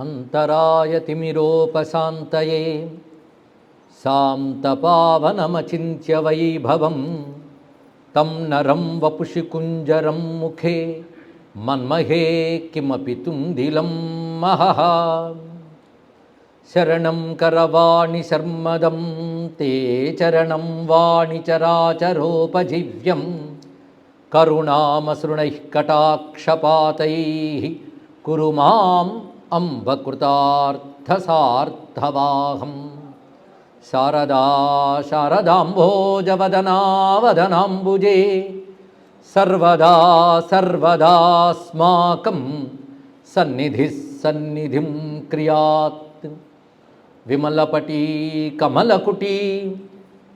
అంతరాయ తిమిరోపశాంతయే శాంతపావనమచింత్య వైభవం తం నరం వపుషి కుంజరం ముఖే మన్మహే కిమపి తుందిలం మహః. శరణం కరవాణి శర్మదం తే చరణం వాణి చరాచరోపజీవ్యం కరుణామసృణైః కటాక్షపాతైః కురు మాం అంబకృతార్థసార్థవాహం. శారదా శారదాంభోజవదనావదనాంబుజే సర్వదా సర్వదాస్మాకం సన్నిధిః సన్నిధిం క్రియాత్. విమలపటీ కమలకుటీ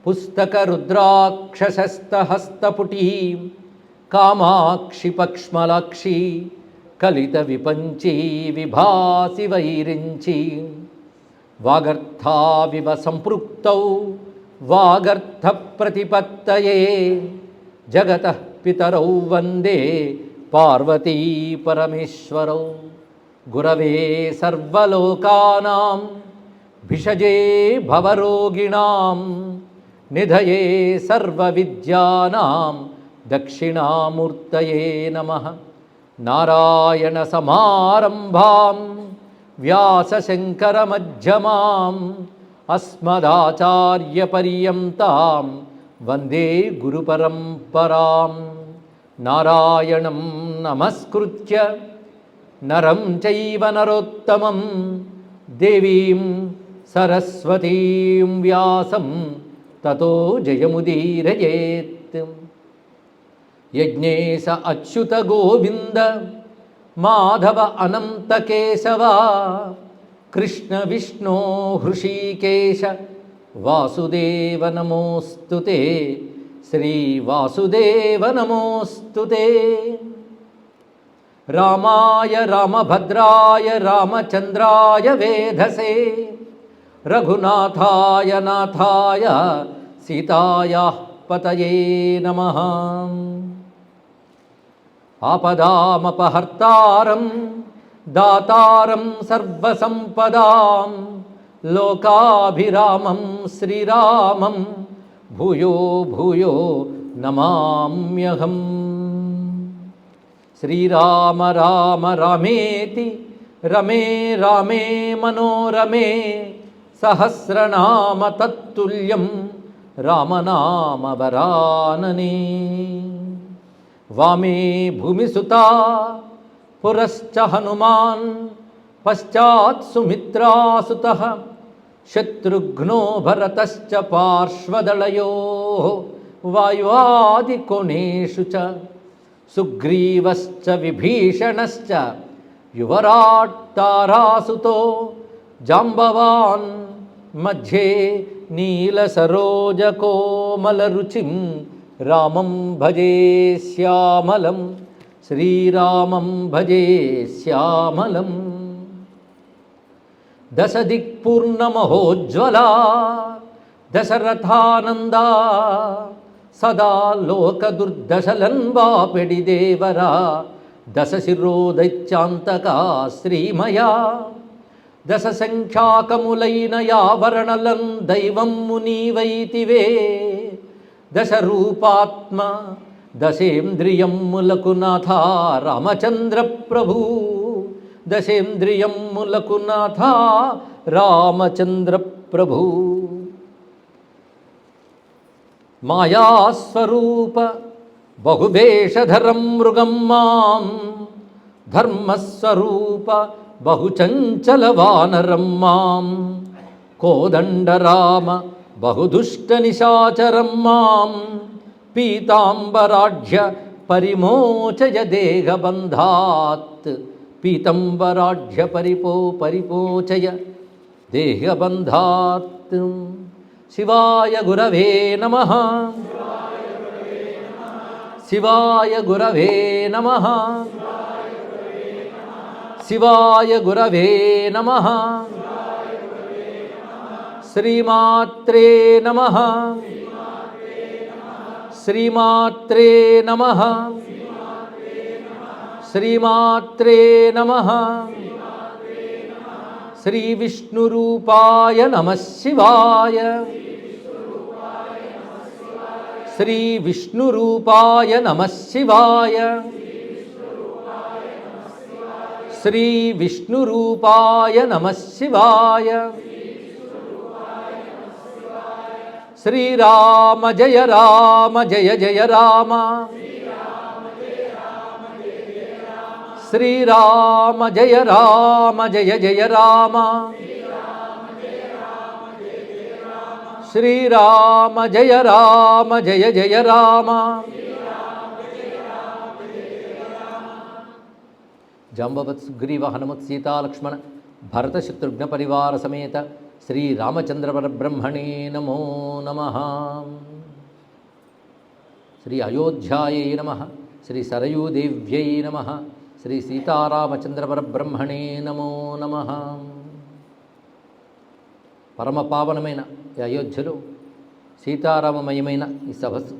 పుస్తకరుద్రాక్షసస్తహస్తపుటీ కామాక్షి పక్ష్మలాక్షి కలిత విపంచీ విభాసి వైరించి వాగర్థావివ సంపృక్తౌ వాగర్థ ప్రతిపత్తయే జగతః పితరౌ వందే పార్వతీ పరమేశ్వరౌ. గురవే సర్వలోకానాం భిషజే భవరోగిణాం నిధయే సర్వవిద్యానాం దక్షిణామూర్తయే నమః. నారాయణ సమారంభాం వ్యాసశంకరమధ్యమాం అస్మదాచార్యపర్యంతాం వందే గురుపరంపరాం. నారాయణం నమస్కృత్య నరం చైవ నరోత్తమం దేవీం సరస్వతీం వ్యాసం తతో జయముదీరయేత్. యజ్ఞేశ అచ్యుత గోవింద మాధవ అనంత కేశవ కృష్ణ విష్ణో హృషీకేశ వాసుదేవ నమోస్తుతే. శ్రీ వాసుదేవ నమోస్తుతే. రామాయ రామభద్రాయ రామచంద్రాయ వేధసే రఘునాథాయ నాథాయ సీతాయాః పతయే నమః. ఆపదామపహర్తారం దాతారం సర్వసంపదాం లోకాభిరామం శ్రీరామం భూయో భూయో నమామ్యహం. శ్రీరామ రామ రామేతి రమే రామే మనోరమే సహస్రనామ తత్తుల్యం రామనామ వరాననే. వామే భూమిసుతా పురశ్చ హనుమాన్ పశ్చాత్ సుమిత్రాసుతః శత్రుఘ్నో భరతశ్చ పార్శ్వదళయోః వాయువాదికోణేషు చ సుగ్రీవశ్చ విభీషణశ్చ యువరాట్ తారాసుతో జాంబవాన్ మధ్యే నీలసరోజకోమలరుచిం రామం భజే శ్యామలం. శ్రీరామం భజే శ్యామలం. దశదిక్పూర్ణమహోజ్వలా దశరథానందా సదా లోకదుర్దశలన్వాపెడి దేవరా దశశిరోదైత్యాంతకా శ్రీమయా దశ సంఖ్యాకములైన యావరణలం దైవం మునీవైతివే. దశ రూపాత్మ దశేంద్రియములకు నాథ రామచంద్ర ప్రభు. దశేంద్రియములకు నాథ రామచంద్ర ప్రభు. మాయాస్వరూప బహువేషధరం మృగం మాం ధర్మస్వరూప బహుచంచలవానరం మాం కోదండరామ బహుదుష్టనిశాచరం మాం పీతాంబరాఢ్య పరిమోచయ దేహబంధాత్. పీతాంబరాఢ్య పరిపోచయ దేహబంధాత్. శివాయ గురవే నమః. శివాయ గురవే నమః. శివాయ గురవే నమః. శ్రీమాత్రే నమః. శ్రీమాత్రే నమః. శ్రీమాత్రే నమః. శ్రీ విష్ణురూపాయ నమః శివాయ. శ్రీ విష్ణురూపాయ నమః శివాయ. శ్రీ విష్ణురూపాయ నమః శివాయ. శ్రీరామ జయ రామ జయ జయ రామ. శ్రీరామ జయ రామ జయ జయ రామ. శ్రీరామ జయ రామ జయ జయ రామ. జాంబవత్ సుగ్రీవ హనుమత్ సీతాలక్ష్మణ భరత శత్రుఘ్న పరివార సమేత శ్రీరామచంద్ర పరబ్రహ్మణే నమో నమః. శ్రీ అయోధ్యాయై నమః. శ్రీ సరయూదేవ్యై నమః. శ్రీ సీతారామచంద్ర పరబ్రహ్మణే నమో నమః. పరమ పావనమైన ఈ అయోధ్యలో సీతారామమయమైన ఈ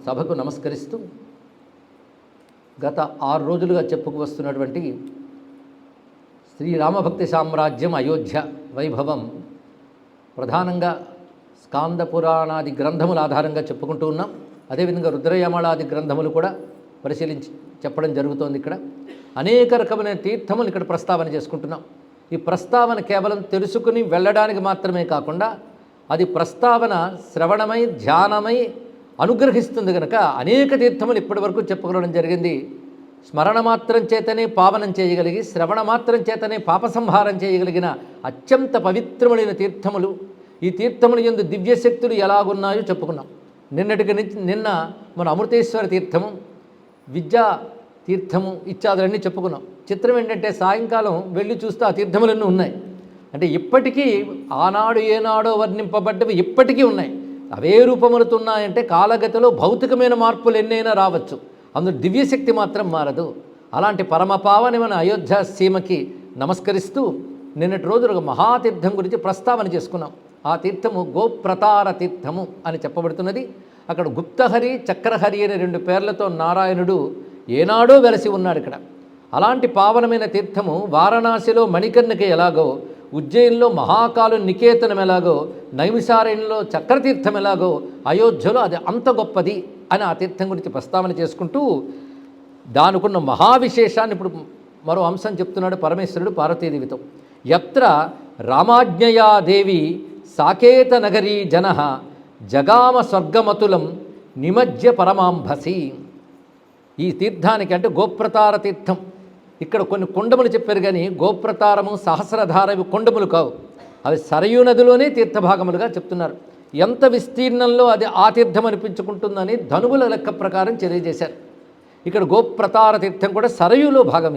సభకు నమస్కరిస్తూ గత 6 రోజులుగా చెప్పుకు వస్తున్నటువంటి శ్రీరామభక్తి సామ్రాజ్యం అయోధ్య వైభవం ప్రధానంగా స్కాంద పురాణాది గ్రంథముల ఆధారంగా చెప్పుకుంటూ ఉన్నాం. అదేవిధంగా రుద్రయమళాది గ్రంథములు కూడా పరిశీలించి చెప్పడం జరుగుతోంది. ఇక్కడ అనేక రకమైన తీర్థములు ఇక్కడ ప్రస్తావన చేసుకుంటున్నాం. ఈ ప్రస్తావన కేవలం తెలుసుకుని వెళ్ళడానికి మాత్రమే కాకుండా అది ప్రస్తావన శ్రవణమై ధ్యానమై అనుగ్రహిస్తుంది కనుక అనేక తీర్థములు ఇప్పటి వరకు చెప్పుకోవడం జరిగింది. స్మరణ మాత్రం చేతనే పావనం చేయగలిగి శ్రవణ మాత్రం చేతనే పాపసంహారం చేయగలిగిన అత్యంత పవిత్రములైన తీర్థములు. ఈ తీర్థములు యందు దివ్యశక్తులు ఎలాగున్నాయో చెప్పుకున్నాం. నిన్న మన అమృతేశ్వర తీర్థము, విద్యా తీర్థము ఇత్యాదులన్నీ చెప్పుకున్నాం. చిత్రం ఏంటంటే సాయంకాలం వెళ్ళి చూస్తే ఆ తీర్థములన్నీ ఉన్నాయి. అంటే ఇప్పటికీ ఆనాడు ఏనాడో వర్ణింపబడ్డవి ఇప్పటికీ ఉన్నాయి. అవే రూపములుతున్నాయంటే కాలగతిలో భౌతికమైన మార్పులు ఎన్నైనా రావచ్చు, అందులో దివ్యశక్తి మాత్రం మారదు. అలాంటి పరమపావనమైన అయోధ్య సీమకి నమస్కరిస్తూ నిన్నటి రోజు ఒక మహాతీర్థం గురించి ప్రస్తావన చేసుకున్నాం. ఆ తీర్థము గోప్రతార తీర్థము అని చెప్పబడుతున్నది. అక్కడ గుప్తహరి చక్రహరి అనే 2 పేర్లతో నారాయణుడు ఏనాడో వెలసి ఉన్నాడు ఇక్కడ. అలాంటి పావనమైన తీర్థము వారణాసిలో మణికర్ణిక ఎలాగో, ఉజ్జయిన్లో మహాకాలు నికేతనం ఎలాగో, నైమిషారణ్యంలో చక్రతీర్థం ఎలాగో అయోధ్యలో అది అంత గొప్పది అని ఆ తీర్థం గురించి ప్రస్తావన చేసుకుంటూ దానికున్న మహావిశేషాన్ని ఇప్పుడు మరో అంశం చెప్తున్నాడు పరమేశ్వరుడు పార్వతీదేవితో. యత్ర రామాజ్ఞయా దేవి సాకేత నగరీ జన జగామ స్వర్గమతులం నిమజ్య పరమాంభసి. ఈ తీర్థానికి అంటే గోప్రతార తీర్థం, ఇక్కడ కొన్ని కొండములు చెప్పారు కానీ గోప్రతారము సహస్రధారవి కొండములు కావు, అవి సరయూ నదిలోనే తీర్థభాగములుగా చెప్తున్నారు. ఎంత విస్తీర్ణంలో అది ఆ తీర్థం అనిపించుకుంటుందని ధనువుల లెక్క ప్రకారం తెలియజేశారు. ఇక్కడ గోప్రతార తీర్థం కూడా సరయులో భాగం.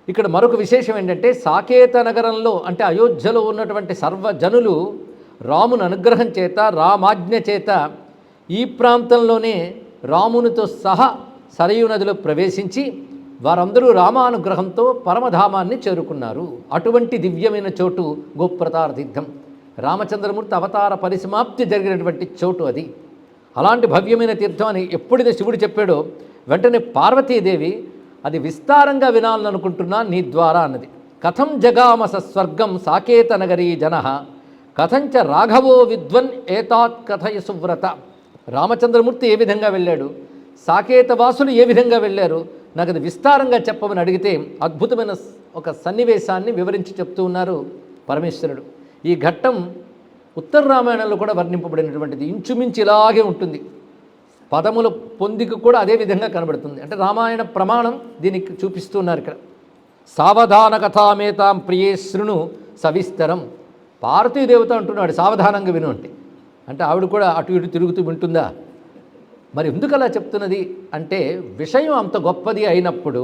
ఇక్కడ మరొక విశేషం ఏంటంటే సాకేత నగరంలో అంటే అయోధ్యలో ఉన్నటువంటి సర్వజనులు రాముని అనుగ్రహం చేత రామాజ్ఞ చేత ఈ ప్రాంతంలోనే రామునితో సహా సరయూ నదిలో ప్రవేశించి వారందరూ రామానుగ్రహంతో పరమధామాన్ని చేరుకున్నారు. అటువంటి దివ్యమైన చోటు గోప్రతార తీర్థం. రామచంద్రమూర్తి అవతార పరిసమాప్తి జరిగినటువంటి చోటు అది. అలాంటి భవ్యమైన తీర్థం అని ఎప్పుడైతే శివుడు చెప్పాడో వెంటనే పార్వతీదేవి అది విస్తారంగా వినాలనుకుంటున్నా నీ ద్వారా అన్నది. కథం జగామస స్వర్గం సాకేత నగరీ జన కథంచ రాఘవో విద్వన్ ఏతాత్ కథయ సువ్రత. రామచంద్రమూర్తి ఏ విధంగా వెళ్ళాడు, సాకేతవాసులు ఏ విధంగా వెళ్ళారు, నాకు అది విస్తారంగా చెప్పమని అడిగితే అద్భుతమైన ఒక సన్నివేశాన్ని వివరించి చెప్తూ ఉన్నారు పరమేశ్వరుడు. ఈ ఘట్టం ఉత్తర రామాయణంలో కూడా వర్ణింపబడినటువంటిది. ఇంచుమించి ఇలాగే ఉంటుంది. పదముల పొందిక కూడా అదే విధంగా కనబడుతుంది. అంటే రామాయణ ప్రమాణం దీనికి చూపిస్తున్నారు ఇక్కడ. సావధాన కథామేతాం ప్రియే శృణు సవిస్తరం. పార్వతీదేవత అంటున్నాడు సావధానంగా విను అంటే ఆవిడ కూడా అటు ఇటు తిరుగుతూ వింటుందా? మరి ఎందుకు అలా చెప్తున్నది అంటే విషయం అంత గొప్పది అయినప్పుడు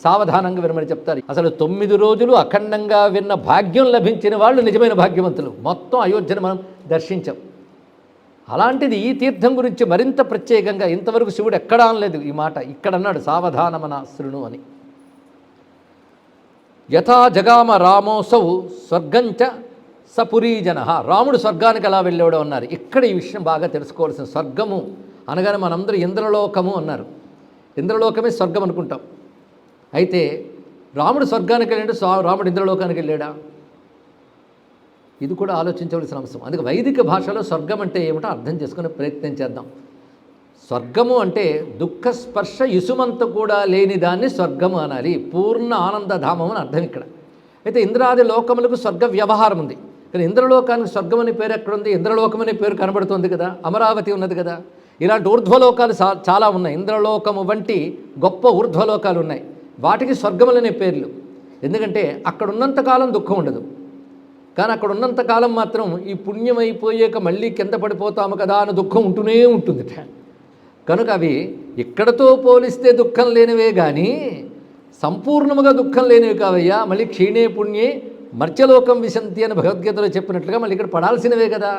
సావధానంగా వినమని చెప్తారు. అసలు 9 రోజులు అఖండంగా విన్న భాగ్యం లభించిన వాళ్ళు నిజమైన భాగ్యవంతులు. మొత్తం అయోధ్యను మనం దర్శించాం. అలాంటిది ఈ తీర్థం గురించి మరింత ప్రత్యేకంగా ఇంతవరకు శివుడు ఎక్కడా అనలేదు ఈ మాట. ఇక్కడ అన్నాడు సావధానమన శృణు అని. యథా జగామ రామోసౌ స్వర్గంచ సపురీజన. రాముడు స్వర్గానికి ఎలా వెళ్ళాడో అన్నారు. ఇక్కడ ఈ విషయం బాగా తెలుసుకోవాల్సిన. స్వర్గము అనగానే మనందరూ ఇంద్రలోకము అన్నారు. ఇంద్రలోకమే స్వర్గం అనుకుంటాం. అయితే రాముడు స్వర్గానికి వెళ్ళాడు, రాముడు ఇంద్రలోకానికి వెళ్ళాడా? ఇది కూడా ఆలోచించవలసిన అంశం. అందుకే వైదిక భాషలో స్వర్గం అంటే ఏమిటో అర్థం చేసుకునే ప్రయత్నం చేద్దాం. స్వర్గము అంటే దుఃఖస్పర్శ ఇసుమంత కూడా లేని దాన్ని స్వర్గము అనాలి. పూర్ణ ఆనందధామం అని అర్థం ఇక్కడ. అయితే ఇంద్రాది లోకములకు స్వర్గ వ్యవహారం ఉంది, కానీ ఇంద్రలోకానికి స్వర్గం అనే పేరు ఎక్కడుంది? ఇంద్రలోకం అనే పేరు కనబడుతుంది కదా, అమరావతి ఉన్నది కదా. ఇలాంటి ఊర్ధ్వలోకాలు చాలా ఉన్నాయి. ఇంద్రలోకము వంటి గొప్ప ఊర్ధ్వలోకాలు ఉన్నాయి, వాటికి స్వర్గములనే పేర్లు. ఎందుకంటే అక్కడ ఉన్నంతకాలం దుఃఖం ఉండదు, కానీ అక్కడ ఉన్నంతకాలం మాత్రం ఈ పుణ్యం అయిపోయాక మళ్ళీ కింద పడిపోతాము కదా అని దుఃఖం ఉంటూనే ఉంటుంది. కనుక అవి ఇక్కడతో పోలిస్తే దుఃఖం లేనివే కానీ సంపూర్ణముగా దుఃఖం లేనివి కావయ్యా. మళ్ళీ క్షీణే పుణ్యే మర్త్యలోకం విశంతి అని భగవద్గీతలో చెప్పినట్లుగా మళ్ళీ ఇక్కడ పడాల్సినవే కదా.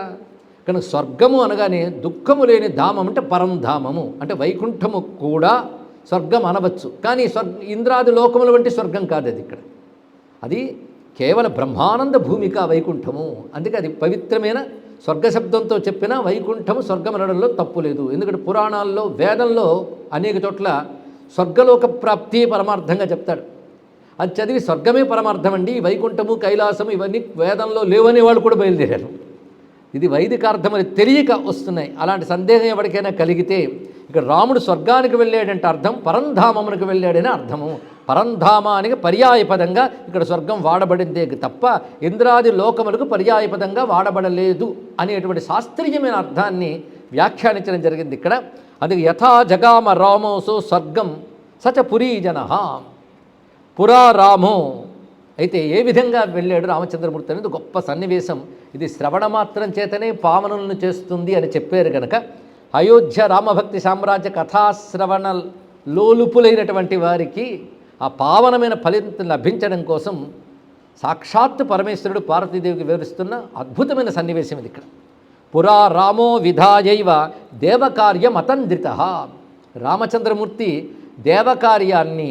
కనుక స్వర్గము అనగానే దుఃఖము లేని ధామం అంటే పరంధామము, అంటే వైకుంఠము కూడా స్వర్గం అనవచ్చు. కానీ ఇంద్రాది లోకముల వంటి స్వర్గం కాదు అది. ఇక్కడ అది కేవల బ్రహ్మానంద భూమిక వైకుంఠము. అందుకే అది పవిత్రమైన స్వర్గశబ్దంతో చెప్పిన వైకుంఠము స్వర్గమనడంలో తప్పు లేదు. ఎందుకంటే పురాణాల్లో వేదంలో అనేక చోట్ల స్వర్గలోక ప్రాప్తి పరమార్థంగా చెప్తాడు. అది చదివి స్వర్గమే పరమార్థం అండి, వైకుంఠము కైలాసము ఇవన్నీ వేదంలో లేవనే వాళ్ళు కూడా బయలుదేరారు. ఇది వైదికార్థం అని తెలియక వస్తున్నాయి. అలాంటి సందేహం ఎవరికైనా కలిగితే ఇక రాముడు స్వర్గానికి వెళ్ళాడంటే అర్థం పరంధామమునికి వెళ్ళాడని అర్థము. పరంధామానికి పర్యాయపదంగా ఇక్కడ స్వర్గం వాడబడిందే తప్ప ఇంద్రాది లోకములకు పర్యాయపదంగా వాడబడలేదు అనేటువంటి శాస్త్రీయమైన అర్థాన్ని వ్యాఖ్యానించడం జరిగింది ఇక్కడ. అందుకే యథా జగామ రామోసో స్వర్గం సచ పురీజన పురా రామో. అయితే ఏ విధంగా వెళ్ళాడు రామచంద్రమూర్తి అనేది గొప్ప సన్నివేశం. ఇది శ్రవణ మాత్రం చేతనే పావనులను చేస్తుంది అని చెప్పారు కనుక అయోధ్య రామభక్తి సామ్రాజ్య కథాశ్రవణ లోలుపులైనటువంటి వారికి ఆ పావనమైన ఫలితం లభించడం కోసం సాక్షాత్తు పరమేశ్వరుడు పార్వతీదేవికి వివరిస్తున్న అద్భుతమైన సన్నివేశం ఇది ఇక్కడ. పురా రామో విధాయైవ దేవకార్యం అతంద్రిత. రామచంద్రమూర్తి దేవకార్యాన్ని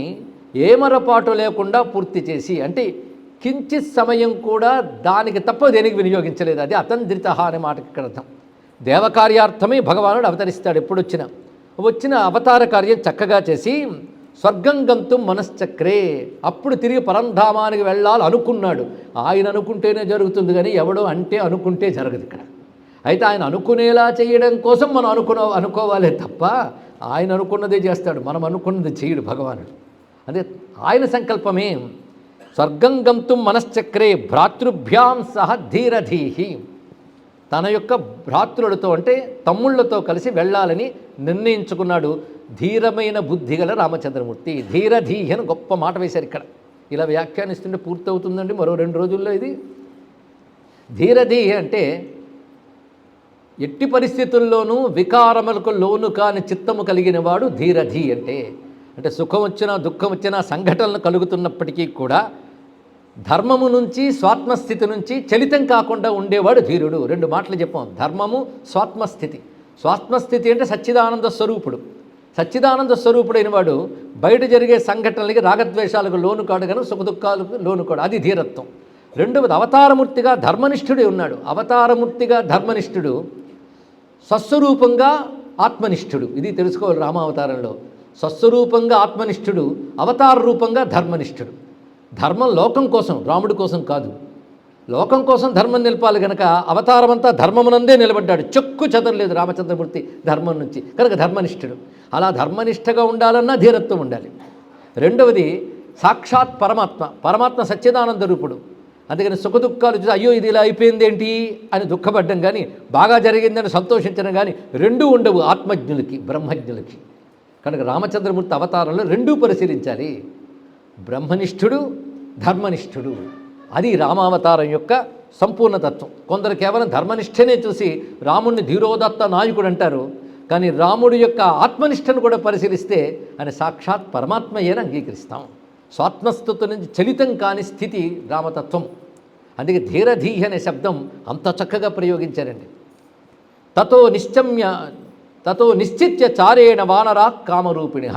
ఏమరపాటు లేకుండా పూర్తి చేసి, అంటే కించిత్ సమయం కూడా దానికి తప్ప దేనికి వినియోగించలేదు. అది అతంద్రిత అనే మాటకి ఇక్కడ అర్థం. దేవకార్యార్థమే భగవానుడు అవతరిస్తాడు. ఎప్పుడు వచ్చిన అవతార కార్యం చక్కగా చేసి స్వర్గం గంతుం మనశ్చక్రే, అప్పుడు తిరిగి పరంధామానికి వెళ్ళాలి అనుకున్నాడు. ఆయన అనుకుంటేనే జరుగుతుంది, కానీ ఎవడో అంటే అనుకుంటే జరగదు ఇక్కడ. అయితే ఆయన అనుకునేలా చేయడం కోసం మనం అనుకోవాలే తప్ప ఆయన అనుకున్నదే చేస్తాడు, మనం అనుకున్నది చేయడు భగవానుడు. అదే ఆయన సంకల్పమే. స్వర్గం గంతుం మనశ్చక్రే భ్రాతృభ్యాం సహ ధీరధీహి. తన యొక్క భ్రాతృలతో అంటే తమ్ముళ్లతో కలిసి వెళ్ళాలని నిర్ణయించుకున్నాడు ధీరమైన బుద్ధి గల రామచంద్రమూర్తి. ధీరధీహి అని గొప్ప మాట వేశారు ఇక్కడ. ఇలా వ్యాఖ్యానిస్తుంటే పూర్తవుతుందండి మరో 2 రోజుల్లో ఇది. ధీరధీహి అంటే ఎట్టి పరిస్థితుల్లోనూ వికారములకు లోను కాని చిత్తము కలిగిన వాడు ధీరధీ అంటే సుఖం వచ్చినా దుఃఖం వచ్చినా సంఘటనలు కలుగుతున్నప్పటికీ కూడా ధర్మము నుంచి స్వాత్మస్థితి నుంచి చలితం కాకుండా ఉండేవాడు ధీరుడు. 2 మాటలు చెప్పాం, ధర్మము స్వాత్మస్థితి. స్వాత్మస్థితి అంటే సచ్చిదానంద స్వరూపుడు. సచ్చిదానంద స్వరూపుడైన వాడు బయట జరిగే సంఘటనలకి రాగద్వేషాలకు లోను కాడు, కానీ సుఖదుఖాలకు లోను కాడు. అది ధీరత్వం. 2వది అవతారమూర్తిగా ధర్మనిష్ఠుడే ఉన్నాడు. అవతారమూర్తిగా ధర్మనిష్ఠుడు, స్వస్వరూపంగా ఆత్మనిష్ఠుడు. ఇది తెలుసుకోవాలి రామావతారంలో. స్వస్వరూపంగా ఆత్మనిష్ఠుడు, అవతార రూపంగా ధర్మనిష్ఠుడు. ధర్మం లోకం కోసం, రాముడి కోసం కాదు. లోకం కోసం ధర్మం నిలపాలి కనుక అవతారమంతా ధర్మమునందే నిలబడ్డాడు. చెక్కు చెదరలేదు రామచంద్రమూర్తి ధర్మం నుంచి, కనుక ధర్మనిష్ఠుడు. అలా ధర్మనిష్టగా ఉండాలన్నా ధీరత్వం ఉండాలి. 2వది సాక్షాత్ పరమాత్మ సచ్చిదానంద రూపుడు. అందుకని సుఖదుఖాలు చూసి అయ్యో ఇది ఇలా అయిపోయింది ఏంటి అని దుఃఖపడ్డం కానీ, బాగా జరిగిందని సంతోషించడం కానీ 2 ఉండవు ఆత్మజ్ఞులకి, బ్రహ్మజ్ఞులకి. కనుక రామచంద్రమూర్తి అవతారంలో 2 పరిశీలించాలి, బ్రహ్మనిష్ఠుడు, ధర్మనిష్ఠుడు. అది రామావతారం యొక్క సంపూర్ణతత్వం. కొందరు కేవలం ధర్మనిష్టనే చూసి రాముడిని ధీరోదత్త నాయకుడు అంటారు, కానీ రాముడి యొక్క ఆత్మనిష్టను కూడా పరిశీలిస్తే ఆయన సాక్షాత్ పరమాత్మయ్యని అంగీకరిస్తాం. స్వాత్మస్థితి నుంచి చలితం కాని స్థితి రామతత్వం. అందుకే ధీరధీహి అనే శబ్దం అంత చక్కగా ప్రయోగించారండి. తతో నిశ్చిత్య చారేణ వానరా కామరూపిణి.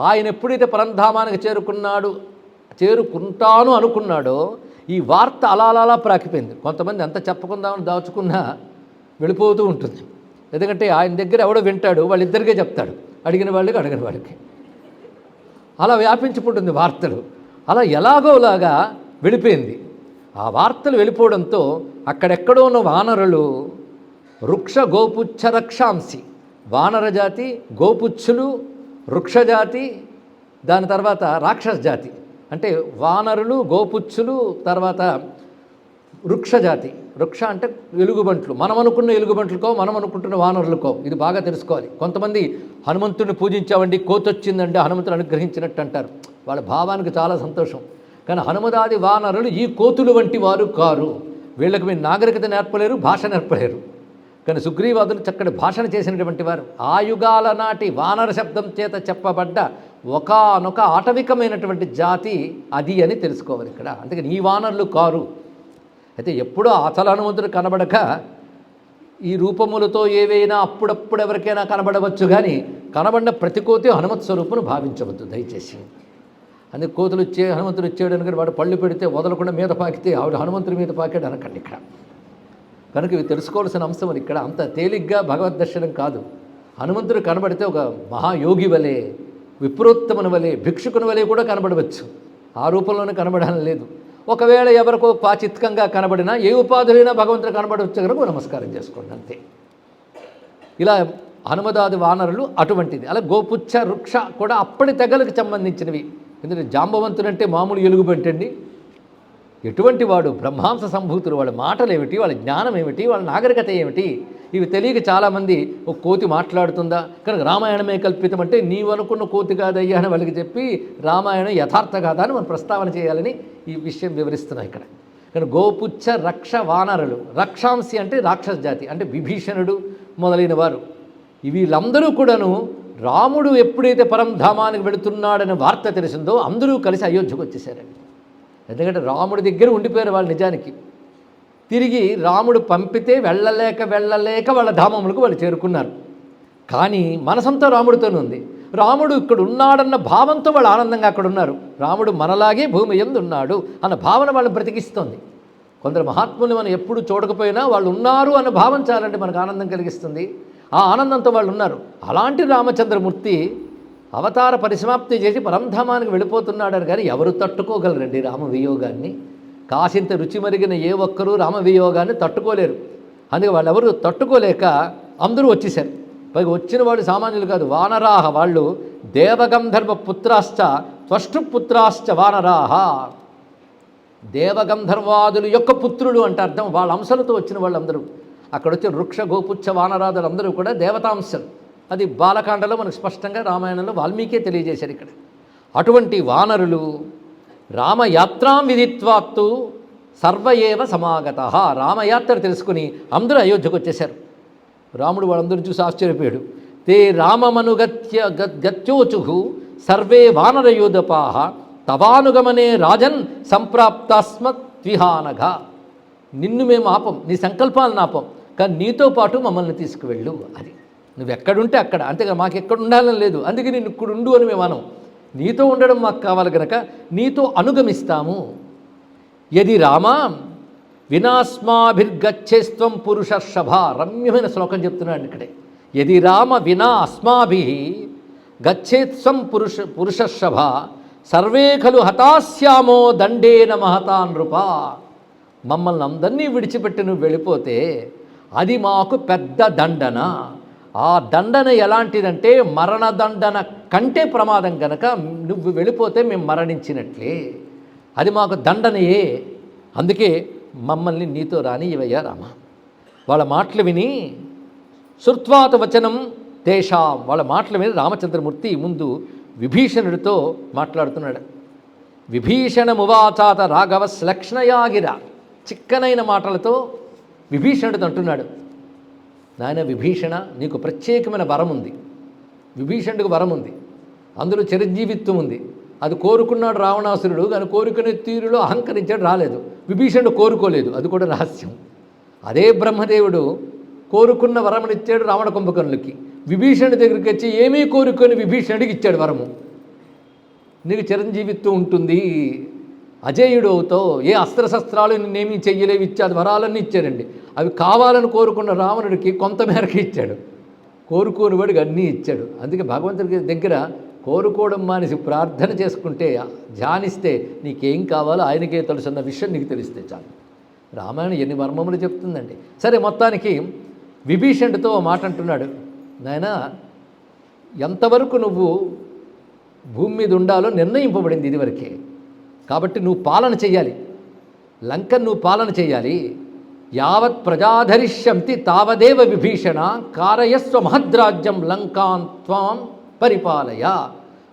ఆయన ఎప్పుడైతే పరంధామానికి చేరుకుంటాను అనుకున్నాడో ఈ వార్త అలా ప్రాకిపోయింది. కొంతమంది ఎంత చెప్పుకుందామని దాచుకున్నా వెళ్ళిపోతూ ఉంటుంది. ఎందుకంటే ఆయన దగ్గర ఎవడో వింటాడు, వాళ్ళిద్దరికే చెప్తాడు, అడిగిన వాళ్ళకి అడగని వాళ్ళకి. అలా వ్యాపించిపోతుంది వార్తలు. అలా ఎలాగోలాగా వెళ్ళిపోయింది. ఆ వార్తలు వెళ్ళిపోవడంతో అక్కడెక్కడో ఉన్న వానరులు వృక్ష గోపుచ్చ రక్షాంసి, వానర జాతి, గోపుచ్చులు, వృక్షజాతి, దాని తర్వాత రాక్షస జాతి. అంటే వానరులు, గోపుచ్చులు, తర్వాత వృక్షజాతి. వృక్ష అంటే ఎలుగుబంట్లు, మనం అనుకున్న ఎలుగుబంట్లకో మనం అనుకుంటున్న వానరులకో. ఇది బాగా తెలుసుకోవాలి. కొంతమంది హనుమంతుడిని పూజించామండి, కోతొచ్చిందండి, హనుమంతుడు అనుగ్రహించినట్టు అంటారు. వాళ్ళ భావానికి చాలా సంతోషం. కానీ హనుమదాది వానరులు ఈ కోతులు వంటి వారు కారు. వీళ్ళకి మీరు నాగరికత నేర్పలేరు, భాష నేర్పలేరు. కానీ సుగ్రీవాదులు చక్కటి భాషణ చేసినటువంటి వారు. ఆ యుగాల నాటి వానర శబ్దం చేత చెప్పబడ్డ ఒకానొక ఆటవికమైనటువంటి జాతి అది అని తెలుసుకోవాలి ఇక్కడ. అందుకని ఈ వానరులు కారు. అయితే ఎప్పుడో అసలు హనుమంతుడు కనబడక ఈ రూపములతో ఏవైనా అప్పుడప్పుడు ఎవరికైనా కనబడవచ్చు, కానీ కనబడిన ప్రతి కోతి హనుమత్ స్వరూపును భావించవద్దు దయచేసి. అందుకే కోతులు హనుమంతుడు వచ్చాడు అనుకుని వాడు పళ్ళు పెడితే వదలకుండా మీద పాకితే ఆవిడ హనుమంతుడి మీద పాకాడు అనకండి ఇక్కడ. కనుక ఇవి తెలుసుకోవాల్సిన అంశం అని. ఇక్కడ అంత తేలిగ్గా భగవద్ దర్శనం కాదు. హనుమంతుడు కనబడితే ఒక మహాయోగి వలె, విప్రోత్తముని వలె, భిక్షుకుని వలె కూడా కనబడవచ్చు. ఆ రూపంలోనే కనబడాలని లేదు. ఒకవేళ ఎవరికో పాచిత్కంగా కనబడినా, ఏ ఉపాధులైనా భగవంతుడు కనబడవచ్చు కనుక నమస్కారం చేసుకోండి అంతే. ఇలా హనుమదాది వానరులు అటువంటిది. అలా గోపుచ్చ వృక్ష కూడా అప్పటి తెగలకు సంబంధించినవి. ఎందుకంటే జాంబవంతుడు అంటే మామూలు ఎలుగుబంటండి. ఎటువంటి వాడు, బ్రహ్మాంస సంభూతులు. వాళ్ళ మాటలు ఏమిటి, వాళ్ళ జ్ఞానం ఏమిటి, వాళ్ళ నాగరికత ఏమిటి, ఇవి తెలియక చాలామంది ఒక కోతి మాట్లాడుతుందా కనుక రామాయణమే కల్పితం అంటే నీవు అనుకున్న కోతి కాదయ్యా అని వాళ్ళకి చెప్పి రామాయణం యథార్థ కాదా అని మనం ప్రస్తావన చేయాలని ఈ విషయం వివరిస్తున్నాం ఇక్కడ. కానీ గోపుచ్చ రక్ష వానరులు, రక్షాంసి అంటే రాక్షస జాతి, అంటే విభీషణుడు మొదలైన వారు. వీళ్ళందరూ కూడాను రాముడు ఎప్పుడైతే పరంధామానికి వెళుతున్నాడనే వార్త తెలిసిందో అందరూ కలిసి అయోధ్యకు వచ్చేసారండి. ఎందుకంటే రాముడి దగ్గర ఉండిపోయారు వాళ్ళు. నిజానికి తిరిగి రాముడు పంపితే వెళ్ళలేక వాళ్ళ ధామములకు వాళ్ళు చేరుకున్నారు. కానీ మనసంతా రాముడితోనే ఉంది. రాముడు ఇక్కడ ఉన్నాడన్న భావంతో వాళ్ళు ఆనందంగా అక్కడ ఉన్నారు. రాముడు మనలాగే భూమి యందు ఉన్నాడు అన్న భావన వాళ్ళని బ్రతికిస్తోంది. కొందరు మహాత్ములు మనం ఎప్పుడు చూడకపోయినా వాళ్ళు ఉన్నారు అన్న భావం చాలంటే మనకు ఆనందం కలిగిస్తుంది. ఆ ఆనందంతో వాళ్ళు ఉన్నారు. అలాంటి రామచంద్రమూర్తి అవతార పరిసమాప్తి చేసి పరంధామానికి వెళ్ళిపోతున్నాడు. కానీ ఎవరు తట్టుకోగలరండి రామవియోగాన్ని? కాసింత రుచి మరిగిన ఏ ఒక్కరూ రామవియోగాన్ని తట్టుకోలేరు. అందుకే వాళ్ళెవరు తట్టుకోలేక అందరూ వచ్చేసారు. పైగా వచ్చిన వాళ్ళు సామాన్యులు కాదు, వానరాహ. వాళ్ళు దేవగంధర్వ పుత్రాశ్చ త్వష్టుపుత్రాశ్చ వానరాహ. దేవగంధర్వాదులు యొక్క పుత్రులు అంటే అర్థం. వాళ్ళ అంశాలతో వచ్చిన వాళ్ళందరూ. అక్కడ వచ్చిన వృక్ష గోపుచ్చ వానరాదులు అందరూ కూడా దేవతాంశలు. అది బాలకాండలో మనకు స్పష్టంగా రామాయణంలో వాల్మీకే తెలియజేశారు ఇక్కడ. అటువంటి వానరులు రామయాత్రాం విదిత్వాత్తు సర్వయేవ సమాగత. రామయాత్ర తెలుసుకుని అందరూ అయోధ్యకు వచ్చేశారు. రాముడు వాళ్ళందరూ చూసి ఆశ్చర్యపోయాడు. తే రామమనుగత్యోచు సర్వే వానరయోధపాహ తవానుగమనే రాజన్ సంప్రాప్తాస్మద్విహానగా. నిన్ను మేము ఆపం, నీ సంకల్పాలను ఆపం, కానీ నీతో పాటు మమ్మల్ని తీసుకువెళ్ళు. అది నువ్వు ఎక్కడుంటే అక్కడ. అంతేగా మాకు ఎక్కడ ఉండాలని లేదు. అందుకే నేను ఇక్కడ ఉండు అని మేము అనం. నీతో ఉండడం మాకు కావాలి కనుక నీతో అనుగమిస్తాము. యది రామ వినాస్మాభిర్గచ్చేస్త్వం పురుషర్షభ. రమ్యమైన శ్లోకం చెప్తున్నాడు ఇక్కడే. యది రామ వినా అస్మాభి గచ్చేత్స్వం పురుషర్షభ సర్వే ఖలు హతాస్యామో దండేన మహతా నృప. మమ్మల్ని అందరినీ విడిచిపెట్టి నువ్వు వెళ్ళిపోతే అది మాకు పెద్ద దండన. ఆ దండన ఎలాంటిదంటే మరణదండన కంటే ప్రమాదం కనుక నువ్వు వెళ్ళిపోతే మేము మరణించినట్లే. అది మాకు దండనయే. అందుకే మమ్మల్ని నీతో రాని ఇవయ్యా రామ. వాళ్ళ మాటలు విని శృత్వాత వచనం తేషాం. వాళ్ళ మాటలు విని రామచంద్రమూర్తి ముందు విభీషణుడితో మాట్లాడుతున్నాడు. విభీషణమువాచాత రాఘవ శ్లక్ష్ణయాగిర. చిక్కనైన మాటలతో విభీషణుడితో అంటున్నాడు, నాయన విభీషణ, నీకు ప్రత్యేకమైన వరం ఉంది. విభీషణుడికి వరం ఉంది, అందులో చిరంజీవిత్వం ఉంది. అది కోరుకున్నాడు రావణాసురుడు, కానీ కోరుకునే తీరులో అహంకరించాడు, రాలేదు. విభీషణుడు కోరుకోలేదు, అది కూడా రహస్యం. అదే బ్రహ్మదేవుడు కోరుకున్న వరమునిచ్చాడు రావణ కుంభకర్ణులకి. విభీషణుడి దగ్గరికి వచ్చి ఏమీ కోరుకొని విభీషణుడికి ఇచ్చాడు వరము. నీకు చిరంజీవిత్వం ఉంటుంది, అజేయుడు అవుతావు, ఏ అస్త్రశస్త్రాలు నిన్నేమీ చెయ్యలేవి ఇచ్చాడు. వరాలన్నీ ఇచ్చాడండి. అవి కావాలని కోరుకున్న రావణుడికి కొంతమేరకు ఇచ్చాడు, కోరుకోని వాడికి అన్నీ ఇచ్చాడు. అందుకే భగవంతుడికి దగ్గర కోరుకోవడం మానేసి ప్రార్థన చేసుకుంటే, ధ్యానిస్తే నీకేం కావాలో ఆయనకే తెలుసున్న విషయం నీకు తెలిస్తే చాలు. రామాయణం ఎన్ని మర్మములు చెప్తుందండి. సరే, మొత్తానికి విభీషణుడితో మాట అంటున్నాడు, నాయనా ఎంతవరకు నువ్వు భూమి మీద ఉండాలో నిర్ణయింపబడింది ఇదివరకే. కాబట్టి నువ్వు పాలన చెయ్యాలి, లంకను నువ్వు పాలన చేయాలి. యావత్ ప్రజాధరిష్యంతి తావదేవ విభీషణ కారయస్వ మహద్రాజ్యం లంకాన్ త్వాం పరిపాలయ.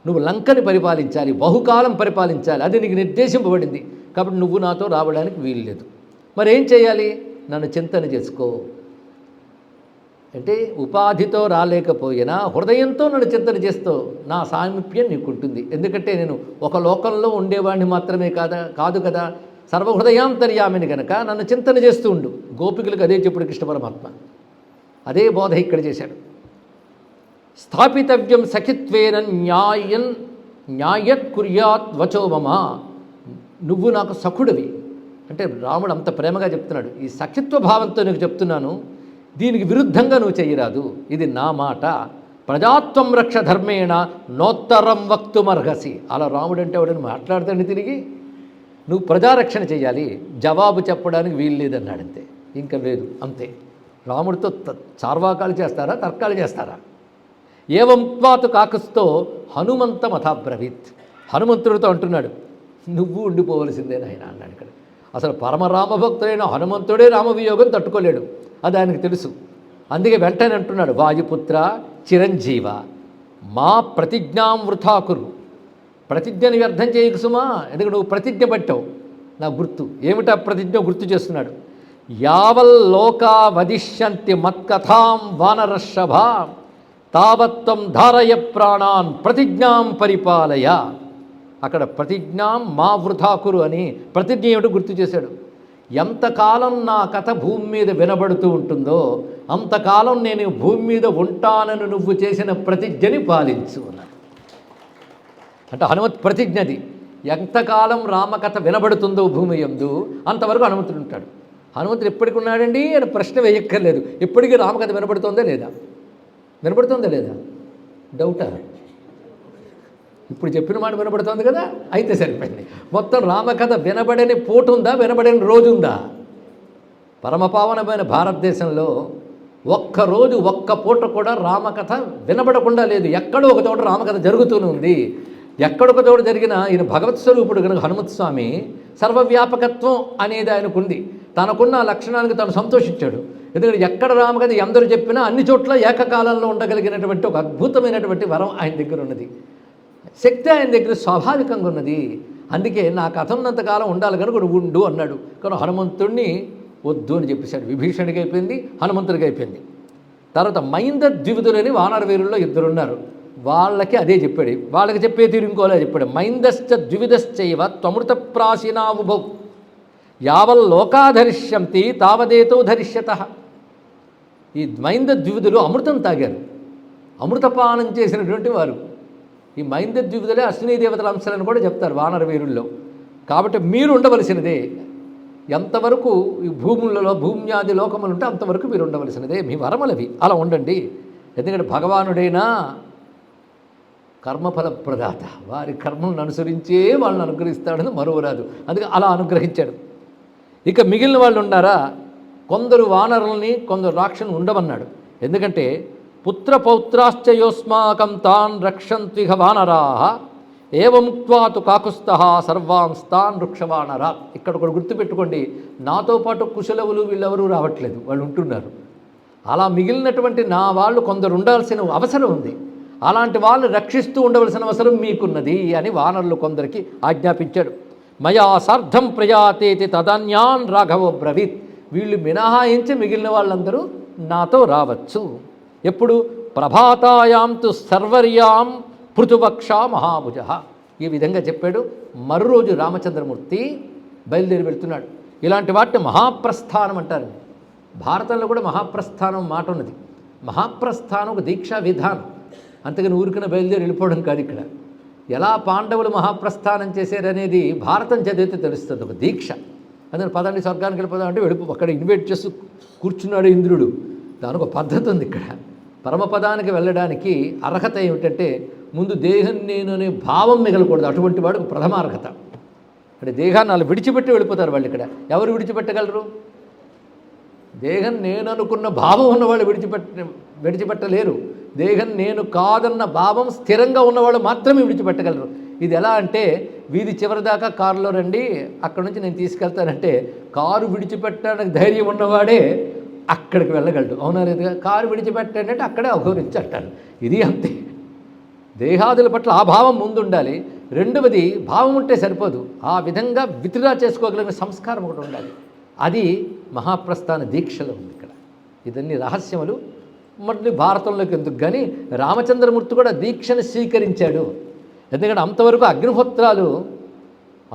నువ్వు లంకని పరిపాలించాలి, బహుకాలం పరిపాలించాలి, అది నీకు నిర్దేశింపబడింది. కాబట్టి నువ్వు నాతో రావడానికి వీలు లేదు. మరేం చేయాలి? నన్ను చింతన చేసుకో. అంటే ఉపాధితో రాలేకపోయినా హృదయంతో నన్ను చింతన చేస్తూ నా సామీప్యం నీకుంటుంది. ఎందుకంటే నేను ఒక లోకంలో ఉండేవాడిని మాత్రమే కాదు కదా, సర్వహృదయాంతర్యామిని కనుక నన్ను చింతన చేస్తూ ఉండు. గోపికలకు అదే చెప్పుడు కృష్ణ పరమాత్మ, అదే బోధ ఇక్కడ చేశాడు. స్థాపితవ్యం సఖిత్వేన న్యాయత్ కుర్యాత్ వచో మమ. నువ్వు నాకు సఖుడివి అంటే రాముడు అంత ప్రేమగా చెప్తున్నాడు. ఈ సఖిత్వ భావంతో నీకు చెప్తున్నాను, దీనికి విరుద్ధంగా నువ్వు చెయ్యరాదు, ఇది నా మాట. ప్రజాత్వం రక్ష ధర్మేణ నోత్తరం వక్తుమర్హసి. అలా రాముడు అంటే వాడని మాట్లాడుతాడు తిరిగి. నువ్వు ప్రజారక్షణ చేయాలి, జవాబు చెప్పడానికి వీలు లేదన్నాడు. అంతే, ఇంకా లేదు, అంతే. రాముడితో చార్వాకాలు చేస్తారా, తర్కాలు చేస్తారా? ఏవం త్వాతు కాకుస్తో హనుమంత మథాబ్రవీత్. హనుమంతుడితో అంటున్నాడు, నువ్వు ఉండిపోవలసిందే నాయన అన్నాడు. ఇక్కడ అసలు పరమరామభక్తుడైన హనుమంతుడే రామవియోగం తట్టుకోలేడు, అది ఆయనకు తెలుసు. అందుకే వెంటనే అంటున్నాడు, వాయుపుత్ర చిరంజీవ మా ప్రతిజ్ఞాం వృథా కురు. ప్రతిజ్ఞని వ్యర్థం చేయకు సుమా, ఎందుకంటే నువ్వు ప్రతిజ్ఞ పట్టావు. నా గుర్తు ఏమిటా ప్రతిజ్ఞ గుర్తు చేస్తున్నాడు. యావల్లోకా వదిష్యంతి మత్కథాం వానరషభ తావత్వం ధారయ ప్రాణాన్ ప్రతిజ్ఞాం పరిపాలయ. అక్కడ ప్రతిజ్ఞాం మా వృథాకురు అని ప్రతిజ్ఞ ఏమిటో గుర్తు చేశాడు. ఎంతకాలం నా కథ భూమి మీద వినబడుతూ ఉంటుందో అంతకాలం నేను భూమి మీద ఉంటానని నువ్వు చేసిన ప్రతిజ్ఞని పాలించు అన్నాడు. అంటే హనుమత్ ప్రతిజ్ఞది. ఎంతకాలం రామకథ వినబడుతుందో భూమి యందు అంతవరకు హనుమంతుడు ఉంటాడు. హనుమంతుడు ఎప్పటికి ఉన్నాడండి అని ప్రశ్న వేయక్కర్లేదు. ఎప్పటికీ రామకథ వినబడుతుందా లేదా? వినబడుతుందా లేదా? డౌటా? ఇప్పుడు చెప్పిన మాట వినబడుతుంది కదా, అయితే సరిపోయింది. మొత్తం రామకథ వినబడని పోటుందా, వినబడని రోజుందా? పరమపావనమైన భారతదేశంలో ఒక్కరోజు ఒక్క పూట కూడా రామకథ వినబడకుండా లేదు. ఎక్కడో ఒక చోట రామకథ జరుగుతూనే ఉంది. ఎక్కడొక చోట జరిగిన ఈయన భగవత్ స్వరూపుడు కనుక హనుమత్ స్వామి సర్వవ్యాపకత్వం అనేది ఆయనకుంది. తనకున్న లక్షణానికి తను సంతోషించాడు. ఎందుకంటే ఎక్కడ రామకథ ఎందరు చెప్పినా అన్ని చోట్ల ఏకకాలంలో ఉండగలిగినటువంటి ఒక అద్భుతమైనటువంటి వరం ఆయన దగ్గర ఉన్నది. శక్తి ఆయన దగ్గర స్వాభావికంగా ఉన్నది. అందుకే నా కథ ఉన్నంతకాలం ఉండాలి కనుక నువ్వు ఉండు అన్నాడు. కానీ హనుమంతుడిని వద్దు అని చెప్పేశాడు. విభీషణుడికి అయిపోయింది, హనుమంతుడికి అయిపోయింది. తర్వాత మైంద ద్వివిధులని వానర వీరుల్లో ఇద్దరున్నారు. వాళ్ళకి అదే చెప్పాడు. వాళ్ళకి చెప్పే తీరు ఇంకోలా చెప్పాడు. మైందశ్చ ద్వివిధశ్చైవ త్వమృత ప్రాశీనావుభౌ యావల్లోకాధరిష్యంతి తావదేతో ధరిష్యత. ఈ మైంద ద్వివిధులు అమృతం తాగారు, అమృతపానం చేసినటువంటి వారు. ఈ మైంద ద్వివిధులే అశ్వినీ దేవతల అంశాలను కూడా చెప్తారు వానర వీరుల్లో. కాబట్టి మీరు ఉండవలసినదే. ఎంతవరకు ఈ భూములలో భూమ్యాది లోకములు ఉంటే అంతవరకు మీరు ఉండవలసినదే. మీ వరములవి, అలా ఉండండి. ఎందుకంటే భగవానుడైనా కర్మఫల ప్రదాత, వారి కర్మలను అనుసరించే వాళ్ళని అనుగ్రహిస్తాడని మరువరాదు. అందుకే అలా అనుగ్రహించాడు. ఇక మిగిలిన వాళ్ళు ఉన్నారా? కొందరు వానరుల్ని, కొందరు రాక్షసుని ఉండమన్నాడు. ఎందుకంటే పుత్రపౌత్రాశ్చయోస్మాకం తాన్ రక్షంత్విహ వానరాః ఏవముక్త్వాతు కాకుస్తః సర్వాంస్తాన్ వృక్షవానరా. ఇక్కడ ఒకటి గుర్తుపెట్టుకోండి, నాతో పాటు కుశలవులు వీళ్ళెవరూ రావట్లేదు, వాళ్ళు ఉంటున్నారు. అలా మిగిలినటువంటి నా వాళ్ళు కొందరు ఉండాల్సిన అవసరం ఉంది. అలాంటి వాళ్ళని రక్షిస్తూ ఉండవలసిన అవసరం మీకున్నది అని వానరులు కొందరికి ఆజ్ఞాపించాడు. మయా సార్ధం ప్రజాతేతి తదన్యాన్ రాఘవ బ్రవీత్. వీళ్ళు మినహాయించి మిగిలిన వాళ్ళందరూ నాతో రావచ్చు. ఎప్పుడు? ప్రభాతాయాంతు సర్వర్యాం పృథువక్ష మహాభుజ. ఈ విధంగా చెప్పాడు. మరురోజు రామచంద్రమూర్తి బయలుదేరి వెళ్తున్నాడు. ఇలాంటి వాటిని మహాప్రస్థానం అంటారు. భారతంలో కూడా మహాప్రస్థానం మాట ఉన్నది. మహాప్రస్థానం ఒక దీక్షా విధానం, అంతేగాని ఊరికన బయలుదేరి వెళ్ళిపోవడం కాదు. ఇక్కడ ఎలా పాండవులు మహాప్రస్థానం చేశారనేది భారతం చదివితే తెలుస్తుంది. ఒక దీక్ష. అందుకని పదండి స్వర్గానికి వెళ్ళిపోదాం అంటే వెళ్ళిపో, అక్కడ ఇన్వైట్ చేస్తూ కూర్చున్నాడు ఇంద్రుడు. దానికి ఒక పద్ధతి ఉంది. ఇక్కడ పరమపదానికి వెళ్ళడానికి అర్హత ఏమిటంటే ముందు దేహం నేను అనే భావం మిగలకూడదు. అటువంటి వాడు ప్రథమార్హత. అంటే దేహాన్ని వాళ్ళు విడిచిపెట్టి వెళ్ళిపోతారు. వాళ్ళు ఇక్కడ ఎవరు విడిచిపెట్టగలరు? దేహం నేను అనుకున్న భావం ఉన్నవాళ్ళు విడిచిపెట్టలేరు. దేహం నేను కాదన్న భావం స్థిరంగా ఉన్నవాళ్ళు మాత్రమే విడిచిపెట్టగలరు. ఇది ఎలా అంటే, వీధి చివరిదాకా కారులో రండి, అక్కడ నుంచి నేను తీసుకెళ్తానంటే కారు విడిచిపెట్టడానికి ధైర్యం ఉన్నవాడే అక్కడికి వెళ్ళగలడు. అవునా లేదుగా? కారు విడిచిపెట్టానంటే అక్కడే అఘోరించంటాను. ఇది అంతే. దేహాదుల పట్ల ఆ భావం ముందుండాలి. రెండవది, భావం ఉంటే సరిపోదు, ఆ విధంగా విత్డ్రా చేసుకోగలిగిన సంస్కారం ఒకటి ఉండాలి. అది మహాప్రస్థాన దీక్షలో ఉంది ఇక్కడ. ఇదన్నీ రహస్యములు. మళ్ళీ భారతంలోకి ఎందుకు కానీ రామచంద్రమూర్తి కూడా దీక్షను స్వీకరించాడు. ఎందుకంటే అంతవరకు అగ్నిహోత్రాలు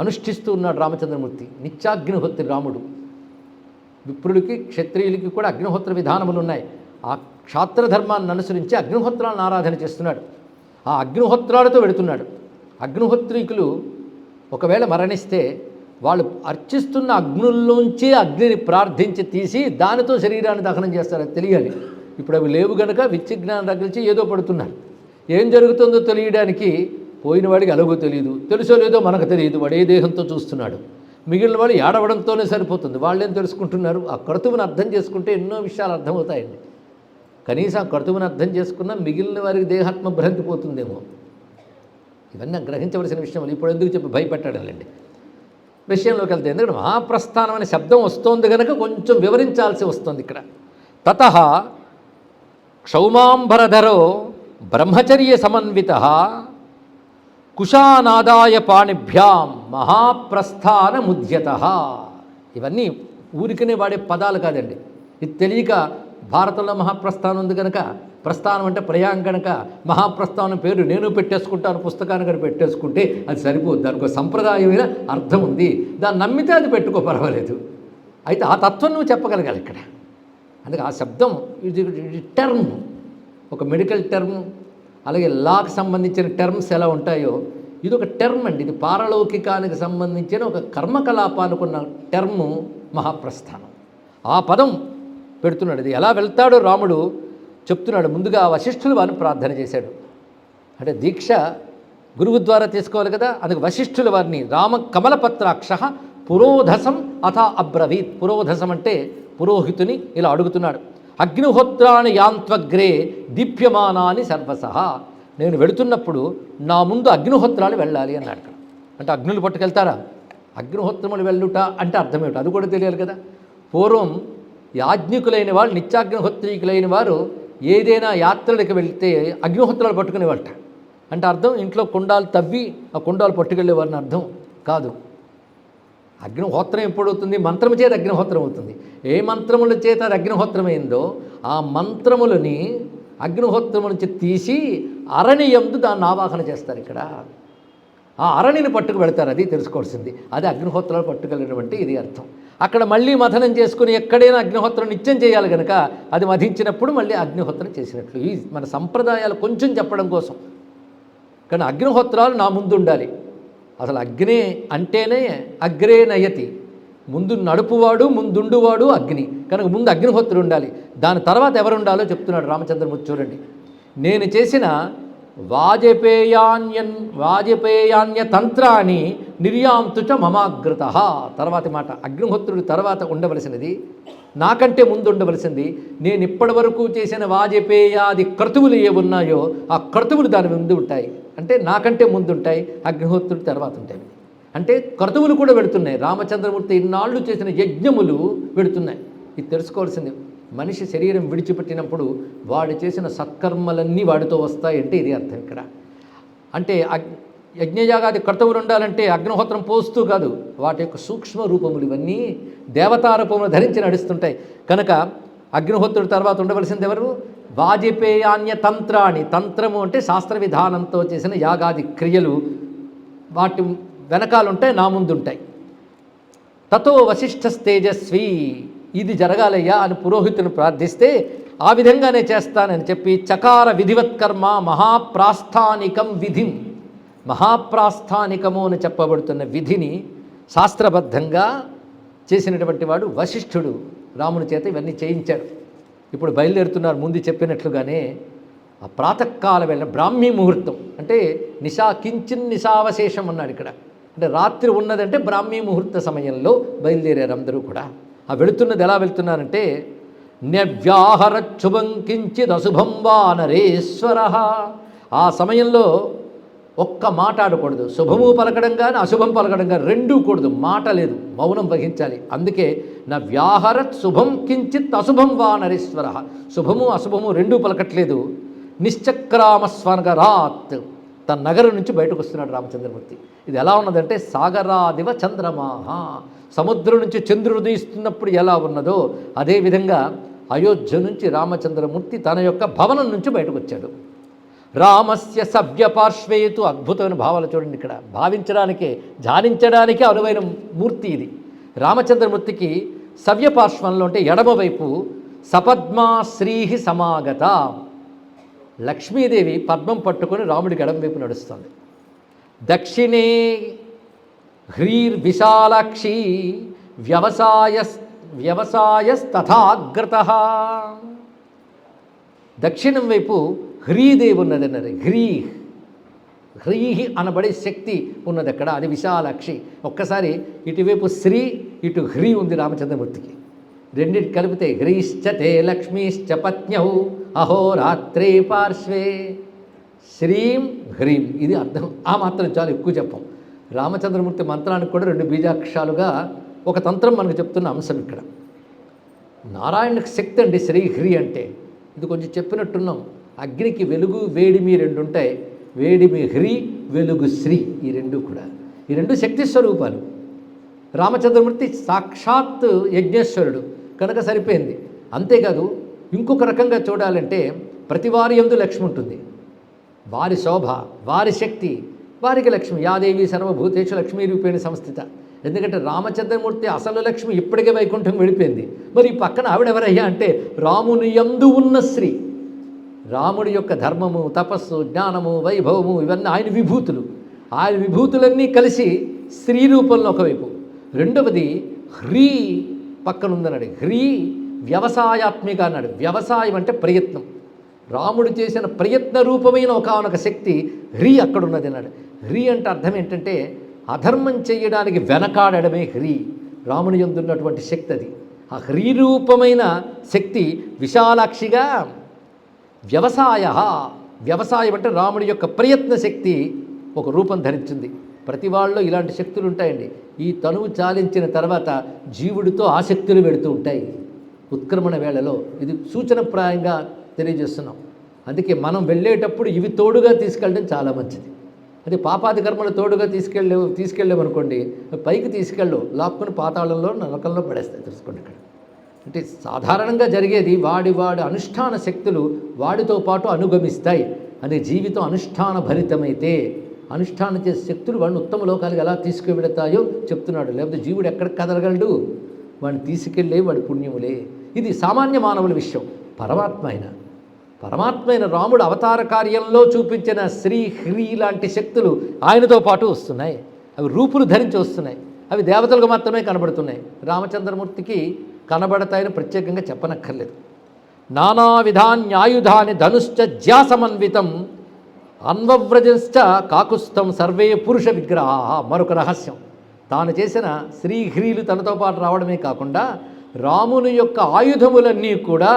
అనుష్ఠిస్తూ ఉన్నాడు రామచంద్రమూర్తి. నిత్యాగ్నిహోత్రి రాముడు. విప్రుడికి క్షత్రియులకి కూడా అగ్నిహోత్ర విధానములు ఉన్నాయి. ఆ క్షాత్రధర్మాన్ని అనుసరించి అగ్నిహోత్రాలను ఆరాధన చేస్తున్నాడు. ఆ అగ్నిహోత్రాలతో వెళుతున్నాడు. అగ్నిహోత్రీకులు ఒకవేళ మరణిస్తే వాళ్ళు అర్చిస్తున్న అగ్నుల్లోంచి అగ్నిని ప్రార్థించి తీసి దానితో శరీరాన్ని దహనం చేస్తారు. అది తెలియాలి. ఇప్పుడు అవి లేవు గనక విచ్చిజ్ఞానం రగిల్చి ఏదో పడుతున్నారు. ఏం జరుగుతుందో తెలియడానికి పోయిన వాడికి ఎలాగో తెలియదు, తెలుసో లేదో మనకు తెలియదు. వాడు ఏ దేహంతో చూస్తున్నాడు. మిగిలిన వాళ్ళు ఏడవడంతోనే సరిపోతుంది. వాళ్ళేం తెలుసుకుంటున్నారు? ఆ కర్తువుని అర్థం చేసుకుంటే ఎన్నో విషయాలు అర్థమవుతాయండి. కనీసం ఆ కర్తువుని అర్థం చేసుకున్నా మిగిలిన వారికి దేహాత్మ భ్రాంతి పోతుందేమో. ఇవన్నీ గ్రహించవలసిన విషయం. ఇప్పుడు ఎందుకు చెప్పి భయపెట్టాడండి విషయంలోకి వెళ్తే. ఎందుకంటే మహాప్రస్థానం అనే శబ్దం వస్తోంది కనుక కొంచెం వివరించాల్సి వస్తుంది ఇక్కడ. తతః క్షౌమాంబరధరో బ్రహ్మచర్య సమన్విత కుశానాదాయ పాణిభ్యాం మహాప్రస్థానముద్యత. ఇవన్నీ ఊరికనే వాడే పదాలు కాదండి. ఇది తెలియక భారతంలో మహాప్రస్థానం ఉంది కనుక, ప్రస్థానం అంటే ప్రయాణం కనుక మహాప్రస్థానం పేరు నేను పెట్టేసుకుంటాను, పుస్తకాన్ని కనుక పెట్టేసుకుంటే అది సరిపోదు. దానికి ఒక సంప్రదాయమైన అర్థం ఉంది. దాన్ని నమ్మితే అది పెట్టుకో, పర్వాలేదు. అయితే ఆ తత్వం నువ్వు చెప్పగలగాలి ఇక్కడ. అందుకే ఆ శబ్దం ఇది టర్మ్, ఒక మెడికల్ టర్మ్. అలాగే లాకి సంబంధించిన టర్మ్స్ ఎలా ఉంటాయో ఇది ఒక టర్మ్ అండి. ఇది పారలౌకికానికి సంబంధించిన ఒక కర్మకలాపానికి ఉన్న టర్ము మహాప్రస్థానం. ఆ పదం పెడుతున్నాడు. ఇది ఎలా వెళ్తాడో రాముడు చెప్తున్నాడు. ముందుగా వశిష్ఠులు వారిని ప్రార్థన చేశాడు. అంటే దీక్ష గురువు ద్వారా తీసుకోవాలి కదా. అందుకు వశిష్ఠుల వారిని రామ కమలపత్రాక్ష పురోధసం అథ అబ్రవీత్. పురోధసం అంటే పురోహితుని ఇలా అడుగుతున్నాడు. అగ్నిహోత్రాన్ని యాంత్వగ్రే దీప్యమానాన్ని సర్వసహ. నేను వెళుతున్నప్పుడు నా ముందు అగ్నిహోత్రాలు వెళ్ళాలి అన్నాడు. అంటే అగ్నులు పట్టుకెళ్తారా? అగ్నిహోత్రములు వెళ్ళుట అంటే అర్థమేమిటి అది కూడా తెలియాలి కదా. పూర్వం యాజ్ఞికులైన వాళ్ళు, నిత్యాగ్నిహోత్రీకులైన వారు ఏదైనా యాత్రలకు వెళ్తే అగ్నిహోత్రాలు పట్టుకునేవాళ్ళట. అంటే అర్థం ఇంట్లో కుండాలు తవ్వి ఆ కుండాలు పట్టుకెళ్ళేవారిని అర్థం కాదు. అగ్నిహోత్రం ఎప్పుడవుతుంది? మంత్రము చేత అగ్నిహోత్రం అవుతుంది. ఏ మంత్రముల చేత అది అగ్నిహోత్రమైందో ఆ మంత్రములని అగ్నిహోత్రము నుంచి తీసి అరణియందు దాన్ని ఆవాహన చేస్తారు. ఇక్కడ ఆ అరణిని పట్టుకు వెళతారు. అది తెలుసుకోవాల్సింది. అది అగ్నిహోత్రాలు పట్టుకెళ్ళినటువంటి ఇది అర్థం. అక్కడ మళ్ళీ మథనం చేసుకుని ఎక్కడైనా అగ్నిహోత్రం నిత్యం చేయాలి కనుక అది మధించినప్పుడు మళ్ళీ అగ్నిహోత్రం చేసినట్లు. ఈ మన సంప్రదాయాలు కొంచెం చెప్పడం కోసం. కానీ అగ్నిహోత్రాలు నా ముందు ఉండాలి. అసలు అగ్ని అంటేనే అగ్రే నయతి. ముందు నడుపువాడు, ముందుండువాడు అగ్ని కనుక ముందు అగ్నిహోత్రుడు ఉండాలి. దాని తర్వాత ఎవరు ఉండాలో చెప్తున్నాడు రామచంద్రమూర్తి. చూడండి, నేను చేసిన వాజపేయాన్య తంత్రాన్ని నిర్యాంతుచ మమాగ్రత. తర్వాతి మాట అగ్నిహోత్రుడి తర్వాత ఉండవలసినది, నాకంటే ముందు ఉండవలసింది. నేను ఇప్పటి వరకు చేసిన వాజపేయాది క్రతువులు ఏ ఉన్నాయో ఆ క్రతువులు దాని ముందు ఉంటాయి. అంటే నాకంటే ముందు ఉంటాయి, అగ్నిహోత్రుడి తర్వాత ఉంటాయి. అంటే క్రతువులు కూడా వెళుతున్నాయి. రామచంద్రమూర్తి ఇన్నాళ్ళు చేసిన యజ్ఞములు వెళుతున్నాయి. ఇది తెలుసుకోవాల్సింది. మనిషి శరీరం విడిచిపెట్టినప్పుడు వాడు చేసిన సత్కర్మలన్నీ వాడితో వస్తాయంటే ఇది అర్థం ఇక్కడ. అంటే యజ్ఞయాగాది క్రతువులు ఉండాలంటే అగ్నిహోత్రం పోస్తూ కాదు, వాటి యొక్క సూక్ష్మ రూపములు ఇవన్నీ దేవతారూపములు ధరించి నడుస్తుంటాయి. కనుక అగ్నిహోత్రుడి తర్వాత ఉండవలసింది ఎవరు? వాజపేయాన్య తంత్రాన్ని. తంత్రము అంటే శాస్త్ర విధానంతో చేసిన యాగాది క్రియలు వాటి వెనకాలుంటాయి, నా ముందుంటాయి. తతో వశిష్ఠస్తేజస్వి. ఇది జరగాలయ్యా అని పురోహితుని ప్రార్థిస్తే ఆ విధంగానే చేస్తానని చెప్పి చకార విధివత్కర్మ మహాప్రాస్థానికం విధిం. మహాప్రాస్థానికము అని చెప్పబడుతున్న విధిని శాస్త్రబద్ధంగా చేసినటువంటి వాడు వశిష్ఠుడు. రాముని చేత ఇవన్నీ చేయించాడు. ఇప్పుడు బయలుదేరుతున్నారు. ముందు చెప్పినట్లుగానే ఆ ప్రాతకాల వేళ బ్రాహ్మీ ముహూర్తం అంటే నిశావశేషం అన్నాడు ఇక్కడ. అంటే రాత్రి ఉన్నదంటే బ్రాహ్మీ ముహూర్త సమయంలో బయలుదేరారు అందరూ కూడా. ఆ వెళుతున్నది ఎలా వెళుతున్నారంటే న్యవ్యాహరచ్చుభం కించిద్ అశుభం వా నరేశ్వర. ఆ సమయంలో ఒక్క మాట ఆడకూడదు, శుభము పలకడం కానీ అశుభం పలకడం కానీ రెండూ కూడదు, మాట లేదు, మౌనం వహించాలి. అందుకే నా వ్యాహరత్ శుభం కించిత్ అశుభం వా నరేశ్వర. శుభము అశుభము రెండూ పలకట్లేదు. నిశ్చక్రామస్వనగరాత్, తన నగరం నుంచి బయటకు వస్తున్నాడు రామచంద్రమూర్తి. ఇది ఎలా ఉన్నదంటే సాగరాదివ చంద్రమాహ, సముద్రం నుంచి చంద్రుడు ఉదయిస్తున్నప్పుడు ఎలా ఉన్నదో అదేవిధంగా అయోధ్య నుంచి రామచంద్రమూర్తి తన యొక్క భవనం నుంచి బయటకు వచ్చాడు. రామస్య సవ్యపార్శ్వేతు, అద్భుతమైన భావాలు చూడండి ఇక్కడ. భావించడానికే ధ్యానించడానికే అనువైన మూర్తి ఇది. రామచంద్రమూర్తికి సవ్యపార్శ్వంలో అంటే ఎడమవైపు సపద్మా శ్రీహి సమాగత, లక్ష్మీదేవి పద్మం పట్టుకొని రాముడికి ఎడమవైపు నడుస్తుంది. దక్షిణే హ్రీర్విశాలాక్షి వ్యవసాయస్తథాగ్రత. దక్షిణం వైపు హ్రీదేవి ఉన్నదన్నారు. హ్రీహి అనబడే శక్తి ఉన్నది అక్కడ, అది విశాలాక్షి. ఒక్కసారి ఇటువైపు శ్రీ, ఇటు హ్రీ ఉంది రామచంద్రమూర్తికి. రెండింటి కలిపితే హ్రీశ్చతే లక్ష్మీశ్చ పత్న్యౌ అహోరాత్రే పార్శ్వే శ్రీం హ్రీం, ఇది అర్థం. ఆ మాత్రం చాలు, ఎక్కువ చెప్పం. రామచంద్రమూర్తి మంత్రానికి కూడా రెండు బీజాక్షరాలుగా ఒక తంత్రం మనకు చెప్తున్న అంశం ఇక్కడ. నారాయణకి శక్తి అండి శ్రీ హ్రీ అంటే. ఇది కొంచెం చెప్పినట్టున్నాం. అగ్నికి వెలుగు వేడిమి రెండు ఉంటాయి. వేడిమి హ్రీ, వెలుగు శ్రీ, ఈ రెండు కూడా, ఈ రెండు శక్తి స్వరూపాలు. రామచంద్రమూర్తి సాక్షాత్ యజ్ఞేశ్వరుడు కనుక సరిపోయింది. అంతేకాదు ఇంకొక రకంగా చూడాలంటే ప్రతి వారి యందు లక్ష్మి ఉంటుంది. వారి శోభ, వారి శక్తి, వారికి లక్ష్మి. యాదేవి సర్వభూతేషు లక్ష్మీ రూపేణ సంస్థిత. ఎందుకంటే రామచంద్రమూర్తి అసలు లక్ష్మి ఇప్పటికే వైకుంఠం వెళ్ళిపోయింది. మరి ఈ పక్కన ఆవిడెవరయ్యా అంటే రాముని యందు ఉన్న శ్రీ. రాముడి యొక్క ధర్మము, తపస్సు, జ్ఞానము, వైభవము ఇవన్నీ ఆయన విభూతులు. ఆయన విభూతులన్నీ కలిసి స్త్రీ రూపంలో ఒకవైపు. రెండవది హ్రీ పక్కనుందన్నాడు. హ్రీ వ్యవసాయాత్మిక అన్నాడు. వ్యవసాయం అంటే ప్రయత్నం. రాముడు చేసిన ప్రయత్న రూపమైన ఒకనొక శక్తి హ్రీ అక్కడున్నది అన్నాడు. హ్రీ అంటే అర్థం ఏంటంటే అధర్మం చేయడానికి వెనకాడడమే హ్రీ. రాముని యందున్నటువంటి శక్తి అది. ఆ హ్రీ రూపమైన శక్తి విశాలాక్షిగా వ్యవసాయం అంటే రాముడి యొక్క ప్రయత్న శక్తి ఒక రూపం ధరించింది. ప్రతి వాళ్ళలో ఇలాంటి శక్తులు ఉంటాయండి. ఈ తనువు చాలించిన తర్వాత జీవుడితో ఆసక్తులు పెడుతూ ఉంటాయి ఉత్క్రమణ వేళలో. ఇది సూచనప్రాయంగా తెలియజేస్తున్నాం. అందుకే మనం వెళ్ళేటప్పుడు ఇవి తోడుగా తీసుకెళ్ళడం చాలా మంచిది. అది పాపాది కర్మలు తోడుగా తీసుకెళ్ళామనుకోండి, పైకి తీసుకెళ్ళు, లాక్కుని పాతాళంలో నరకంలో పడేస్తాయి. తెలుసుకోండి ఇక్కడ. అంటే సాధారణంగా జరిగేది వాడి అనుష్ఠాన శక్తులు వాడితో పాటు అనుగమిస్తాయి. అనే జీవితం అనుష్ఠాన భరితమైతే అనుష్ఠానం చేసే శక్తులు వాడిని ఉత్తమ లోకాలకు ఎలా తీసుకువెడతాయో చెప్తున్నాడు. లేకపోతే జీవుడు ఎక్కడికి కదలగలడు? వాడిని తీసుకెళ్ళే వాడి పుణ్యములే. ఇది సామాన్య మానవుల విషయం. పరమాత్మ అయిన రాముడు అవతార కార్యంలో చూపించిన శ్రీ హ్రీ లాంటి శక్తులు ఆయనతో పాటు వస్తున్నాయి. అవి రూపులు ధరించి వస్తున్నాయి. అవి దేవతలకు మాత్రమే కనబడుతున్నాయి. రామచంద్రమూర్తికి కనబడతాయని ప్రత్యేకంగా చెప్పనక్కర్లేదు. నానా విధాన్యాయుధాని ధనుశ్చ జ్యాసమన్వితం అన్వవ్రజశ్చ కాకుస్థం సర్వే పురుష విగ్రహ. మరొక రహస్యం, తాను చేసిన శ్రీహ్రీలు తనతో పాటు రావడమే కాకుండా రాముని యొక్క ఆయుధములన్నీ కూడా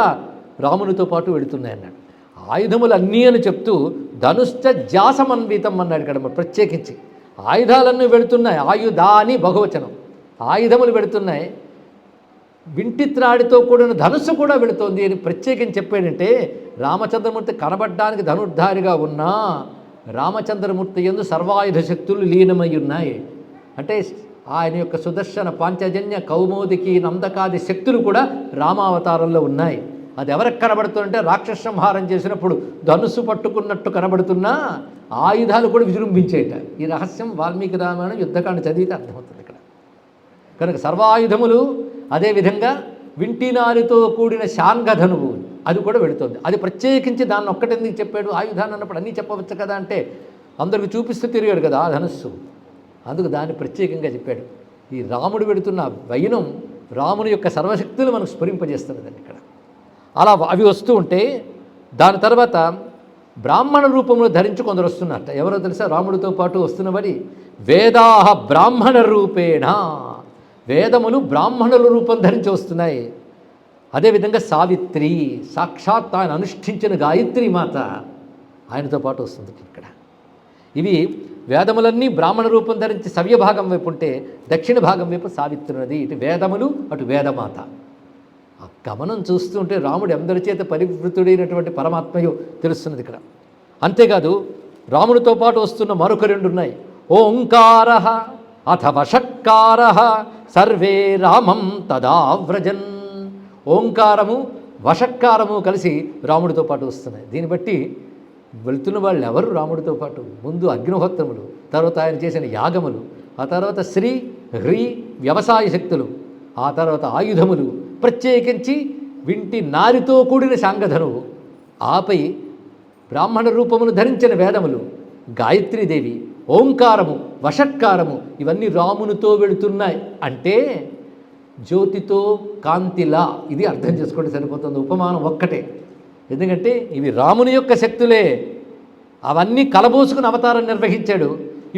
రామునితో పాటు వెళుతున్నాయన్నాడు. ఆయుధములన్నీ అని చెప్తూ ధనుశ్చ జ్యాసమన్వితం అన్నాడు ఇక్కడ ప్రత్యేకించి. ఆయుధాలన్నీ వెళుతున్నాయి. ఆయుధాని బహువచనం, ఆయుధములు వెళుతున్నాయి. వింటిత్రాడితో కూడిన ధనుస్సు కూడా వెళుతోంది అని ప్రత్యేకించి చెప్పాడంటే రామచంద్రమూర్తి కనబడ్డానికి ధనుర్ధారిగా ఉన్నా రామచంద్రమూర్తి యందు సర్వాయుధ శక్తులు లీనమై ఉన్నాయి. అంటే ఆయన యొక్క సుదర్శన, పాంచజన్య, కౌమోదికి, నందకాది శక్తులు కూడా రామావతారంలో ఉన్నాయి. అది ఎవరికి కనబడుతుందంటే రాక్షస సంహారం చేసినప్పుడు ధనుస్సు పట్టుకున్నట్టు కనబడుతున్నా ఆయుధాలు కూడా విజృంభించేట. ఈ రహస్యం వాల్మీకి రామాయణం యుద్ధకాండ చదివితే అర్థమవుతుంది ఇక్కడ. కనుక సర్వాయుధములు, అదేవిధంగా వింటినారితో కూడిన శాంగధనువు అది కూడా వెళుతుంది. అది ప్రత్యేకించి దాన్ని ఒక్కటెందుకు చెప్పాడు? ఆయుధాన్ని అన్నప్పుడు అన్నీ చెప్పవచ్చు కదా అంటే అందరికి చూపిస్తూ తిరిగాడు కదా ఆ ధనుస్సు. అందుకు దాన్ని ప్రత్యేకంగా చెప్పాడు. ఈ రాముడు వెళుతున్న వైనం రాముని యొక్క సర్వశక్తులు మనకు స్ఫురింపజేస్తున్నదండి ఇక్కడ. అలా అవి వస్తూ ఉంటే దాని తర్వాత బ్రాహ్మణ రూపంలో ధరించి కొందరు వస్తున్నారట. ఎవరో తెలుసా? రాముడితో పాటు వస్తున్నవాడి వేదాహ బ్రాహ్మణ రూపేణ, వేదములు బ్రాహ్మణుల రూపం ధరించి వస్తున్నాయి. అదేవిధంగా సావిత్రి, సాక్షాత్ ఆయన అనుష్ఠించిన గాయత్రి మాత ఆయనతో పాటు వస్తుంది ఇక్కడ. ఇవి వేదములన్నీ బ్రాహ్మణ రూపం ధరించి సవ్య భాగం వైపు ఉంటే, దక్షిణ భాగం వైపు సావిత్రి నది. ఇటు వేదములు, అటు వేదమాత. ఆ గమనం చూస్తుంటే రాముడు ఎందరి చేత పరివృతుడైనటువంటి పరమాత్మయో తెలుస్తున్నది ఇక్కడ. అంతేకాదు రాముడితో పాటు వస్తున్న మరొక రెండు ఉన్నాయి. ఓంకార అథ వషట్కార సర్వే రామం తదా వ్రజన్. ఓంకారము వషట్కారము కలిసి రాముడితో పాటు వస్తున్నాయి. దీన్ని బట్టి వెళ్తున్న వాళ్ళు ఎవరు రాముడితో పాటు? ముందు అగ్నిహోత్రములు, తర్వాత ఆయన చేసిన యాగములు, ఆ తర్వాత శ్రీ హ్రీ వ్యవసాయ శక్తులు, ఆ తర్వాత ఆయుధములు, ప్రత్యేకించి వింటి నారితో కూడిన శాంగధనువు, ఆపై బ్రాహ్మణ రూపమును ధరించిన వేదములు, గాయత్రీదేవి, ఓంకారము, వషట్కారము, ఇవన్నీ రామునితో వెళుతున్నాయి. అంటే జ్యోతితో కాంతిలా, ఇది అర్థం చేసుకుంటే సరిపోతుంది. ఉపమానం ఒక్కటే. ఎందుకంటే ఇవి రాముని యొక్క శక్తులే. అవన్నీ కలబోసుకుని అవతారం నిర్వహించాడు.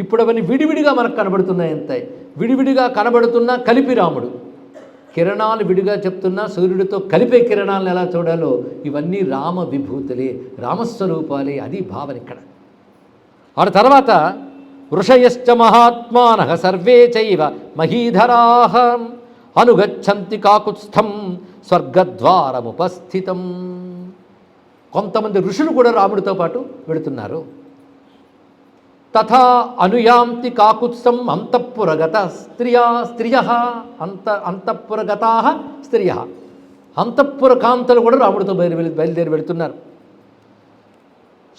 ఇప్పుడు అవన్నీ విడివిడిగా మనకు కనబడుతున్నాయి. ఎంత విడివిడిగా కనబడుతున్నా కలిపి రాముడు. కిరణాలు విడిగా చెప్తున్నా సూర్యుడితో కలిపే కిరణాలను ఎలా చూడాలో ఇవన్నీ రామ విభూతులే, రామస్వరూపాలే. అది భావన ఇక్కడ. ఆ తర్వాత ఋషయశ్చ మహాత్మానః సర్వే చైవ మహీధరాః అనుగచ్చంతి కాకుత్స్థం స్వర్గద్వారముపస్థితం. కొంతమంది ఋషులు కూడా రాముడితో పాటు వెళుతున్నారు. తథా అనుయాంతి కాకుత్సం అంతఃపురగత స్త్రియః అంతఃపురగతాః స్త్రియః. అంతఃపుర కాంతలు కూడా రాముడితో బయలుదేరి వెళుతున్నారు.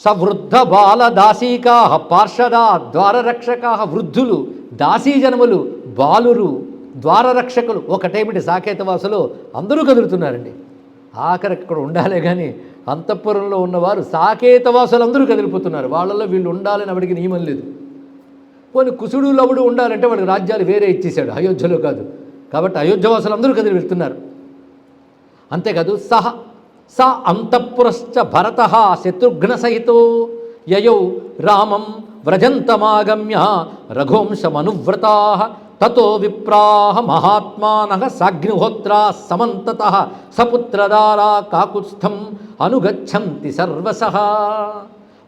సవృద్ధ బాల దాసీకాః పార్షదా ద్వారరక్షకాః. వృద్ధులు, దాసీజనములు, బాలురు, ద్వారరక్షకులు, ఒకటేమిటి సాకేతవాసులు అందరూ కదులుతున్నారండి. ఆఖరికి ఇక్కడ ఉండాలే కానీ అంతఃపురంలో ఉన్నవారు సాకేతవాసులు అందరూ కదిలిపోతున్నారు. వాళ్ళలో వీళ్ళు ఉండాలని వాడికి నియమం లేదు. పోనీ కుసుడు లవుడు ఉండాలంటే వాడికి రాజ్యాలు వేరే ఇచ్చేశాడు, అయోధ్యలో కాదు. కాబట్టి అయోధ్యవాసులు అందరూ కదిలి వెళ్తున్నారు. అంతేకాదు స అంతఃపురశ్చ భరతః శత్రుఘ్న సహితో యయౌ రామం వ్రజంతమాగమ్య రఘువంశమనువ్రతాః తతో విప్రాహ మహాత్మానః సాగ్నిహోత్రా సమంతతః సపుత్రదారా కాకుత్స్థం అనుగచ్చంతి సర్వసః.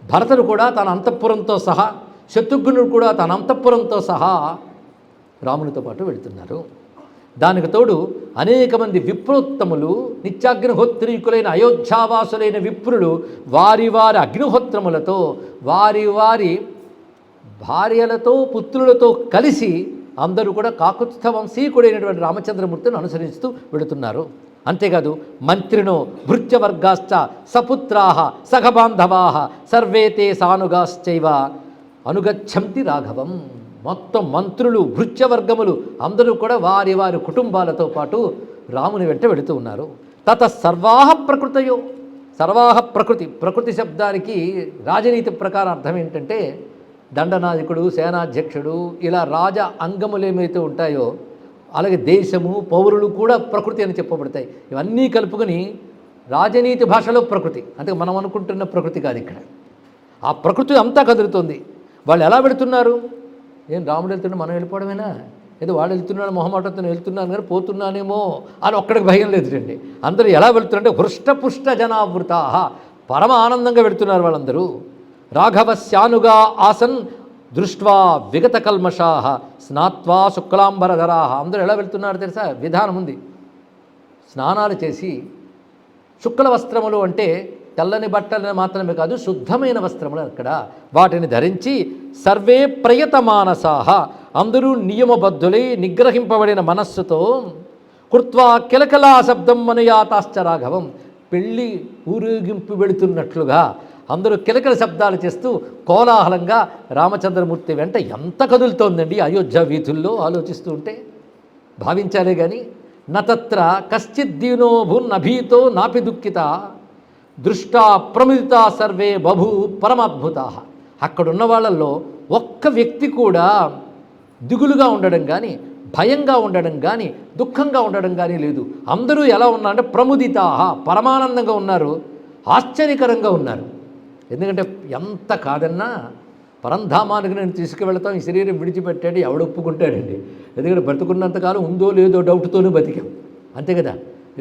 భరతుడు కూడా తన అంతఃపురంతో సహా, శత్రుఘ్నుడు కూడా తన అంతఃపురంతో సహా రామునితో పాటు వెళుతున్నారు. దానికి తోడు అనేక మంది విప్రోత్తములు, నిత్యాగ్నిహోత్రీకులైన అయోధ్యావాసులైన విప్రులు వారి వారి అగ్నిహోత్రములతో, వారి వారి భార్యలతో, పుత్రులతో కలిసి అందరూ కూడా కాకుత్స్థ వంశీకుడైనటువంటి రామచంద్రమూర్తిని అనుసరిస్తూ వెళుతున్నారు. అంతేకాదు మంత్రినో భృత్యవర్గాశ్చ సపుత్రాః సఖబాంధవాః సర్వే తే సానుగాశ్చైవ అనుగచ్చంతి రాఘవం. మొత్తం మంత్రులు, భృత్యవర్గములు అందరూ కూడా వారి వారి కుటుంబాలతో పాటు రాముని వెంట వెళుతూ ఉన్నారు. తత సర్వాహ ప్రకృతయో, సర్వాహ ప్రకృతి, ప్రకృతి శబ్దానికి రాజనీతి ప్రకారం అర్థం ఏంటంటే దండనాయకుడు, సేనాధ్యక్షుడు, ఇలా రాజ అంగములు ఏమైతే ఉంటాయో అలాగే దేశము, పౌరులు కూడా ప్రకృతి అని చెప్పబడతాయి. ఇవన్నీ కలుపుకొని రాజనీతి భాషలో ప్రకృతి. అంటే మనం అనుకుంటున్న ప్రకృతి కాదు ఇక్కడ. ఆ ప్రకృతి అంతా కదులుతుంది. వాళ్ళు ఎలా వెళుతున్నారు? ఏం రాముడు వెళ్తున్నా మనం వెళ్ళిపోవడమేనా? ఏదో వాడు వెళ్తున్నాడు మొహమాటతో వెళ్తున్నాను కానీ పోతున్నానేమో అని ఒక్కడికి భయం లేదుటండి. అందరూ ఎలా వెళుతున్నారంటే హృష్టపుష్ట జనావృతా, పరమ ఆనందంగా వెళుతున్నారు వాళ్ళందరూ. రాఘవస్యానుగా ఆసన్ దృష్ట్వా విగత కల్మషాః స్నాత్వా శుక్లాంబరధరాః. అందరూ ఎలా వెళ్తున్నారు తెలుసా? విధానం ఉంది. స్నానాలు చేసి, శుక్ల వస్త్రములు అంటే తెల్లని బట్టలను మాత్రమే కాదు, శుద్ధమైన వస్త్రములు అక్కడ, వాటిని ధరించి సర్వే ప్రయత మానసాః, అందరూ నియమబద్ధులై నిగ్రహింపబడిన మనస్సుతో కృత్వా కిలకలా శబ్దం అనుయాతాశ్చ రాఘవం. పెళ్ళి ఊరేగింపు వెళుతున్నట్లుగా అందరూ కిలకల శబ్దాలు చేస్తూ కోలాహలంగా రామచంద్రమూర్తి వెంట ఎంత కదులుతోందండి అయోధ్య వీధుల్లో. ఆలోచిస్తూ ఉంటే భావించాలే కానీ నత్ర కశ్చిత్ దీనో భూన్నభీతో నాపి దుఃఖిత దృష్టా ప్రముదితా సర్వే బభూ పరమాద్భుతా. అక్కడున్న వాళ్ళల్లో ఒక్క వ్యక్తి కూడా దిగులుగా ఉండడం కానీ, భయంగా ఉండడం కానీ, దుఃఖంగా ఉండడం కానీ లేదు. అందరూ ఎలా ఉన్నారంటే ప్రముదితా, పరమానందంగా ఉన్నారు, ఆశ్చర్యకరంగా ఉన్నారు. ఎందుకంటే ఎంత కాదన్నా పరంధామానికి నేను తీసుకువెళ్తాం, ఈ శరీరం విడిచిపెట్టాడు ఎవడు ఒప్పుకుంటాడండి. ఎందుకంటే బ్రతుకున్నంతకాలం ఉందో లేదో డౌట్తోనే బతికాం, అంతే కదా.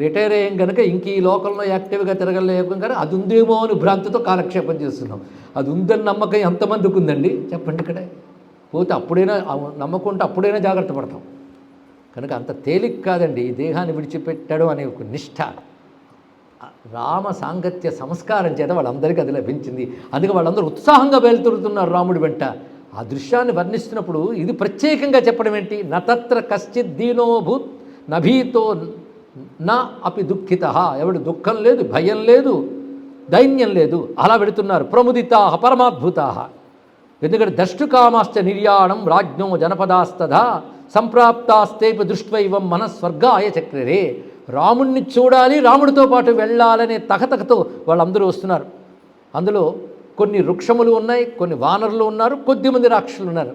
రిటైర్ అయ్యాం కనుక ఇంక ఈ లోకంలో యాక్టివ్గా తిరగలేకపోయాం కానీ అది ఉందేమో అని భ్రాంతితో కాలక్షేపం చేస్తున్నాం. అది ఉందని నమ్మకం ఎంతమందికి ఉందండి చెప్పండి. ఇక్కడ పోతే అప్పుడైనా నమ్మకం ఉంటే అప్పుడైనా జాగ్రత్త పడతాం. కనుక అంత తేలిక కాదండి ఈ దేహాన్ని విడిచిపెట్టడం అనే ఒక నిష్ఠ. రామ సాంగత్య సంస్కారం చేత వాళ్ళందరికీ అది లభించింది. అందుకే వాళ్ళందరూ ఉత్సాహంగా బయలుదేరుతున్నారు రాముడి వెంట. ఆ దృశ్యాన్ని వర్ణిస్తున్నప్పుడు ఇది ప్రత్యేకంగా చెప్పడం ఏంటి, నతత్ర కశ్చిత్ దీనోభూత్ నభీతో నా అపి దుఃఖిత, ఎవడు దుఃఖం లేదు, భయం లేదు, దైన్యం లేదు, అలా వెళుతున్నారు. ప్రముదితా పరమాద్భుతా, ఎందుకంటే దష్టుకామాశ్చ నిర్యాణం రాజ్ఞో జనపదాస్తథా సంప్రాప్తాస్తేపి దృష్ట్వైవం మనస్వర్గాయ చక్రరే. రాముణ్ణి చూడాలి, రాముడితో పాటు వెళ్ళాలనే తహతకతో వాళ్ళందరూ వస్తున్నారు. అందులో కొన్ని వృక్షములు ఉన్నాయి, కొన్ని వానరులు ఉన్నారు, కొద్దిమంది రాక్షసులు ఉన్నారు.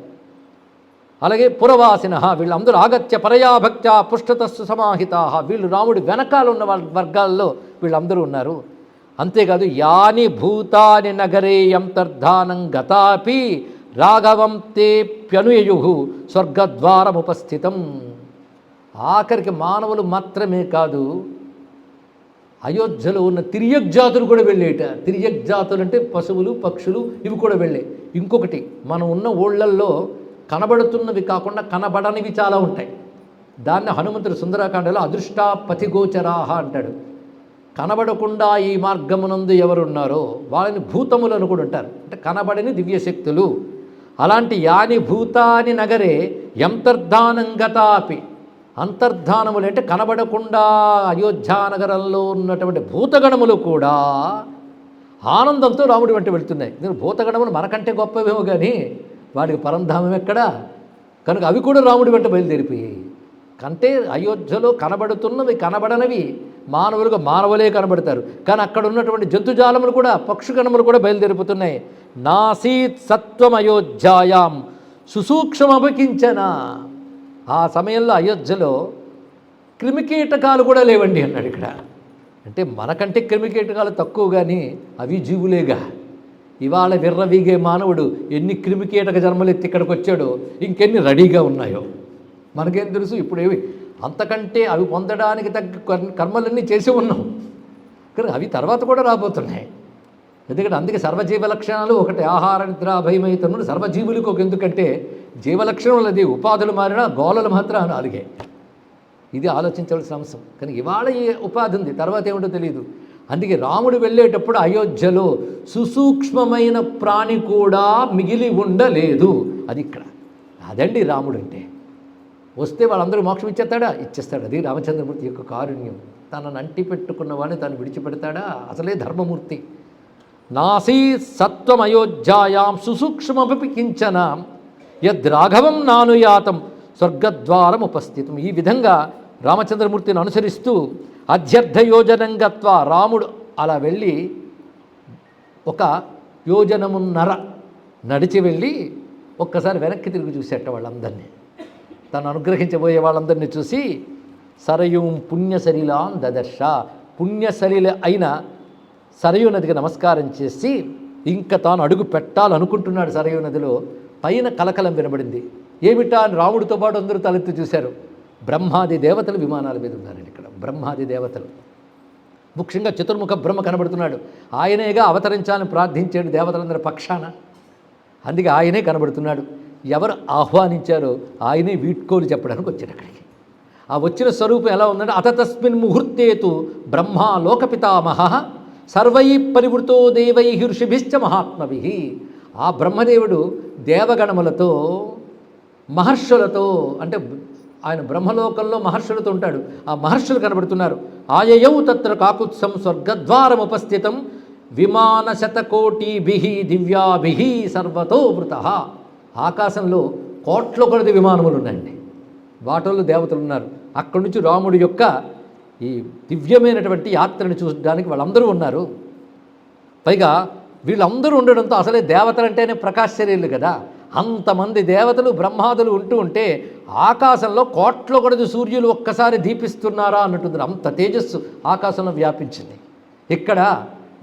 అలాగే పురవాసిన వీళ్ళందరూ ఆగత్య పరయాభక్త్యా పుష్టతస్సు సమాహితా, వీళ్ళు రాముడి వెనకాల ఉన్న వాళ్ళ వర్గాల్లో వీళ్ళందరూ ఉన్నారు. అంతేకాదు యాని భూతాని నగరే యంతర్ధానం గతాపి రాఘవం తేప్యనుయు స్వర్గద్వారముపస్థితం. ఆఖరికి మానవులు మాత్రమే కాదు, అయోధ్యలో ఉన్న తిర్యగ్జాతులు కూడా వెళ్ళేట. తిర్యగ్జాతులు అంటే పశువులు, పక్షులు, ఇవి కూడా వెళ్ళే. ఇంకొకటి, మనం ఉన్న ఊళ్ళల్లో కనబడుతున్నవి కాకుండా కనబడనివి చాలా ఉంటాయి. దాన్ని హనుమంతుడు సుందరాకాండలో అదృష్టా పథిగోచరాహ అంటాడు. కనబడకుండా ఈ మార్గమునందు ఎవరున్నారో వాళ్ళని భూతములను కూడా అంటారు, అంటే కనబడని దివ్యశక్తులు. అలాంటి యాని భూతాని నగరే యంతర్ధానం గతాపి, అంతర్ధానములు అంటే కనబడకుండా అయోధ్యానగరంలో ఉన్నటువంటి భూతగణములు కూడా ఆనందంతో రాముడి వెంట వెళుతున్నాయి. భూతగణములు మనకంటే గొప్పవేమో కానీ వాడికి పరంధామం ఎక్కడా. కనుక అవి కూడా రాముడి వెంట బయలుదేరిపోయాయి. కంటే అయోధ్యలో కనబడుతున్నవి కనబడనవి మానవులుగా మానవులే కనబడతారు, కానీ అక్కడ ఉన్నటువంటి జంతుజాలములు కూడా, పక్షుగణములు కూడా బయలుదేరిపోతున్నాయి. నాసీత్ సత్వం అయోధ్యాయాం సుసూక్ష్మభికించన. ఆ సమయంలో అయోధ్యలో క్రిమికీటకాలు కూడా లేవండి అన్నాడు ఇక్కడ. అంటే మనకంటే క్రిమికీటకాలు తక్కువ కానీ అవి జీవులేగా. ఇవాళ విర్రవీగే మానవుడు ఎన్ని క్రిమికీటక జన్మలెత్తి ఇక్కడికి వచ్చాడో, ఇంకెన్ని రెడీగా ఉన్నాయో మనకేం తెలుసు. ఇప్పుడు ఏవి అంతకంటే అవి పొందడానికి తగ్గ కర్మలన్నీ చేసి ఉన్నాం, కానీ అవి తర్వాత కూడా రాబోతున్నాయి. ఎందుకంటే అందుకే సర్వజీవ లక్షణాలు ఒకటి, ఆహార నిద్ర అభయమైతను సర్వజీవులకు ఒక. ఎందుకంటే జీవలక్షణాలు అది, ఉపాధులు మారినా గోళలు మాత్రం నాలుగే. ఇది ఆలోచించవలసిన అంశం. కానీ ఇవాళ ఈ ఉపాధి ఉంది, తర్వాత ఏమిటో తెలియదు. అందుకే రాముడు వెళ్ళేటప్పుడు అయోధ్యలో సుసూక్ష్మమైన ప్రాణి కూడా మిగిలి ఉండలేదు. అది ఇక్కడ, అదండి రాముడు అంటే. వస్తే వాళ్ళందరూ మోక్షం ఇచ్చేస్తాడా? ఇచ్చేస్తాడు. అది రామచంద్రమూర్తి యొక్క కారుణ్యం. తనను అంటి పెట్టుకున్న వాడిని తను విడిచిపెడతాడా? అసలే ధర్మమూర్తి. నాసీ సత్వం అయోధ్యాయాం సుసూక్ష్మమపి కించన యద్రాఘవం నానుయాతం స్వర్గద్వారం ఉపస్థితం. ఈ విధంగా రామచంద్రమూర్తిని అనుసరిస్తూ అధ్యర్థయోజనం గత్వా రాముడు అలా వెళ్ళి ఒక యోజనమున్నర నడిచి వెళ్ళి ఒక్కసారి వెనక్కి తిరిగి చూసేట వాళ్ళందరినీ, తను అనుగ్రహించబోయే వాళ్ళందరినీ చూసి సరయూం పుణ్యసలిలాం దదర్శ, పుణ్యసలిల అయిన సరయూ నదికి నమస్కారం చేసి ఇంకా తాను అడుగు పెట్టాలనుకుంటున్నాడు సరయూ నదిలో. పైన కలకలం వినబడింది. ఏమిటా అని రాముడితో పాటు అందరూ తలెత్తి చూశారు. బ్రహ్మాది దేవతలు విమానాల మీద ఉన్నారండి ఇక్కడ. బ్రహ్మాది దేవతలు, ముఖ్యంగా చతుర్ముఖ బ్రహ్మ కనబడుతున్నాడు. ఆయనేగా అవతరించాలని ప్రార్థించాడు దేవతలందరి పక్షాన. అందుకే ఆయనే కనబడుతున్నాడు. ఎవరు ఆహ్వానించారో ఆయనే వీడ్కోలు చెప్పడానికి వచ్చాడు అక్కడికి. ఆ వచ్చిన స్వరూపం ఎలా ఉందంటే, అత తస్మిన్ ముహూర్తేతు బ్రహ్మా లోకపితామహ సర్వై పరివృతో దేవై ఋషిభిశ్చ మహాత్మభి. ఆ బ్రహ్మదేవుడు దేవగణములతో మహర్షులతో, అంటే ఆయన బ్రహ్మలోకంలో మహర్షులతో ఉంటాడు. ఆ మహర్షులు కనబడుతున్నారు. ఆయయౌ తత్ర కాకుత్సం స్వర్గద్వారం ఉపస్థితం విమాన శతకోటిభి దివ్యాభి సర్వతో వృత. ఆకాశంలో కోట్ల కొలది విమానములు ఉన్నాయండి, వాటిల్లో దేవతలు ఉన్నారు. అక్కడి నుంచి రాముడి యొక్క ఈ దివ్యమైనటువంటి యాత్రను చూడడానికి వాళ్ళందరూ ఉన్నారు. పైగా వీళ్ళందరూ ఉండడంతో అసలే దేవతలంటేనే ప్రకాశశరీరులు కదా, అంతమంది దేవతలు బ్రహ్మాదులు ఉంటూ ఉంటే ఆకాశంలో కోట్ల కొలది సూర్యులు ఒక్కసారి దీపిస్తున్నారా అన్నట్టుంది. అంత తేజస్సు ఆకాశంలో వ్యాపించింది. ఇక్కడ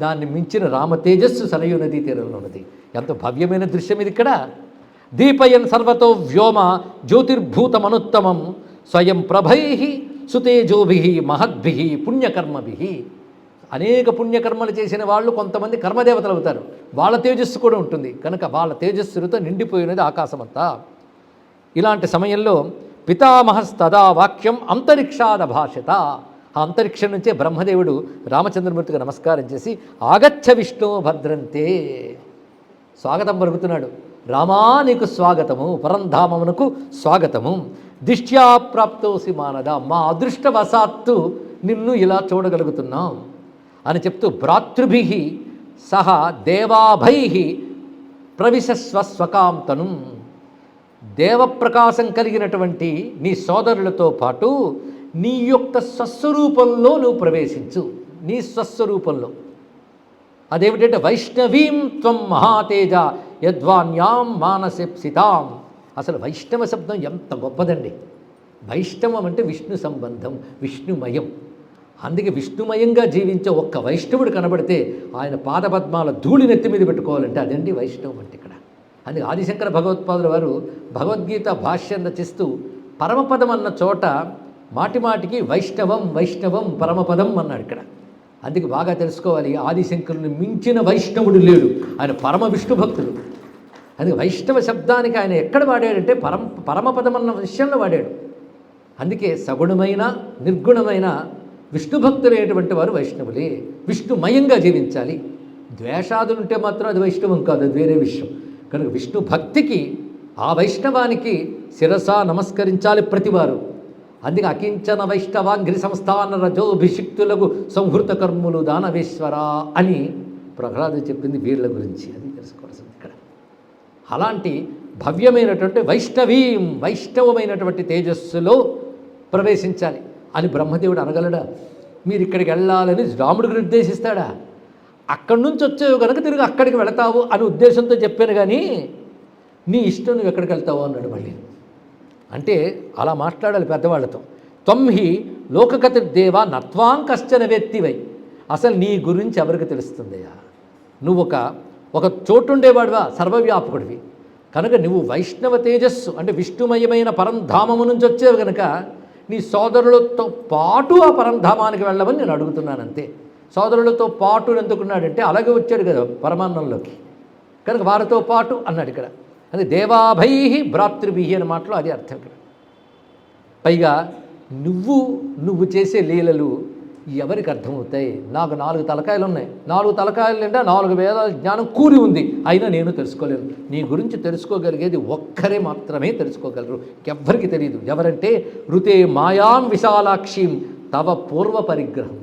దాన్ని మించిన రామ తేజస్సు సరయూ నదీ తీరంలో ఉన్నది. ఎంత భవ్యమైన దృశ్యం ఇది. ఇక్కడ దీపయన్ సర్వతో వ్యోమ జ్యోతిర్భూతమనుత్తమం స్వయం ప్రభై సుతేజోభి మహద్భి పుణ్యకర్మభి. అనేక పుణ్యకర్మలు చేసిన వాళ్ళు కొంతమంది కర్మదేవతలు అవుతారు. వాళ్ళ తేజస్సు కూడా ఉంటుంది. కనుక వాళ్ళ తేజస్సులతో నిండిపోయినది ఆకాశమంతా. ఇలాంటి సమయంలో పితామహస్తదా వాక్యం అంతరిక్షాద భాషత. ఆ అంతరిక్షం నుంచే బ్రహ్మదేవుడు రామచంద్రమూర్తికి నమస్కారం చేసి ఆగచ్చ విష్ణు భద్రంతే స్వాగతం పలుకుతున్నాడు. రామా నీకు స్వాగతము, పరంధామమునకు స్వాగతము. దిష్ట్యా ప్రాప్తోసి మానద, మా అదృష్టవశాత్తు నిన్ను ఇలా చూడగలుగుతున్నాం అని చెప్తూ భ్రాతృభి సహ దేవాభై ప్రవిశస్వ స్వకాంతను. దేవప్రకాశం కలిగినటువంటి నీ సోదరులతో పాటు నీ యొక్క స్వస్వరూపంలో నువ్వు ప్రవేశించు. నీ స్వస్వరూపంలో అదేమిటంటే వైష్ణవీం త్వం మహాతేజ యద్వాన్యాం మానసెప్సితాం. అసలు వైష్ణవ శబ్దం ఎంత గొప్పదండి. వైష్ణవం అంటే విష్ణు సంబంధం, విష్ణుమయం. అందుకే విష్ణుమయంగా జీవించే ఒక్క వైష్ణవుడు కనబడితే ఆయన పాదపద్మాల ధూళి నెత్తి మీద పెట్టుకోవాలంటే అదండి వైష్ణవం అంటే ఇక్కడ. అందుకే ఆదిశంకర భగవత్పాదుల వారు భగవద్గీత భాష్యం రచిస్తూ పరమపదం అన్న చోట మాటిమాటికి వైష్ణవం వైష్ణవం పరమపదం అన్నాడు ఇక్కడ. అందుకే బాగా తెలుసుకోవాలి, ఆదిశంకరుని మించిన వైష్ణవుడు లేడు. ఆయన పరమ విష్ణు భక్తుడు. అందుకే వైష్ణవ శబ్దానికి ఆయన ఎక్కడ వాడాడంటే పరమపదం అన్న విషయంలో వాడాడు. అందుకే సగుణమైన నిర్గుణమైన విష్ణు భక్తులైనటువంటి వారు వైష్ణవులే. విష్ణుమయంగా జీవించాలి. ద్వేషాదులు ఉంటే మాత్రం అది వైష్ణవం కాదు, అది వేరే విషయం. కనుక విష్ణు భక్తికి ఆ వైష్ణవానికి శిరస నమస్కరించాలి ప్రతివారు. అందుకే అకించన వైష్ణవాంఘ్రి సంస్థాన రజోభిషిక్తులకు సంహృత కర్ములు దానవేశ్వర అని ప్రహ్లాదు చెప్పింది వీళ్ళ గురించి. అది తెలుసుకోవాల్సింది ఇక్కడ. అలాంటి భవ్యమైనటువంటి వైష్ణవమైనటువంటి తేజస్సులో ప్రవేశించాలి అని బ్రహ్మదేవుడు అనగలడా? మీరు ఇక్కడికి వెళ్ళాలని రాముడికి నిర్దేశిస్తాడా? అక్కడి నుంచి వచ్చేవి కనుక తిరిగి అక్కడికి వెళతావు అని ఉద్దేశంతో చెప్పాను, కానీ నీ ఇష్టం నువ్వు ఎక్కడికి వెళ్తావు అన్నాడు మళ్ళీ. అంటే అలా మాట్లాడాలి పెద్దవాళ్ళతో. త్వంహి లోకగతిర్దేవా నత్వాం కశ్చన వ్యక్తివై. అసలు నీ గురించి ఎవరికి తెలుస్తుందయ్యా? నువ్వు ఒక చోటుండేవాడివా, సర్వవ్యాపకుడివి. కనుక నువ్వు వైష్ణవ తేజస్సు అంటే విష్ణుమయమైన పరంధామము నుంచి వచ్చేవి కనుక నీ సోదరులతో పాటు ఆ పరంధామానికి వెళ్ళమని నేను అడుగుతున్నాను అంతే. సోదరులతో పాటు ఎందుకున్నాడంటే అలాగే వచ్చాడు కదా పరమాన్నంలోకి, కనుక వారితో పాటు అన్నాడు ఇక్కడ. అది దేవాభై భ్రాతృభి అనే మాటలో అది అర్థం ఇక్కడ. పైగా నువ్వు చేసే లీలలు ఎవరికి అర్థమవుతాయి? నాకు 4 తలకాయలు ఉన్నాయి, 4 తలకాయలు నిండా 4 వేదాల జ్ఞానం కూరి ఉంది, అయినా నేను తెలుసుకోలేను. నీ గురించి తెలుసుకోగలిగేది ఒక్కరే మాత్రమే తెలుసుకోగలరు, ఎవ్వరికి తెలియదు. ఎవరంటే ఋతే మాయాం విశాలాక్షిం తవ పూర్వ పరిగ్రహం.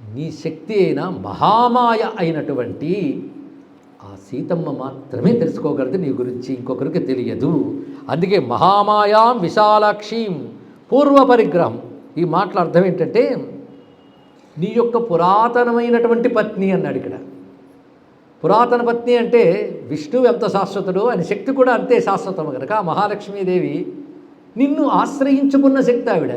నీ శక్తి అయిన మహామాయ అయినటువంటి ఆ సీతమ్మ మాత్రమే తెలుసుకోగలదు నీ గురించి, ఇంకొకరికి తెలియదు. అందుకే మహామాయాం విశాలాక్షిం పూర్వ పరిగ్రహం. ఈ మాటల అర్థం ఏంటంటే నీ యొక్క పురాతనమైనటువంటి పత్ని అన్నాడు ఇక్కడ. పురాతన పత్ని అంటే విష్ణువు ఎంత శాశ్వతుడో ఆయన శక్తి కూడా అంతే శాశ్వతం కనుక మహాలక్ష్మీదేవి నిన్ను ఆశ్రయించుకున్న శక్తి ఆవిడ.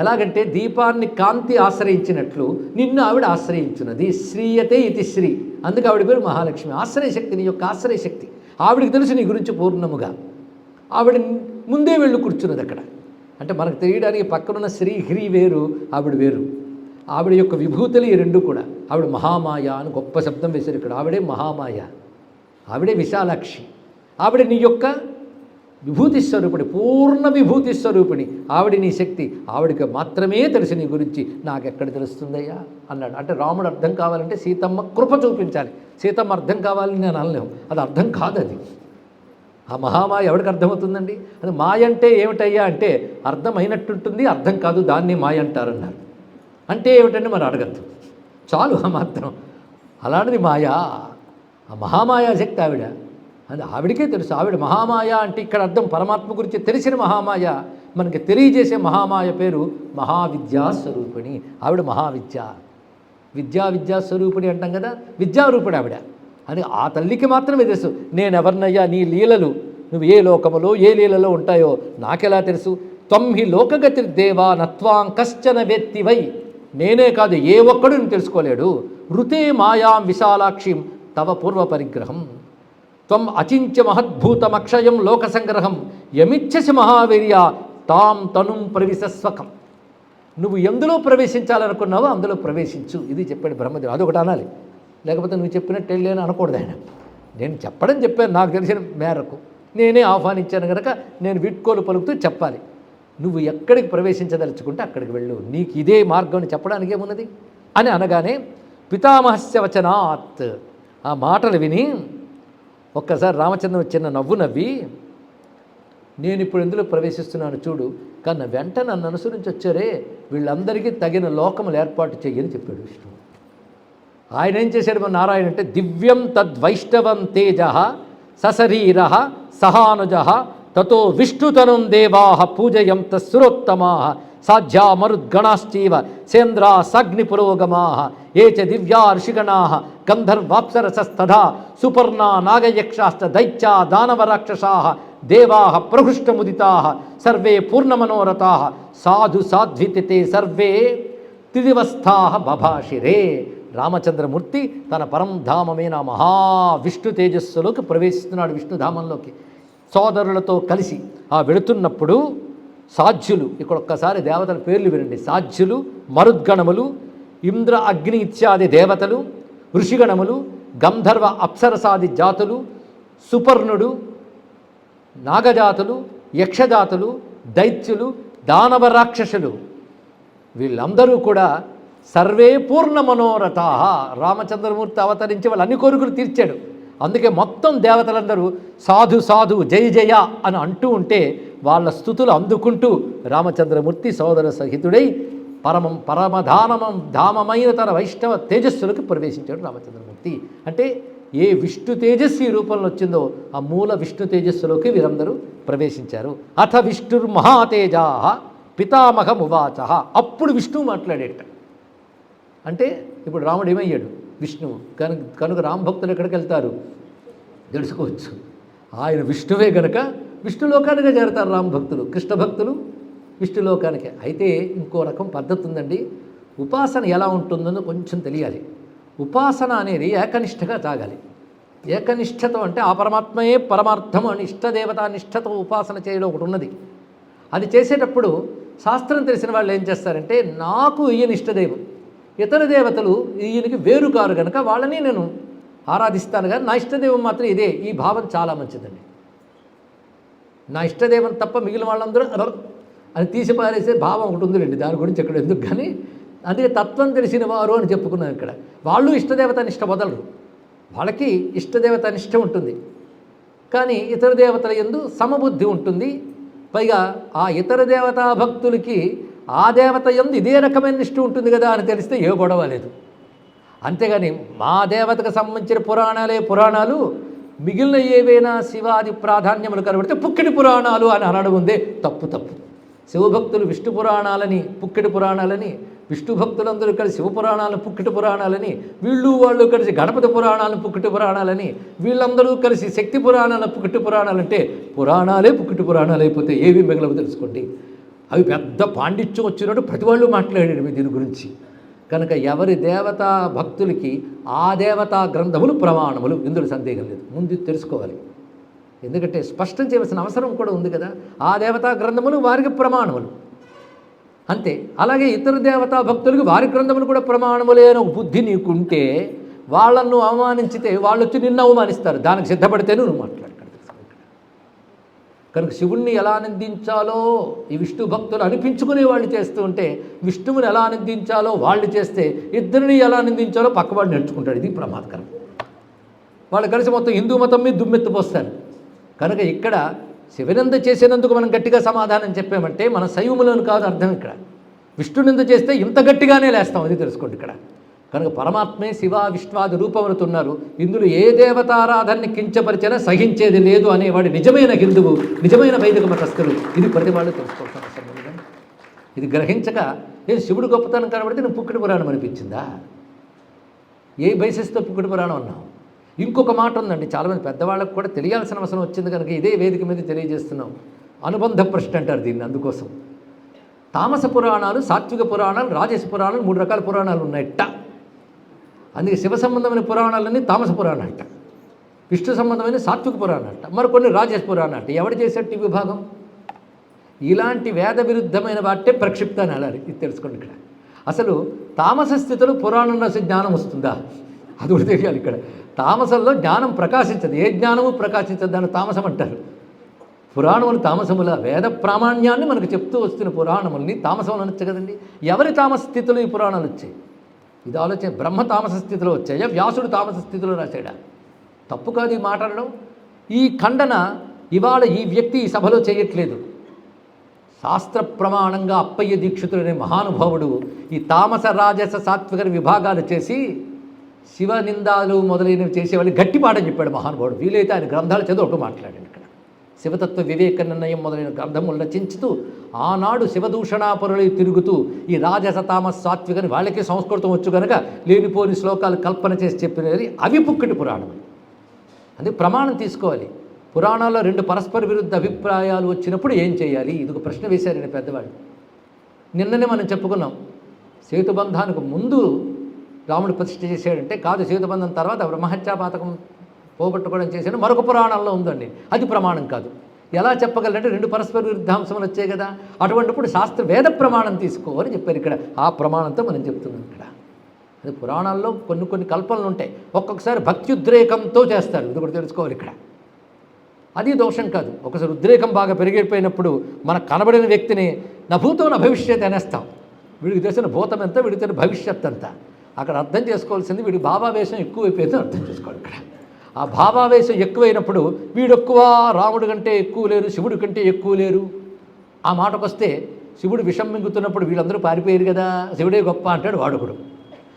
ఎలాగంటే దీపాన్ని కాంతి ఆశ్రయించినట్లు నిన్ను ఆవిడ ఆశ్రయించున్నది. శ్రీయతే ఇది శ్రీ, అందుకే ఆవిడ పేరు మహాలక్ష్మి. ఆశ్రయశక్తి, నీ యొక్క ఆశ్రయశక్తి. ఆవిడికి తెలుసు నీ గురించి పూర్ణముగా. ఆవిడ ముందే వెళ్ళి కూర్చున్నది అక్కడ. అంటే మనకు తెలియడానికి పక్కనున్న శ్రీ హ్రీ వేరు, ఆవిడ వేరు. ఆవిడ యొక్క విభూతులు ఈ రెండు కూడా. ఆవిడ మహామాయ అని గొప్ప శబ్దం వేశారు ఇక్కడ. ఆవిడే మహామాయ, ఆవిడే విశాలాక్షి, ఆవిడ నీ యొక్క విభూతి స్వరూపిణి, పూర్ణ విభూతి స్వరూపిణి. ఆవిడ నీ శక్తి, ఆవిడికి మాత్రమే తెలుసు నీ గురించి, నాకెక్కడ తెలుస్తుందయ్యా అన్నాడు. అంటే రాముడు అర్థం కావాలంటే సీతమ్మ కృప చూపించాలి. సీతమ్మ అర్థం కావాలని నేను అనలేము, అది అర్థం కాదు. అది ఆ మహామాయ ఎవరికి అర్థమవుతుందండి? అది మాయ అంటే ఏమిటయ్యా అంటే అర్థమైనట్టుంటుంది, అర్థం కాదు, దాన్ని మాయ అంటారన్నారు. అంటే ఏమిటంటే మరి అడగద్దు, చాలు ఆ మాత్రం. అలాంటిది మాయ, ఆ మహామాయా శక్తి ఆవిడ. అది ఆవిడికే తెలుసు. ఆవిడ మహామాయ అంటే ఇక్కడ అర్థం పరమాత్మ గురించి తెలిసిన మహామాయ, మనకి తెలియజేసే మహామాయ పేరు మహావిద్యాస్వరూపిణి. ఆవిడ మహావిద్య, విద్యాస్వరూపిణి అంటాం కదా, విద్యారూపిణి ఆవిడ. అని ఆ తల్లికి మాత్రమే తెలుసు. నేనెవర్నయ్యా, నీ లీలలు నువ్వు ఏ లోకములో ఏ లీలలో ఉంటాయో నాకెలా తెలుసు? త్వం హి లోకగతిర్దేవా నత్వాం కశ్చన వ్యక్తివై. నేనే కాదు ఏ ఒక్కడు నేను తెలుసుకోలేడు. ఋతే మాయాం విశాలాక్షిం తవ పూర్వ పరిగ్రహం త్వం అచింత్య మహద్భూతమక్షయం లోకసంగ్రహం యమిచ్చసి మహావీర్య తాం తనుం ప్రవిశస్వకం. నువ్వు ఎందులో ప్రవేశించాలనుకున్నావో అందులో ప్రవేశించు. ఇది చెప్పాడు బ్రహ్మదేవుడు. అదొకటి అనాలి, లేకపోతే నువ్వు చెప్పినట్టు వెళ్ళి అనకూడదు ఆయన. నేను చెప్పాను నాకు తెలిసిన మేరకు నేనే ఆహ్వానించాను కనుక నేను వీడ్కోలు పలుకుతూ చెప్పాలి. నువ్వు ఎక్కడికి ప్రవేశించదలుచుకుంటే అక్కడికి వెళ్ళు, నీకు ఇదే మార్గం అని చెప్పడానికి ఏమున్నది అని అనగానే పితామహస్య వచనాత్, ఆ మాటలు విని ఒక్కసారి రామచంద్రుడు చిన్న నవ్వు నవ్వి, నేను ఇప్పుడు ఎందులో ప్రవేశిస్తున్నాను చూడు, కానీ వెంట నన్ను అనుసరించి వచ్చారే వీళ్ళందరికీ తగిన లోకములు ఏర్పాటు చేయని చెప్పాడు విష్ణువు. ఆయన ఏం చేశాడు మన నారాయణ అంటే, దివ్యం తద్వైష్ణవం తేజ సశరీర సహానుజ తతో విష్ణుతనం దేవా పూజయంత సురోత్తమా సాధ్యా మరుద్గణాశ్చైవ సేంద్రా సాగ్ని పురోగమా ఏ చ దివ్యా ఋషిగణా గంధర్వాప్సరసస్తథా సుపర్ణా నాగయక్షాశ్చ దైత్యా దానవరాక్షసా దేవా ప్రహృష్టముదితా సర్వే పూర్ణమనోరథా సాధు సాధ్వితే సర్వే త్రిదివస్థా బభాషిరే. రామచంద్రమూర్తి తన పరంధామమైన మహావిష్ణు తేజస్సులోకి ప్రవేశిస్తున్నాడు, విష్ణుధామంలోకి సోదరులతో కలిసి. ఆ వెళుతున్నప్పుడు సాధ్యులు, ఇక్కడ ఒక్కసారి దేవతల పేర్లు వినండి, సాధ్యులు, మరుద్గణములు, ఇంద్ర అగ్ని ఇత్యాది దేవతలు, ఋషిగణములు, గంధర్వ అప్సరసాది జాతులు, సుపర్ణుడు, నాగజాతులు, యక్షజాతులు, దైత్యులు, దానవ రాక్షసులు, వీళ్ళందరూ కూడా సర్వే పూర్ణ మనోరథా. రామచంద్రమూర్తి అవతరించి వాళ్ళు అన్ని కోరికలు తీర్చాడు. అందుకే మొత్తం దేవతలందరూ సాధు సాధు జయ జయ అని అంటూ ఉంటే వాళ్ళ స్థుతులు అందుకుంటూ రామచంద్రమూర్తి సోదర సహితుడై ధామమైన తన వైష్ణవ తేజస్సులకు ప్రవేశించాడు రామచంద్రమూర్తి. అంటే ఏ విష్ణు తేజస్సు రూపంలో వచ్చిందో ఆ మూల విష్ణు తేజస్సులోకి వీరందరూ ప్రవేశించారు. అథ విష్ణుర్మహాతేజా పితామహమువాచ. అప్పుడు విష్ణువు మాట్లాడేట. అంటే ఇప్పుడు రాముడు ఏమయ్యాడు? విష్ణువు. కనుక రామభక్తులు ఎక్కడికి వెళ్తారు తెలుసుకోవచ్చు. ఆయన విష్ణువే కనుక విష్ణులోకానికే చేరతారు రామభక్తులు, కృష్ణ భక్తులు విష్ణులోకానికే. అయితే ఇంకో రకం పద్ధతి ఉందండి. ఉపాసన ఎలా ఉంటుందో కొంచెం తెలియాలి. ఉపాసన అనేది ఏకనిష్టగా తాగాలి. ఏకనిష్టతో అంటే ఆ పరమాత్మయే పరమార్థము అని ఇష్టదేవతా నిష్టతో ఉపాసన చేయడం ఒకటి ఉన్నది. అది చేసేటప్పుడు శాస్త్రం తెలిసిన వాళ్ళు ఏం చేస్తారంటే, నాకు ఈయన ఇష్టదైవం, ఇతర దేవతలు ఈయనకి వేరు కారు కనుక వాళ్ళని నేను ఆరాధిస్తాను, కానీ నా ఇష్టదైవం మాత్రం ఇదే. ఈ భావం చాలా మంచిదండి. నా ఇష్టదైవం తప్ప మిగిలిన వాళ్ళందరూ అని తీసి పారేసే భావం ఒకటి ఉందిలేండి, దాని గురించి ఎక్కడ ఎందుకు. కానీ అదే తత్వం తెలిసిన వారు అని చెప్పుకున్నాను. ఇక్కడ వాళ్ళు ఇష్టదేవత నిష్ట వదలరు, వాళ్ళకి ఇష్టదేవత నిష్ట ఉంటుంది, కానీ ఇతర దేవతల యందు సమబుద్ధి ఉంటుంది. పైగా ఆ ఇతర దేవతా భక్తులకి ఆ దేవత యందు ఇదే రకమైన నిష్ట ఉంటుంది కదా అని తెలిస్తే ఏ గొడవ లేదు. అంతేగాని మా దేవతకు సంబంధించిన పురాణాలే పురాణాలు, మిగిలిన ఏవైనా శివాది ప్రాధాన్యములు కనబడితే పుక్కిడి పురాణాలు అని అనడం ఉందే తప్పు. శివభక్తులు విష్ణు పురాణాలని పుక్కిడి పురాణాలని, విష్ణు భక్తులందరూ కలిసి శివపురాణాలను పుక్కిటి పురాణాలని, వాళ్ళు కలిసి గణపతి పురాణాలను పుక్కిటి పురాణాలని, వీళ్ళందరూ కలిసి శక్తి పురాణాలను పుక్కిటి పురాణాలంటే పురాణాలే పుక్కిటి పురాణాలు అయిపోతే ఏవి మిగలవు తెలుసుకోండి. అవి పెద్ద పాండిత్యం వచ్చినట్టు ప్రతి వాళ్ళు మాట్లాడారు మీ దీని గురించి. కనుక ఎవరి దేవతా భక్తులకి ఆ దేవతా గ్రంథములు ప్రమాణములు, ఇందులో సందేహం లేదు. ముందు తెలుసుకోవాలి, ఎందుకంటే స్పష్టం చేయవలసిన అవసరం కూడా ఉంది కదా. ఆ దేవతా గ్రంథములు వారికి ప్రమాణములు అంతే. అలాగే ఇతర దేవతా భక్తులకి వారి గ్రంథములు కూడా ప్రమాణములే అని ఒక బుద్ధి నీకుంటే, వాళ్ళను అవమానించితే వాళ్ళు వచ్చి నిన్ను అవమానిస్తారు. దానికి సిద్ధపడితేనే నువ్వు మాట్లాడతాడు. కనుక శివుణ్ణి ఎలా ఆనందించాలో ఈ విష్ణు భక్తులు అనిపించుకునే వాళ్ళు చేస్తూ ఉంటే, విష్ణువుని ఎలా ఆనందించాలో వాళ్ళు చేస్తే ఇద్దరిని ఎలా ఆనందించాలో పక్కవాడు నేర్చుకుంటాడు. ఇది ప్రమాదకరం. వాళ్ళు కలిసి మొత్తం హిందూ మతం మీద దుమ్మెత్తిపోస్తారు. కనుక ఇక్కడ శివనింద చేసినందుకు మనం గట్టిగా సమాధానం చెప్పామంటే మన శైవములను కాదు అర్థం. ఇక్కడ విష్ణునింద చేస్తే ఇంత గట్టిగానే లేస్తాం, అది తెలుసుకోండి ఇక్కడ. కనుక పరమాత్మే శివ విష్ణువాది రూపములుతున్నారు. ఇందులో ఏ దేవతారాధనని కించపరిచినా సహించేది లేదు అనేవాడు నిజమైన హిందువు, నిజమైన వైదిక మతస్థులు. ఇది ప్రతి వాళ్ళు తెలుసుకోవాల్సిన అవసరం ఉంది. ఇది గ్రహించక నేను శివుడు గొప్పతనం కనబడితే నేను పుక్కిడి పురాణం అనిపించిందా? ఏ బేసిస్తో పుక్కిడి పురాణం అన్నావు? ఇంకొక మాట ఉందండి, చాలామంది పెద్దవాళ్ళకు కూడా తెలియాల్సిన అవసరం వచ్చింది కనుక ఇదే వేదిక మీద తెలియజేస్తున్నాం. అనుబంధ ప్రశ్న అంటారు దీన్ని. అందుకోసం తామస పురాణాలు, సాత్విక పురాణాలు, రాజస పురాణాలు 3 రకాల పురాణాలు ఉన్నాయట. అందుకే శివ సంబంధమైన పురాణాలన్నీ తామస పురాణాలట, విష్ణు సంబంధమైన సాత్విక పురాణాలట, మరికొన్ని రాజస పురాణాలట. ఎవడు చేసేట్టు ఈ విభాగం? ఇలాంటి వేద విరుద్ధమైన వాటే ప్రక్షిప్తాన్ని అనాలి. ఇది తెలుసుకోండి. ఇక్కడ అసలు తామస స్థితిలో పురాణం రాసే జ్ఞానం వస్తుందా? అది కూడా తెలియాలి. ఇక్కడ తామసంలో జ్ఞానం ప్రకాశించదు, ఏ జ్ఞానము ప్రకాశించదు, దాన్ని తామసం అంటారు. పురాణములు తామసముల, వేద ప్రామాణ్యాన్ని మనకు చెప్తూ వస్తున్న పురాణముల్ని తామసములు అనొచ్చు కదండి. ఎవరి తామస స్థితిలో ఈ పురాణాలు వచ్చాయి? ఇది ఆలోచన. బ్రహ్మ తామస స్థితిలో వచ్చాయా, వ్యాసుడు తామస స్థితిలో రాశాడా? తప్పు కాదు ఈ మాట్లాడడం. ఈ ఖండన ఇవాళ ఈ వ్యక్తి ఈ సభలో చేయట్లేదు. శాస్త్ర ప్రమాణంగా అప్పయ్య దీక్షితుడు అనే మహానుభావుడు ఈ తామస, రాజస, సాత్విక విభాగాలు చేసి శివ నిందాలు మొదలైనవి చేసేవాళ్ళు గట్టిపాటని చెప్పాడు మహానుభావుడు. వీలైతే ఆయన గ్రంథాలు చదువు మాట్లాడాడు. ఇక్కడ శివతత్వ వివేక నిర్ణయం మొదలైన గ్రంథములు రచించుతూ ఆనాడు శివదూషణాపరులై తిరుగుతూ ఈ రాజస, తామస, సాత్వికని వాళ్ళకే సంస్కృతం వచ్చు కనుక లేనిపోని శ్లోకాలు కల్పన చేసి చెప్పినది అవి పుక్కటి పురాణం. అందుకే ప్రమాణం తీసుకోవాలి. పురాణాల్లో 2 పరస్పర విరుద్ధ అభిప్రాయాలు వచ్చినప్పుడు ఏం చేయాలి? ఇది ఒక ప్రశ్న వేశారు నేను పెద్దవాళ్ళు. నిన్ననే మనం చెప్పుకున్నాం, సేతుబంధానికి ముందు రాముడు ప్రతిష్ఠ చేశాడంటే కాదు, సేతుబంధం తర్వాత బ్రహ్మహత్యాపాతకం పోగొట్టుకోవడం చేశాడు మరొక పురాణంలో ఉందండి, అది ప్రమాణం కాదు. ఎలా చెప్పగలంటే 2 పరస్పర విరుద్ధాంశములు వచ్చాయి కదా, అటువంటిప్పుడు శాస్త్ర వేద ప్రమాణం తీసుకోవాలని చెప్పారు. ఇక్కడ ఆ ప్రమాణంతో మనం చెప్తున్నాం. ఇక్కడ అది పురాణాల్లో కొన్ని కల్పనలు ఉంటాయి. ఒక్కొక్కసారి భక్త్యుద్రేకంతో చేస్తారు, ఇది కూడా తెలుసుకోవాలి. ఇక్కడ అది దోషం కాదు. ఒకసారి ఉద్రేకం బాగా పెరిగిపోయినప్పుడు మనకు కనబడిన వ్యక్తిని నభూతో నా భవిష్యత్ అనేస్తాం. వీడికి తెలిసిన భూతం ఎంత, వీడికి తెలిసిన భవిష్యత్ అంతా. అక్కడ అర్థం చేసుకోవాల్సింది వీడి భావావేశం ఎక్కువైపోయిందో అర్థం చేసుకోవాలి. ఇక్కడ ఆ భావావేశం ఎక్కువైనప్పుడు వీడు ఎక్కువ, రాముడి కంటే ఎక్కువ లేరు, శివుడి కంటే ఎక్కువ లేరు. ఆ మాటకు వస్తే శివుడు విషం మింగుతున్నప్పుడు వీళ్ళందరూ పారిపోయారు కదా, శివుడే గొప్ప అంటాడు వాడుకుడు.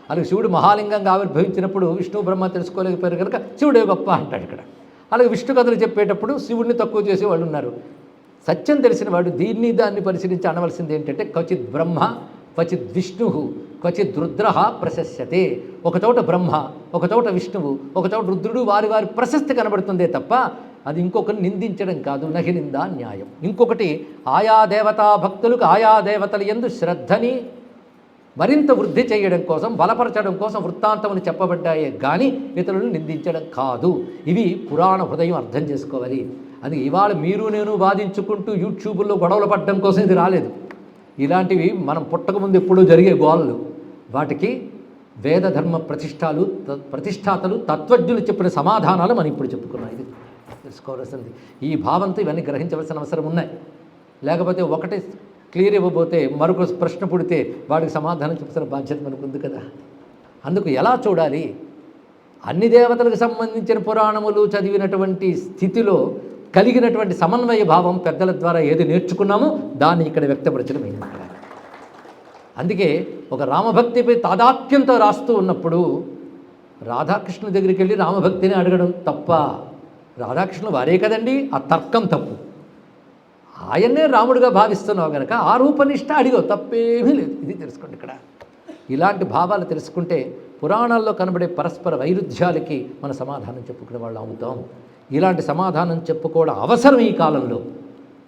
అలాగే శివుడు మహాలింగంగా ఆవిర్భవించినప్పుడు విష్ణు బ్రహ్మ తెలుసుకోలేకపోయారు కనుక శివుడే గొప్ప అంటాడు ఇక్కడ. అలాగే విష్ణు కథలు చెప్పేటప్పుడు శివుడిని తక్కువ చేసే వాళ్ళు ఉన్నారు. సత్యం తెలిసిన వాడు దీన్ని దాన్ని పరిశీలించి అనవలసింది ఏంటంటే క్వచిత్ బ్రహ్మ క్వచిత్ విష్ణు క్వచిత్ రుద్ర ప్రశస్యతే. ఒకచోట బ్రహ్మ, ఒకచోట విష్ణువు, ఒకచోట రుద్రుడు వారి వారి ప్రశస్తి కనబడుతుందే తప్ప అది ఇంకొకరిని నిందించడం కాదు. నహి నిందా న్యాయం. ఇంకొకటి ఆయా దేవతా భక్తులకు ఆయా దేవతల యందు శ్రద్ధని మరింత వృద్ధి చేయడం కోసం, బలపరచడం కోసం వృత్తాంతములు చెప్పబడ్డాయే కానీ ఇతరులను నిందించడం కాదు. ఇవి పురాణ హృదయం అర్థం చేసుకోవాలి. అది ఇవాళ మీరు నేను వాదించుకుంటూ యూట్యూబ్లో గొడవలు పడడం కోసం ఇది రాలేదు. ఇలాంటివి మనం పుట్టకముందు ఎప్పుడూ జరిగే గోళ్ళు. వాటికి వేద ధర్మ ప్రతిష్టాతలు తత్వజ్ఞులు చెప్పిన సమాధానాలు మనం ఇప్పుడు చెప్పుకున్నాం. ఇది తెలుసుకోవాల్సింది. ఈ భావంతో ఇవన్నీ గ్రహించవలసిన అవసరం ఉన్నాయి. లేకపోతే ఒకటి క్లియర్ ఇవ్వబోతే మరొక ప్రశ్న పుడితే వాడికి సమాధానం చెప్తున్న బాధ్యత మనకు ఉంది కదా. అందుకు ఎలా చూడాలి? అన్ని దేవతలకు సంబంధించిన పురాణములు చదివినటువంటి స్థితిలో కలిగినటువంటి సమన్వయ భావం పెద్దల ద్వారా ఏది నేర్చుకున్నామో దాన్ని ఇక్కడ వ్యక్తపరచడం అయింది. అందుకే ఒక రామభక్తిపై తాదాత్మ్యంతో రాస్తూ ఉన్నప్పుడు రాధాకృష్ణుల దగ్గరికి వెళ్ళి రామభక్తిని అడగడం తప్ప? రాధాకృష్ణులు వారే కదండి, ఆ తర్కం తప్పు. ఆయన్నే రాముడిగా భావిస్తున్నావు కనుక ఆ రూపనిష్ట అడిగో, తప్పేమీ లేదు. ఇది తెలుసుకోండి. ఇక్కడ ఇలాంటి భావాలు తెలుసుకుంటే పురాణాల్లో కనబడే పరస్పర వైరుధ్యాలకి మన సమాధానం చెప్పుకునే వాళ్ళు అవుతాం. ఇలాంటి సమాధానం చెప్పుకోవడం అవసరం ఈ కాలంలో.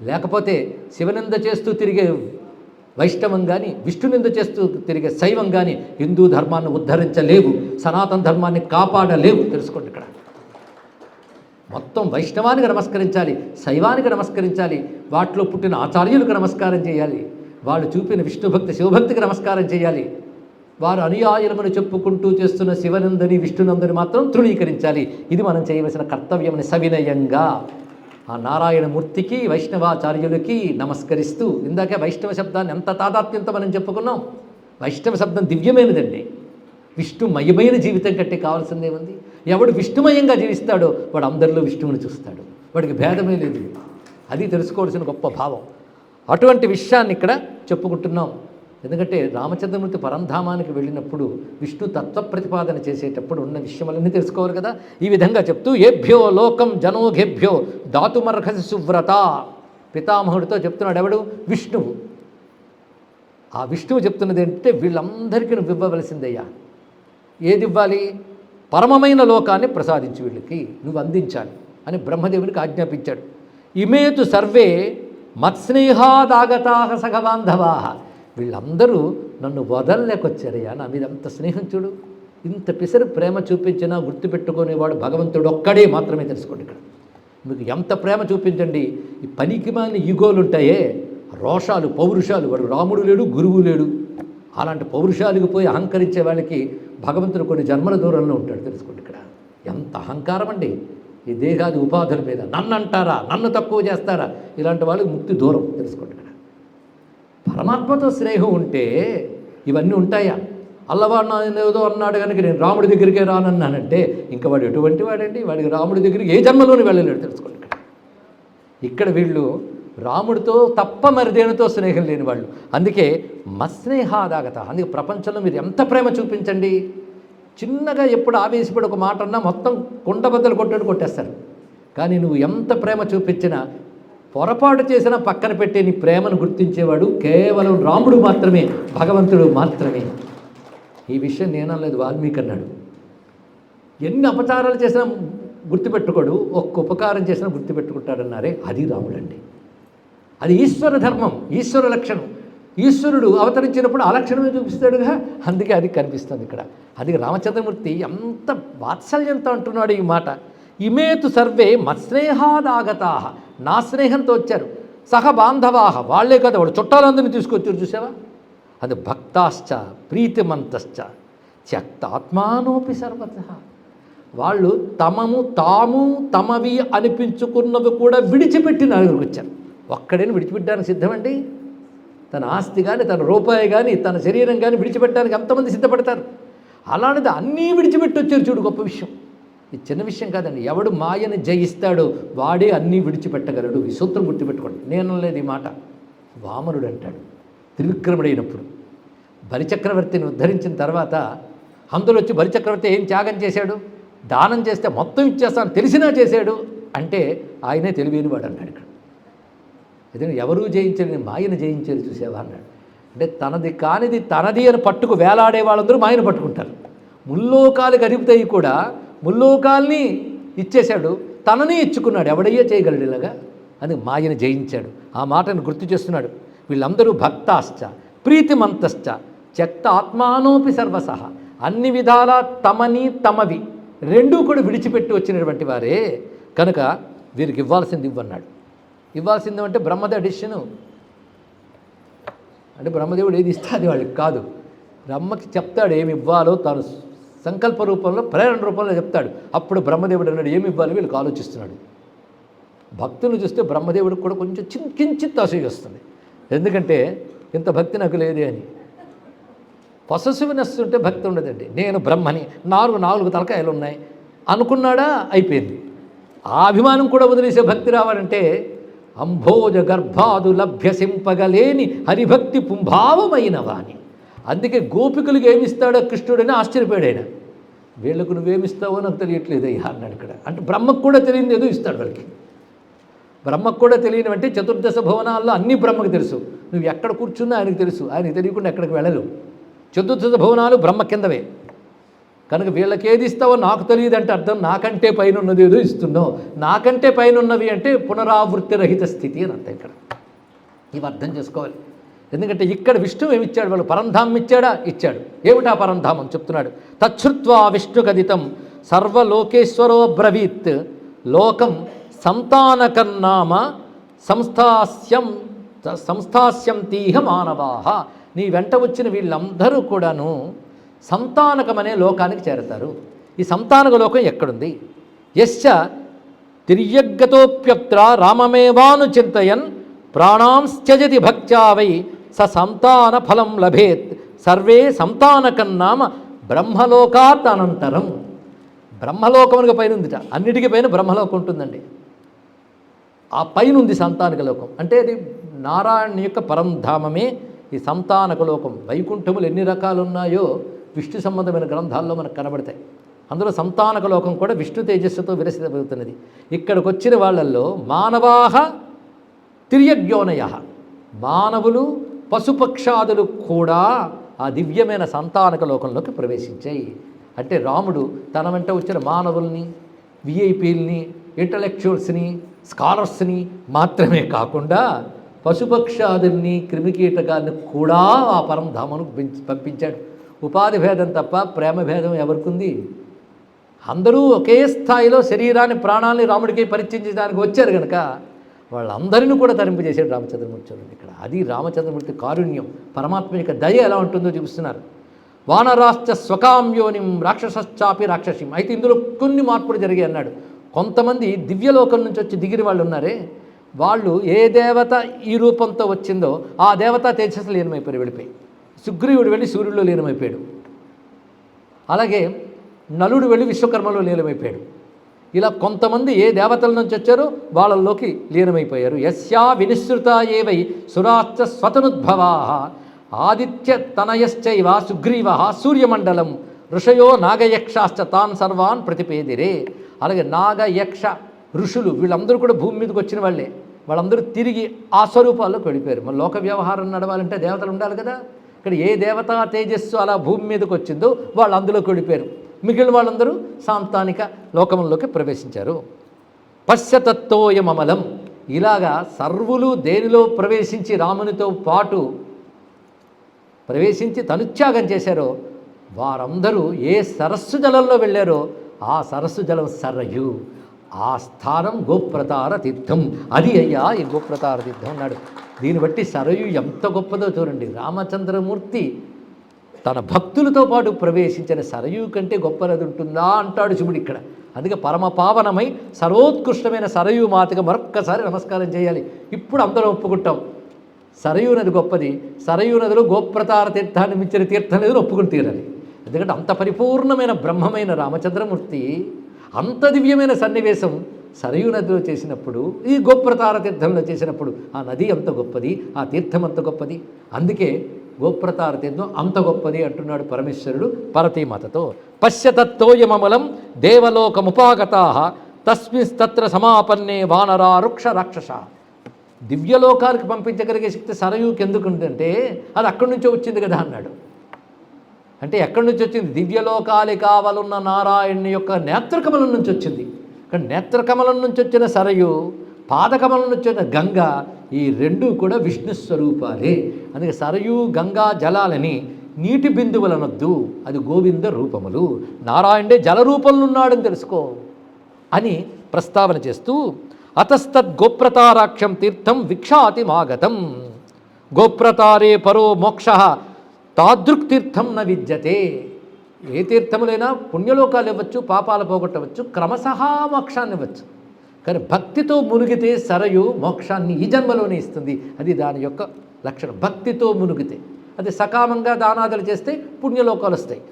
లేకపోతే శివనింద చేస్తూ తిరిగే వైష్ణవం కానీ, విష్ణునింద చేస్తూ తిరిగే శైవం కానీ హిందూ ధర్మాన్ని ఉద్ధరించలేవు, సనాతన ధర్మాన్ని కాపాడలేవు. తెలుసుకోండి. ఇక్కడ మొత్తం వైష్ణవానికి నమస్కరించాలి, శైవానికి నమస్కరించాలి, వాటిలో పుట్టిన ఆచార్యులకు నమస్కారం చేయాలి, వాళ్ళు చూపిన విష్ణుభక్తి శివభక్తికి నమస్కారం చేయాలి. వారు అనుయాయులమని చెప్పుకుంటూ చేస్తున్న శివనందని విష్ణునందని మాత్రం తృణీకరించాలి. ఇది మనం చేయవలసిన కర్తవ్యమని సవినయంగా ఆ నారాయణమూర్తికి వైష్ణవాచార్యులకి నమస్కరిస్తూ, ఇందాకే వైష్ణవ శబ్దాన్ని ఎంత తాదాత్మ్యంతో మనం చెప్పుకున్నాం. వైష్ణవ శబ్దం దివ్యమైనదండి. విష్ణుమయమైన జీవితం కంటే కావాల్సిందేముంది? ఎవడు విష్ణుమయంగా జీవిస్తాడో వాడు అందరిలో విష్ణువుని చూస్తాడు, వాడికి భేదమే లేదు. అది తెలుసుకోవాల్సిన గొప్ప భావం. అటువంటి విషయాన్ని ఇక్కడ చెప్పుకుంటున్నాం. ఎందుకంటే రామచంద్రమూర్తి పరంధామానికి వెళ్ళినప్పుడు విష్ణు తత్వ ప్రతిపాదన చేసేటప్పుడు ఉన్న విషయములన్నీ తెలుసుకోవాలి కదా. ఈ విధంగా చెప్తూ ఏభ్యో లోకం జనోఘేభ్యో దాతుమర్హసి సువ్రత, పితామహుడితో చెప్తున్నాడు. ఎవడు? విష్ణువు. ఆ విష్ణువు చెప్తున్నది ఏంటంటే వీళ్ళందరికీ నువ్వు ఇవ్వవలసిందయ్యా. ఏది ఇవ్వాలి? పరమమైన లోకాన్ని ప్రసాదించి వీళ్ళకి నువ్వు అందించాలి అని బ్రహ్మదేవునికి ఆజ్ఞాపించాడు. ఇమేతు సర్వే మత్స్నేహాదాగతా సగబాంధవా, వీళ్ళందరూ నన్ను వదలలేకొచ్చారయ్యా, నా మీద అంత స్నేహం చూడు. ఇంత పిసరు ప్రేమ చూపించినా గుర్తుపెట్టుకునేవాడు భగవంతుడు ఒక్కడే మాత్రమే. తెలుసుకోండి, ఇక్కడ మీకు ఎంత ప్రేమ చూపించండి, ఈ పనికిమాలిన ఈగోలు ఉంటాయే, రోషాలు, పౌరుషాలు, వాడు రాముడు లేడు, గురువు లేడు, అలాంటి పౌరుషాలకు పోయి అహంకరించే వాళ్ళకి భగవంతుడు కొన్ని జన్మల దూరంలో ఉంటాడు. తెలుసుకోండి, ఇక్కడ ఎంత అహంకారం అండి ఈ దేహాది ఉపాధుల మీద. నన్ను అంటారా, నన్ను తక్కువ చేస్తారా, ఇలాంటి వాళ్ళకి ముక్తి దూరం. తెలుసుకోండి, ఇక్కడ పరమాత్మతో స్నేహం ఉంటే ఇవన్నీ ఉంటాయా? అల్లవాడు ఏదో అన్నాడు కనుక నేను రాముడి దగ్గరికే రానన్నానంటే ఇంకా వాడు ఎటువంటి వాడండి? వాడికి రాముడి దగ్గరికి ఏ జన్మలోనే వెళ్ళలేడు. తెలుసుకోండి, ఇక్కడ వీళ్ళు రాముడితో తప్ప మరి దేనితో స్నేహం లేని వాళ్ళు. అందుకే మస్నేహాదాగత. అందుకే ప్రపంచంలో మీరు ఎంత ప్రేమ చూపించండి, చిన్నగా ఎప్పుడు ఆవేశపడి ఒక మాట అన్నా మొత్తం కుండబద్దలు కొట్టేస్తారు. కానీ నువ్వు ఎంత ప్రేమ చూపించినా, పొరపాటు చేసినా పక్కన పెట్టే నీ ప్రేమను గుర్తించేవాడు కేవలం రాముడు మాత్రమే, భగవంతుడు మాత్రమే. ఈ విషయం నేనలేదు, వాల్మీకి అన్నాడు. ఎన్ని అపచారాలు చేసినా గుర్తుపెట్టుకోడు, ఒక్క ఉపకారం చేసినా గుర్తుపెట్టుకుంటాడన్నారే, అది రాముడండి. అది ఈశ్వర ధర్మం, ఈశ్వర లక్షణం. ఈశ్వరుడు అవతరించినప్పుడు ఆ లక్షణమే చూపిస్తాడుగా, అందుకే అది కనిపిస్తుంది ఇక్కడ. అది రామచంద్రమూర్తి ఎంత వాత్సల్యంతో అంటున్నాడు ఈ మాట. ఇమేతు సర్వే మత్స్నేహాదాగతా, నా స్నేహంతో వచ్చారు. సహ బాంధవాహ, వాళ్లే కదా, వాడు చుట్టాలందరినీ తీసుకొచ్చారు చూసావా. అది భక్తాశ్చ ప్రీతిమంతశ్చ త్యక్తాత్మానోపి సర్వత. వాళ్ళు తాము తమవి అనిపించుకున్నవి కూడా విడిచిపెట్టి నలుగురికి వచ్చారు. ఒక్కడేని విడిచిపెట్టడానికి సిద్ధమండి? తన ఆస్తి కానీ, తన రూపాయి కానీ, తన శరీరం కానీ విడిచిపెట్టడానికి ఎంతమంది సిద్ధపడతారు? అలాంటిది అన్నీ విడిచిపెట్టి వచ్చారు. చూడు, గొప్ప విషయం. ఇది చిన్న విషయం కాదండి. ఎవడు మాయని జయిస్తాడో వాడే అన్నీ విడిచిపెట్టగలడు. ఈ సూత్రం గుర్తుపెట్టుకోండి. నేను లేదు ఈ మాట. వామనుడు అంటాడు త్రివిక్రముడైనప్పుడు, బలిచక్రవర్తిని ఉద్ధరించిన తర్వాత అందులో వచ్చి బలిచక్రవర్తి ఏం త్యాగం చేశాడు? దానం చేస్తే మొత్తం ఇచ్చేస్తాను తెలిసినా చేశాడు అంటే ఆయనే తెలివైనవాడు అన్నాడు. ఇక్కడ ఏదైనా ఎవరూ జయించని మాయను జయించేది చూసేవా అన్నాడు. అంటే తనది కానిది తనది అని పట్టుకు వేలాడే వాళ్ళందరూ మాయను పట్టుకుంటారు. ముల్లోకాలకు అధిపతి కూడా ముల్లోకాల్ని ఇచ్చేశాడు, తనని ఇచ్చుకున్నాడు. ఎవడయ్యే చేయగలడు ఇలాగా? అని మాయను జయించాడు. ఆ మాటను గుర్తు చేస్తున్నాడు. వీళ్ళందరూ భక్తాశ్చ ప్రీతిమంతశ్చ త్యక్త ఆత్మానోపి సర్వసహ, అన్ని విధాలా తమని తమవి రెండూ కూడా విడిచిపెట్టి వచ్చినటువంటి వారే కనుక వీరికి ఇవ్వాల్సింది ఇవ్వన్నాడు. ఇవ్వాల్సింది అంటే బ్రహ్మద డిసిషను. అంటే బ్రహ్మదేవుడు ఏది ఇస్తే అది వాళ్ళకి కాదు. బ్రహ్మకి చెప్తాడు ఏమి ఇవ్వాలో, తాను సంకల్ప రూపంలో ప్రేరణ రూపంలో చెప్తాడు. అప్పుడు బ్రహ్మదేవుడు అన్నాడు ఏమి ఇవ్వాలి వీళ్ళకి ఆలోచిస్తున్నాడు. భక్తులు చూస్తే బ్రహ్మదేవుడికి కూడా కొంచెం కించిత్ అసూయ వస్తుంది. ఎందుకంటే ఇంత భక్తి నాకు లేదే అని. పొసెసివ్నెస్ ఉంటే భక్తి ఉండదండి. నేను బ్రహ్మని, నాలుగు తలకాయలు ఉన్నాయి అనుకున్నాడా అయిపోయింది. ఆ అభిమానం కూడా వదిలేసే భక్తి రావాలంటే అంభోజ గర్భాదు లభ్యసింపగలేని హరిభక్తి పుంభావమైన వాణి. అందుకే గోపికలకు ఏమిస్తాడో కృష్ణుడని ఆశ్చర్యపోయాడు ఆయన. వీళ్ళకు నువ్వేమిస్తావో నాకు తెలియట్లేదు అయ్యా అన్నాడు ఇక్కడ. అంటే బ్రహ్మకు కూడా తెలియని ఏదో ఇస్తాడు వాళ్ళకి. బ్రహ్మకు కూడా తెలియనివంటే చతుర్దశ భువనాల్లో అన్నీ బ్రహ్మకు తెలుసు. నువ్వు ఎక్కడ కూర్చున్నా ఆయనకు తెలుసు. ఆయనకు తెలియకుండా ఎక్కడికి వెళ్ళలేవు. చతుర్దశ భువనాలు బ్రహ్మ కిందవే కనుక వీళ్ళకి ఏది ఇస్తావో నాకు తెలియదు అంటే అర్థం నాకంటే పైన ఉన్నది ఏదో ఇస్తున్నావు. నాకంటే పైన ఉన్నవి అంటే పునరావృత్తి రహిత స్థితి అని అర్థం. ఇక్కడ ఇవి అర్థం చేసుకోవాలి. ఎందుకంటే ఇక్కడ విష్ణువు ఏమిచ్చాడు? వాళ్ళు పరంధామం ఇచ్చాడా? ఇచ్చాడు. ఏమిటా పరంధామం చెప్తున్నాడు. తచ్చుత్వా విష్ణుకదితం సర్వలోకేశ్వరో బ్రవీత్ లోకం సంతానకన్నామ సంస్థాస్యంతీహ మానవాహ. నీ వెంట వచ్చిన వీళ్ళందరూ కూడాను సంతానకం అనే లోకానికి చేరతారు. ఈ సంతానక లోకం ఎక్కడుంది? యశ్చ తిర్యగ్గతోప్యత్ర రామమేవాను చింతయన్ ప్రాణాంశ్చజతి భక్త్యా వై స సంతాన ఫలం లభేత్ సర్వే సంతానకన్నామ బ్రహ్మలోకాత్ అనంతరం. బ్రహ్మలోకమునికి పైన ఉందిట. అన్నిటికీ పైన బ్రహ్మలోకం ఉంటుందండి. ఆ పైన ఉంది సంతానక లోకం. అంటే అది నారాయణ యొక్క పరంధామమే ఈ సంతానక లోకం. వైకుంఠములు ఎన్ని రకాలు ఉన్నాయో విష్ణు సంబంధమైన గ్రంథాల్లో మనకు కనబడతాయి. అందులో సంతానక లోకం కూడా విష్ణు తేజస్సుతో విరసితమవుతున్నది. ఇక్కడికి వచ్చిన వాళ్ళల్లో మానవాహ తిర్యగ్యోనయ, మానవులు పశుపక్షాదులు కూడా ఆ దివ్యమైన సంతానక లోకంలోకి ప్రవేశించాయి. అంటే రాముడు తన వెంట వచ్చిన మానవుల్ని, విఐపీల్ని, ఇంటలెక్చువల్స్ని, స్కాలర్స్ని మాత్రమే కాకుండా పశుపక్షాదుల్ని క్రిమికీటకాన్ని కూడా ఆ పరంధామను పంపించాడు. ఉపాధి భేదం తప్ప ప్రేమ భేదం ఎవరికుంది? అందరూ ఒకే స్థాయిలో శరీరాన్ని ప్రాణాలని రాముడికి పరిచయించడానికి వచ్చారు కనుక వాళ్ళందరినీ కూడా తరింపజేశాడు రామచంద్రమూర్తి. ఇక్కడ అది రామచంద్రమూర్తి కారుణ్యం, పరమాత్మ యొక్క దయ ఎలా ఉంటుందో చూపిస్తున్నారు. వానరాశ్చ స్వకామ్యోనిం రాక్షసశ్చాపి రాక్షసిం. అయితే ఇందులో కొన్ని మార్పులు జరిగాయి అన్నాడు. కొంతమంది దివ్యలోకం నుంచి వచ్చి దిగిన వాళ్ళు ఉన్నారే, వాళ్ళు ఏ దేవత ఈ రూపంతో వచ్చిందో ఆ దేవత తేజస్సు లీనమైపోయి వెళ్ళిపోయి. సుగ్రీవుడు వెళ్ళి సూర్యుడిలో లీనమైపోయాడు. అలాగే నలుడు వెళ్ళి విశ్వకర్మలో లీనమైపోయాడు. ఇలా కొంతమంది ఏ దేవతల నుంచి వచ్చారో వాళ్ళల్లోకి లీనమైపోయారు. యస్యా వినిశ్రుత ఏవై సురాశ్చ స్వతనుద్భవా ఆదిత్య తనయశ్చైవ సుగ్రీవ సూర్యమండలం ఋషయో నాగయక్షాశ్చ తాన్ సర్వాన్ ప్రతిపేదిరే. అలాగే నాగయక్ష ఋషులు వీళ్ళందరూ కూడా భూమి మీదకి వచ్చిన వాళ్ళే. వాళ్ళందరూ తిరిగి ఆ స్వరూపాల్లోకి వెళ్ళిపోయారు. మన లోక వ్యవహారం నడవాలంటే దేవతలు ఉండాలి కదా. ఇక్కడ ఏ దేవతా తేజస్సు అలా భూమి మీదకి వచ్చిందో వాళ్ళు అందులోకి వెళ్ళిపోయారు. మిగిలిన వాళ్ళందరూ సాంతానిక లోకముల్లోకి ప్రవేశించారు. పశ్యతత్వోయమమలం. ఇలాగా సర్వులు దేనిలో ప్రవేశించి రామునితో పాటు ప్రవేశించి తనుత్యాగం చేశారో వారందరూ ఏ సరస్సు జలంలో వెళ్ళారో ఆ సరస్సు జలం సరయు. ఆ స్థానం గోప్రతార తీర్థం. అది అయ్యా ఈ గోప్రతార తీర్థం అన్నాడు. దీన్ని బట్టి సరయు ఎంత గొప్పదో చూడండి. రామచంద్రమూర్తి తన భక్తులతో పాటు ప్రవేశించిన సరయు కంటే గొప్ప నది ఉంటుందా అంటాడు శివుడు ఇక్కడ. అందుకే పరమ పావనమై సర్వోత్కృష్టమైన సరయు మాతగా మరొక్కసారి నమస్కారం చేయాలి. ఇప్పుడు అందరం ఒప్పుకుంటాం సరయూ నది గొప్పది. సరయూ నదిలో గోప్రతార తీర్థాన్ని మించిన తీర్థం లేదని ఒప్పుకుని తీరాలి. ఎందుకంటే అంత పరిపూర్ణమైన బ్రహ్మమైన రామచంద్రమూర్తి అంత దివ్యమైన సన్నివేశం సరయూ నదిలో చేసినప్పుడు, ఈ గోప్రతార తీర్థంలో చేసినప్పుడు ఆ నది అంత గొప్పది, ఆ తీర్థం అంత గొప్పది. అందుకే గోప్రతార తీర్థం అంత గొప్పది అంటున్నాడు పరమేశ్వరుడు పరతీమాతతో. పశ్యతత్తోయమమలం దేవలోకముపాగతా తస్మిస్తత్ర సమాపన్నే వానరా వృక్ష రాక్షస. దివ్యలోకాలకు పంపించగలిగే శక్తి సరయూకి ఎందుకుందంటే అది అక్కడి నుంచో వచ్చింది కదా అన్నాడు. అంటే ఎక్కడి నుంచి వచ్చింది? దివ్యలోకాలు కావాలన్న నారాయణుని యొక్క నేత్రకమలం నుంచి వచ్చింది. కానీ నేత్రకమలం నుంచి వచ్చిన సరయు, పాదకమలం నుంచి వచ్చిన గంగ, ఈ రెండూ కూడా విష్ణు స్వరూపాలే. అందుకే సరయు గంగా జలాలని నీటి బిందువులనొద్దు, అది గోవింద రూపములు. నారాయణుడే జలరూపంలో ఉన్నాడని తెలుసుకో అని ప్రస్తావన చేస్తూ అతస్తద్ గోప్రతారాఖ్యం తీర్థం విక్షాతి మాగతం. గోప్రతారే పరో మోక్ష తాదృక్ తీర్థం న విద్యతే. ఏ తీర్థములైనా పుణ్యలోకాలు ఇవ్వచ్చు, పాపాలు పోగొట్టవచ్చు, క్రమశః మోక్షాన్ని ఇవ్వచ్చు. కానీ భక్తితో మునిగితే సరయు మోక్షాన్ని ఈ జన్మలోనే ఇస్తుంది. అది దాని యొక్క లక్షణం. భక్తితో మునిగితే అది సకామంగా దానాదులు చేస్తే పుణ్యలోకాలు వస్తాయి.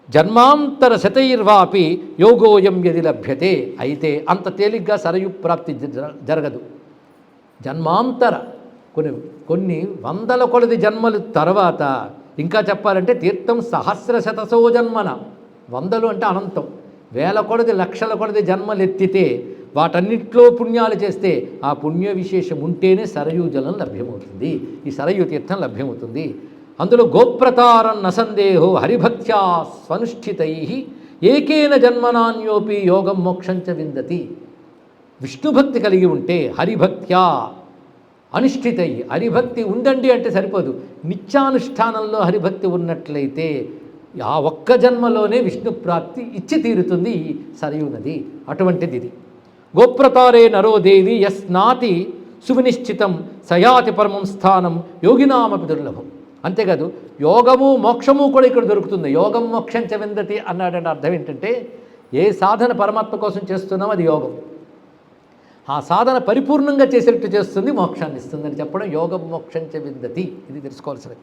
జన్మాంతర శతైర్వాపి యోగోయం యది లభ్యతే. అయితే అంత తేలిగ్గా సరయు ప్రాప్తి జరగదు. జన్మాంతర కొన్ని వందల కొలది జన్మల తర్వాత, ఇంకా చెప్పాలంటే తీర్థం సహస్ర శతసో జన్మన, వందలు అంటే అనంతం, వేల కొలది లక్షల కొలది జన్మలు ఎత్తితే వాటన్నిట్లో పుణ్యాలు చేస్తే ఆ పుణ్య విశేషం ఉంటేనే సరయూ జలం లభ్యమవుతుంది, ఈ సరయూ తీర్థం లభ్యమవుతుంది. అందులో గోప్రతారం నసందేహో హరిభక్త్యా స్వనుష్ఠితై ఏకేన జన్మనాన్యోపి యోగం మోక్షంచ విందతి. విష్ణుభక్తి కలిగి ఉంటే హరిభక్త్యా అనుష్ఠితై, హరిభక్తి ఉందండి అంటే సరిపోదు, నిత్యానుష్ఠానంలో హరిభక్తి ఉన్నట్లయితే ఆ ఒక్క జన్మలోనే విష్ణు ప్రాప్తి ఇచ్చి తీరుతుంది ఈ సరయూ నది. అటువంటిది ఇది. గోప్రతారే నరో దేవి యస్నాతి సువినిశ్చితం సయాతి పరమం స్థానం యోగినామపి దుర్లభం. అంతేకాదు యోగము మోక్షము కూడా ఇక్కడ దొరుకుతుంది. యోగం మోక్షం చ విందతి అన్నాడంటే అర్థం ఏంటంటే ఏ సాధన పరమాత్మ కోసం చేస్తున్నామో అది యోగం, ఆ సాధన పరిపూర్ణంగా చేసేట్టు చేస్తుంది, మోక్షాన్ని ఇస్తుందని చెప్పడం యోగం మోక్షం చ విందతి. ఇది తెలుసుకోవాల్సినది.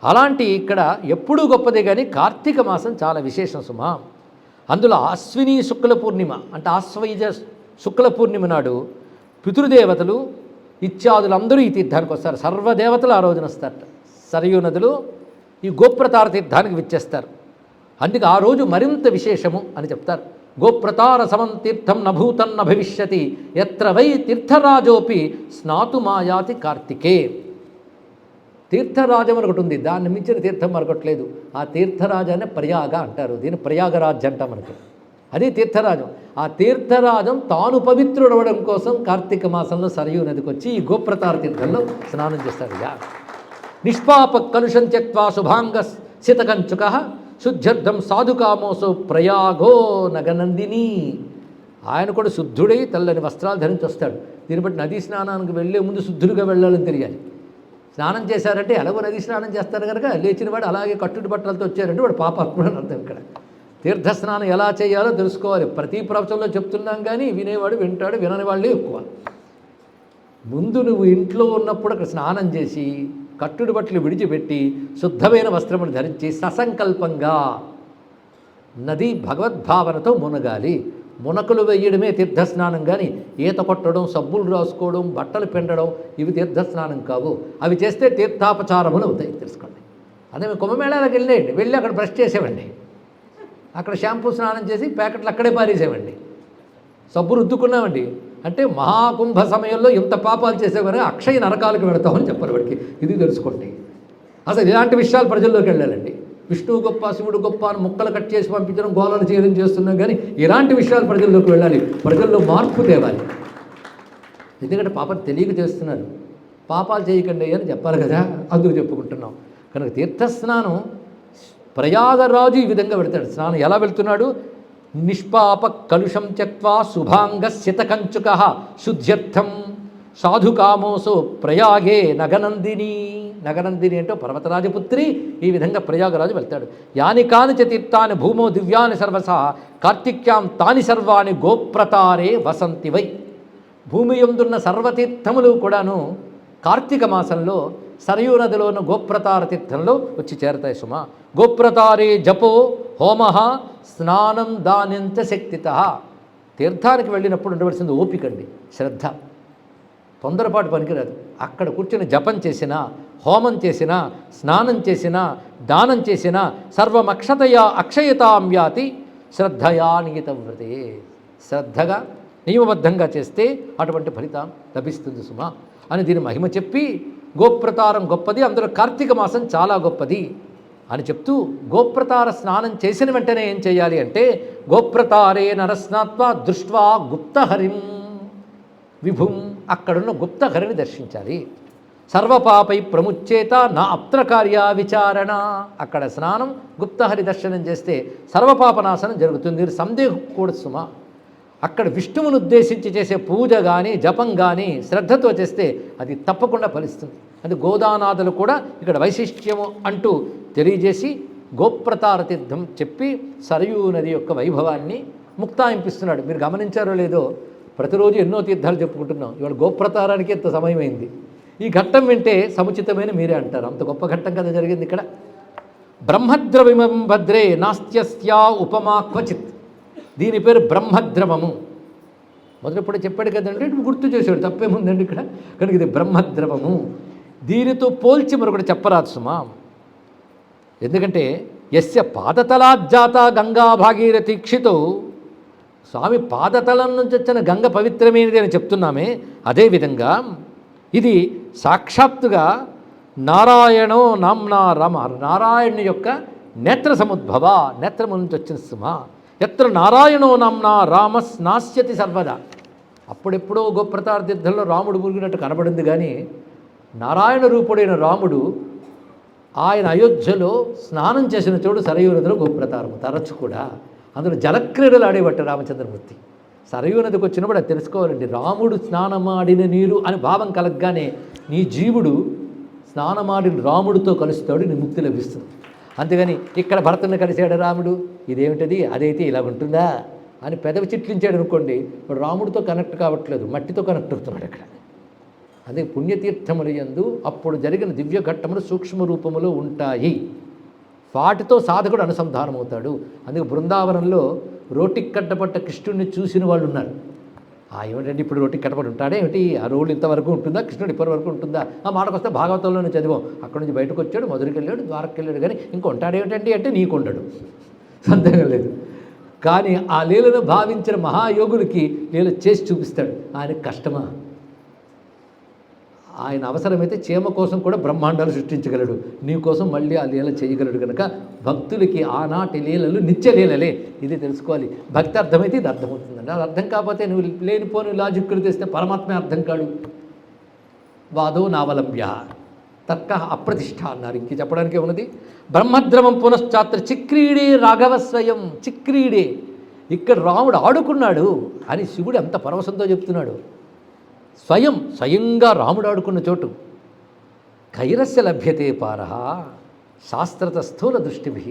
అలాంటి ఇక్కడ ఎప్పుడూ గొప్పదే కానీ కార్తీక మాసం చాలా విశేషం సుమా. అందులో అశ్విని శుక్ల పూర్ణిమ అంటే ఆశ్వయుజ శుక్ల పూర్ణిమ నాడు పితృదేవతలు ఇత్యాదులందరూ ఈ తీర్థానికి వస్తారు. సర్వదేవతలు ఆ రోజున వస్తారట. సరయూ నదులు ఈ గోప్రతార తీర్థానికి విచ్చేస్తారు. అందుకే ఆ రోజు మరింత విశేషము అని చెప్తారు. గోప్రతార సమం తీర్థం నభూతన్న భవిష్యతి ఎత్ర వై తీర్థరాజోపి స్నాతుమాయాతి కార్తికే. తీర్థరాజం ఒకటి ఉంది, దాన్ని మించిన తీర్థం మరొకట్లేదు. ఆ తీర్థరాజాన్ని ప్రయాగ అంటారు. దీన్ని ప్రయాగరాజ్ అంటాం మనకి. అది తీర్థరాజం. ఆ తీర్థరాజం తాను పవిత్రుడవడం కోసం కార్తీక మాసంలో సరయూ నదికి వచ్చి ఈ గోప్రతార తీర్థంలో స్నానం చేస్తాడు. నిష్పాప కలుషం త్యక్వా శుభాంగ శితకంచుక శుద్ధ్యర్థం సాధుకామోసో ప్రయాగో నగనందిని. ఆయన కూడా శుద్ధుడై తెల్లని వస్త్రాలు ధరించి వస్తాడు. దీన్ని బట్టి నదీ స్నానానికి వెళ్ళే ముందు శుద్ధులుగా వెళ్ళాలని తెలియాలి. స్నానం చేశారంటే ఎలాగో నదీ స్నానం చేస్తారు కనుక లేచిన వాడు అలాగే కట్టుడు బట్టలతో వచ్చారంటే వాడు పాపాత్ముడు అని అర్థం. ఇక్కడ తీర్థస్నానం ఎలా చేయాలో తెలుసుకోవాలి. ప్రతి ప్రవచనంలో చెప్తున్నాం కానీ వినేవాడు వింటాడు, వినని వాళ్ళే ఎక్కువ. ముందు నువ్వు ఇంట్లో ఉన్నప్పుడు అక్కడ స్నానం చేసి కట్టుడు బట్టలు విడిచిపెట్టి శుద్ధమైన వస్త్రమును ధరించి ససంకల్పంగా నది భగవద్భావనతో మునగాలి. మునకలు వేయడమే తీర్థస్నానం, కానీ ఈత కొట్టడం, సబ్బులు రాసుకోవడం, బట్టలు పిండడం ఇవి తీర్థస్నానం కావు. అవి చేస్తే తీర్థాపచారములు అవుతాయి, తెలుసుకోండి. అదే మేము కుంభమేళాలకు వెళ్ళి అక్కడ బ్రష్ చేసేవండి, అక్కడ షాంపూ స్నానం చేసి ప్యాకెట్లు అక్కడే పారేసేవండి, సబ్బు రుద్దుకున్నామండి. అంటే మహాకుంభ సమయంలో ఇంత పాపాలు చేసేవారు అక్షయ నరకాలకు వెళతామని చెప్పారు వాడికి. ఇది తెలుసుకోండి. అసలు ఇలాంటి విషయాలు ప్రజల్లోకి వెళ్ళాలండి. విష్ణువు గొప్ప, శివుడు గొప్ప అని ముక్కలు కట్ చేసి పంపించడం, గోళాలు చేయడం చేస్తున్నాం, కానీ ఇలాంటి విషయాలు ప్రజల్లోకి వెళ్ళాలి, ప్రజల్లో మార్పు తేవాలి. ఎందుకంటే పాపం తెలియక చేస్తున్నారు. పాపాలు చేయకండి అని చెప్పాలి కదా, అందుకు చెప్పుకుంటున్నాం. కనుక తీర్థస్నానం ప్రయాగరాజు ఈ విధంగా వెళతాడు. స్నానం ఎలా వెళ్తున్నాడు? నిష్పాప కలుషం త్యక్వా శుభాంగ శితకంచుక శుద్ధ్యర్థం సాధుకామోసో ప్రయాగే నగనందిని. నగనందిని అంటే పర్వతరాజపుత్రి. ఈ విధంగా ప్రయాగరాజు వెళ్తాడు. యాని కాని చ తీర్థాని భూమో దివ్యాని సర్వస కార్తిక్యాం తాని సర్వాణి గోప్రతారే వసంతి వై. భూమి యందున్న సర్వతీర్థములు కూడాను కార్తీక మాసంలో సరయూ నదిలో ఉన్న గోప్రతార తీర్థంలో వచ్చి చేరతాయి సుమా. గోప్రతారే జపో హోమ స్నానం దానంచ శక్తిత. తీర్థానికి వెళ్ళినప్పుడు ఉండవలసింది ఓపికండి, శ్రద్ధ, తొందరపాటు పనికిరాదు. అక్కడ కూర్చొని జపం చేసినా, హోమం చేసినా, స్నానం చేసినా, దానం చేసినా సర్వమక్షతయా అక్షయతాం యాతి శ్రద్ధయా నియతవ్రతే. శ్రద్ధగా నియమబద్ధంగా చేస్తే అటువంటి ఫలితం లభిస్తుంది సుమా అని దీని మహిమ చెప్పి, గోప్రతారం గొప్పది, అందులో కార్తీక మాసం చాలా గొప్పది అని చెప్తూ, గోప్రతార స్నానం చేసిన వెంటనే ఏం చేయాలి అంటే, గోప్రతారే నరస్నాత్వా దృష్ట్వా గుప్తహరిం విభుం. అక్కడున్న గుప్తహరిని దర్శించాలి. సర్వపాపై ప్రముచ్చేత నా అత్ర కార్య విచారణ. అక్కడ స్నానం, గుప్తహరి దర్శనం చేస్తే సర్వపాపనాశనం జరుగుతుంది. సందేహం కూడా సుమా. అక్కడ విష్ణువును ఉద్దేశించి చేసే పూజ కానీ జపం కానీ శ్రద్ధతో చేస్తే అది తప్పకుండా ఫలిస్తుంది. అది గోదానాథులు కూడా ఇక్కడ వైశిష్ట్యము అంటూ తెలియజేసి గోప్రతార తీర్థం చెప్పి సరయూ నది యొక్క వైభవాన్ని ముక్తాయింపిస్తున్నాడు. మీరు గమనించారో లేదో, ప్రతిరోజు ఎన్నో తీర్థాలు చెప్పుకుంటున్నాం, ఇవాళ గోప్రతారానికి ఎంత సమయమైంది. ఈ ఘట్టం వింటే సముచితమైన మీరే అంటారు, అంత గొప్ప ఘట్టం కదా జరిగింది ఇక్కడ. బ్రహ్మద్రవిమం భద్రే నాస్త్యస్యా ఉపమా క్వచిత్. దీని పేరు బ్రహ్మద్రవము. మొదలప్పుడు చెప్పాడు కదండి, గుర్తు చేసాడు, తప్పేముందండి ఇక్కడ. కనుక ఇది బ్రహ్మద్రవము. దీనితో పోల్చి మరొకటి చెప్పరాదు సుమా. ఎందుకంటే యస్య పాదతలాజ్జాత గంగా భాగీరథి క్షితో. స్వామి పాదతలం నుంచి వచ్చిన గంగ పవిత్రమైనది అని చెప్తున్నామే, అదేవిధంగా ఇది సాక్షాత్తుగా నారాయణో నామ్నా రమ, నారాయణుని యొక్క నేత్ర సముద్భవ, నేత్రము నుంచి వచ్చిన సుమా. ఎత్ర నారాయణో నామ్నా రామస్నాస్యతి సర్వదా. అప్పుడెప్పుడో గోప్రతార తీర్థంలో రాముడు మురిగినట్టు కనబడింది, కానీ నారాయణ రూపుడైన రాముడు ఆయన అయోధ్యలో స్నానం చేసిన చోటు సరయూ నదిలో గోప్రతారము తరచు కూడా. అందులో జలక్రీడలు ఆడేబట్ట రామచంద్రమూర్తి. సరయూ నదికి వచ్చినప్పుడు అది తెలుసుకోవాలండి. రాముడు స్నానమాడిన నీరు అని భావం కలగగానే నీ జీవుడు స్నానమాడిన రాముడితో కలుస్తాడు, నీ ముక్తి లభిస్తుంది. అంతేగాని ఇక్కడ భరతుని కలిశాడు రాముడు, ఇదేమిటది అదైతే ఇలా ఉంటుందా అని పెదవి చిట్లించాడు అనుకోండి, ఇప్పుడు రాముడితో కనెక్ట్ కావట్లేదు, మట్టితో కనెక్ట్ అవుతున్నాడు అక్కడ. అదే పుణ్యతీర్థముల యందు అప్పుడు జరిగిన దివ్య ఘట్టములు సూక్ష్మ రూపములో ఉంటాయి, వాటితో సాధకుడు అనుసంధానం అవుతాడు. అందుకే బృందావనంలో రోటికి కట్టపట్ట కృష్ణుడిని చూసిన వాళ్ళు ఉన్నారు. ఏమిటంటే ఇప్పుడు రోటికి కట్టపడి ఉంటాడే ఏమిటి, ఆ రోడ్డు ఇంతవరకు ఉంటుందా, కృష్ణుడు ఇప్పటి వరకు ఉంటుందా? ఆ మాటకు వస్తే భాగవతంలోనే చదివాం, అక్కడి నుంచి బయటకు వచ్చాడు, మధురికి వెళ్ళాడు, ద్వారకి వెళ్ళాడు, కానీ ఇంక ఉంటాడేమిటండి అంటే నీకు ఉండడు, సందేహం లేదు. కానీ ఆ లీలను భావించిన మహాయోగులకి లీల చేసి చూపిస్తాడు. ఆయనకు కష్టమా? ఆయన అవసరమైతే చీమ కోసం కూడా బ్రహ్మాండాలు సృష్టించగలడు, నీ కోసం మళ్ళీ ఆ లీల చేయగలడు కనుక భక్తులకి ఆనాటి లీలలు నిత్య లీలలే. ఇది తెలుసుకోవాలి. భక్తి అర్థమైతే ఇది అర్థమవుతుందండి. అది అర్థం కాకపోతే నువ్వు లేనిపోని లాజిక్కులు తెస్తే పరమాత్మే అర్థం కాడు. వాదో నావలంబ్య తర్క అప్రతిష్ఠ అన్నారు. ఇంక చెప్పడానికే ఉన్నది. బ్రహ్మద్రవం పునశ్చాత్ర చిక్రీడే రాఘవ స్వయం. చిక్రీడే, ఇక్కడ రాముడు ఆడుకున్నాడు అని శివుడు ఎంత పరవశంతో చెప్తున్నాడు. స్వయంగా రాముడు ఆడుకున్న చోటు. కైరస్య లభ్యతే పారహ శాస్త్రత స్థూల దృష్టిభి.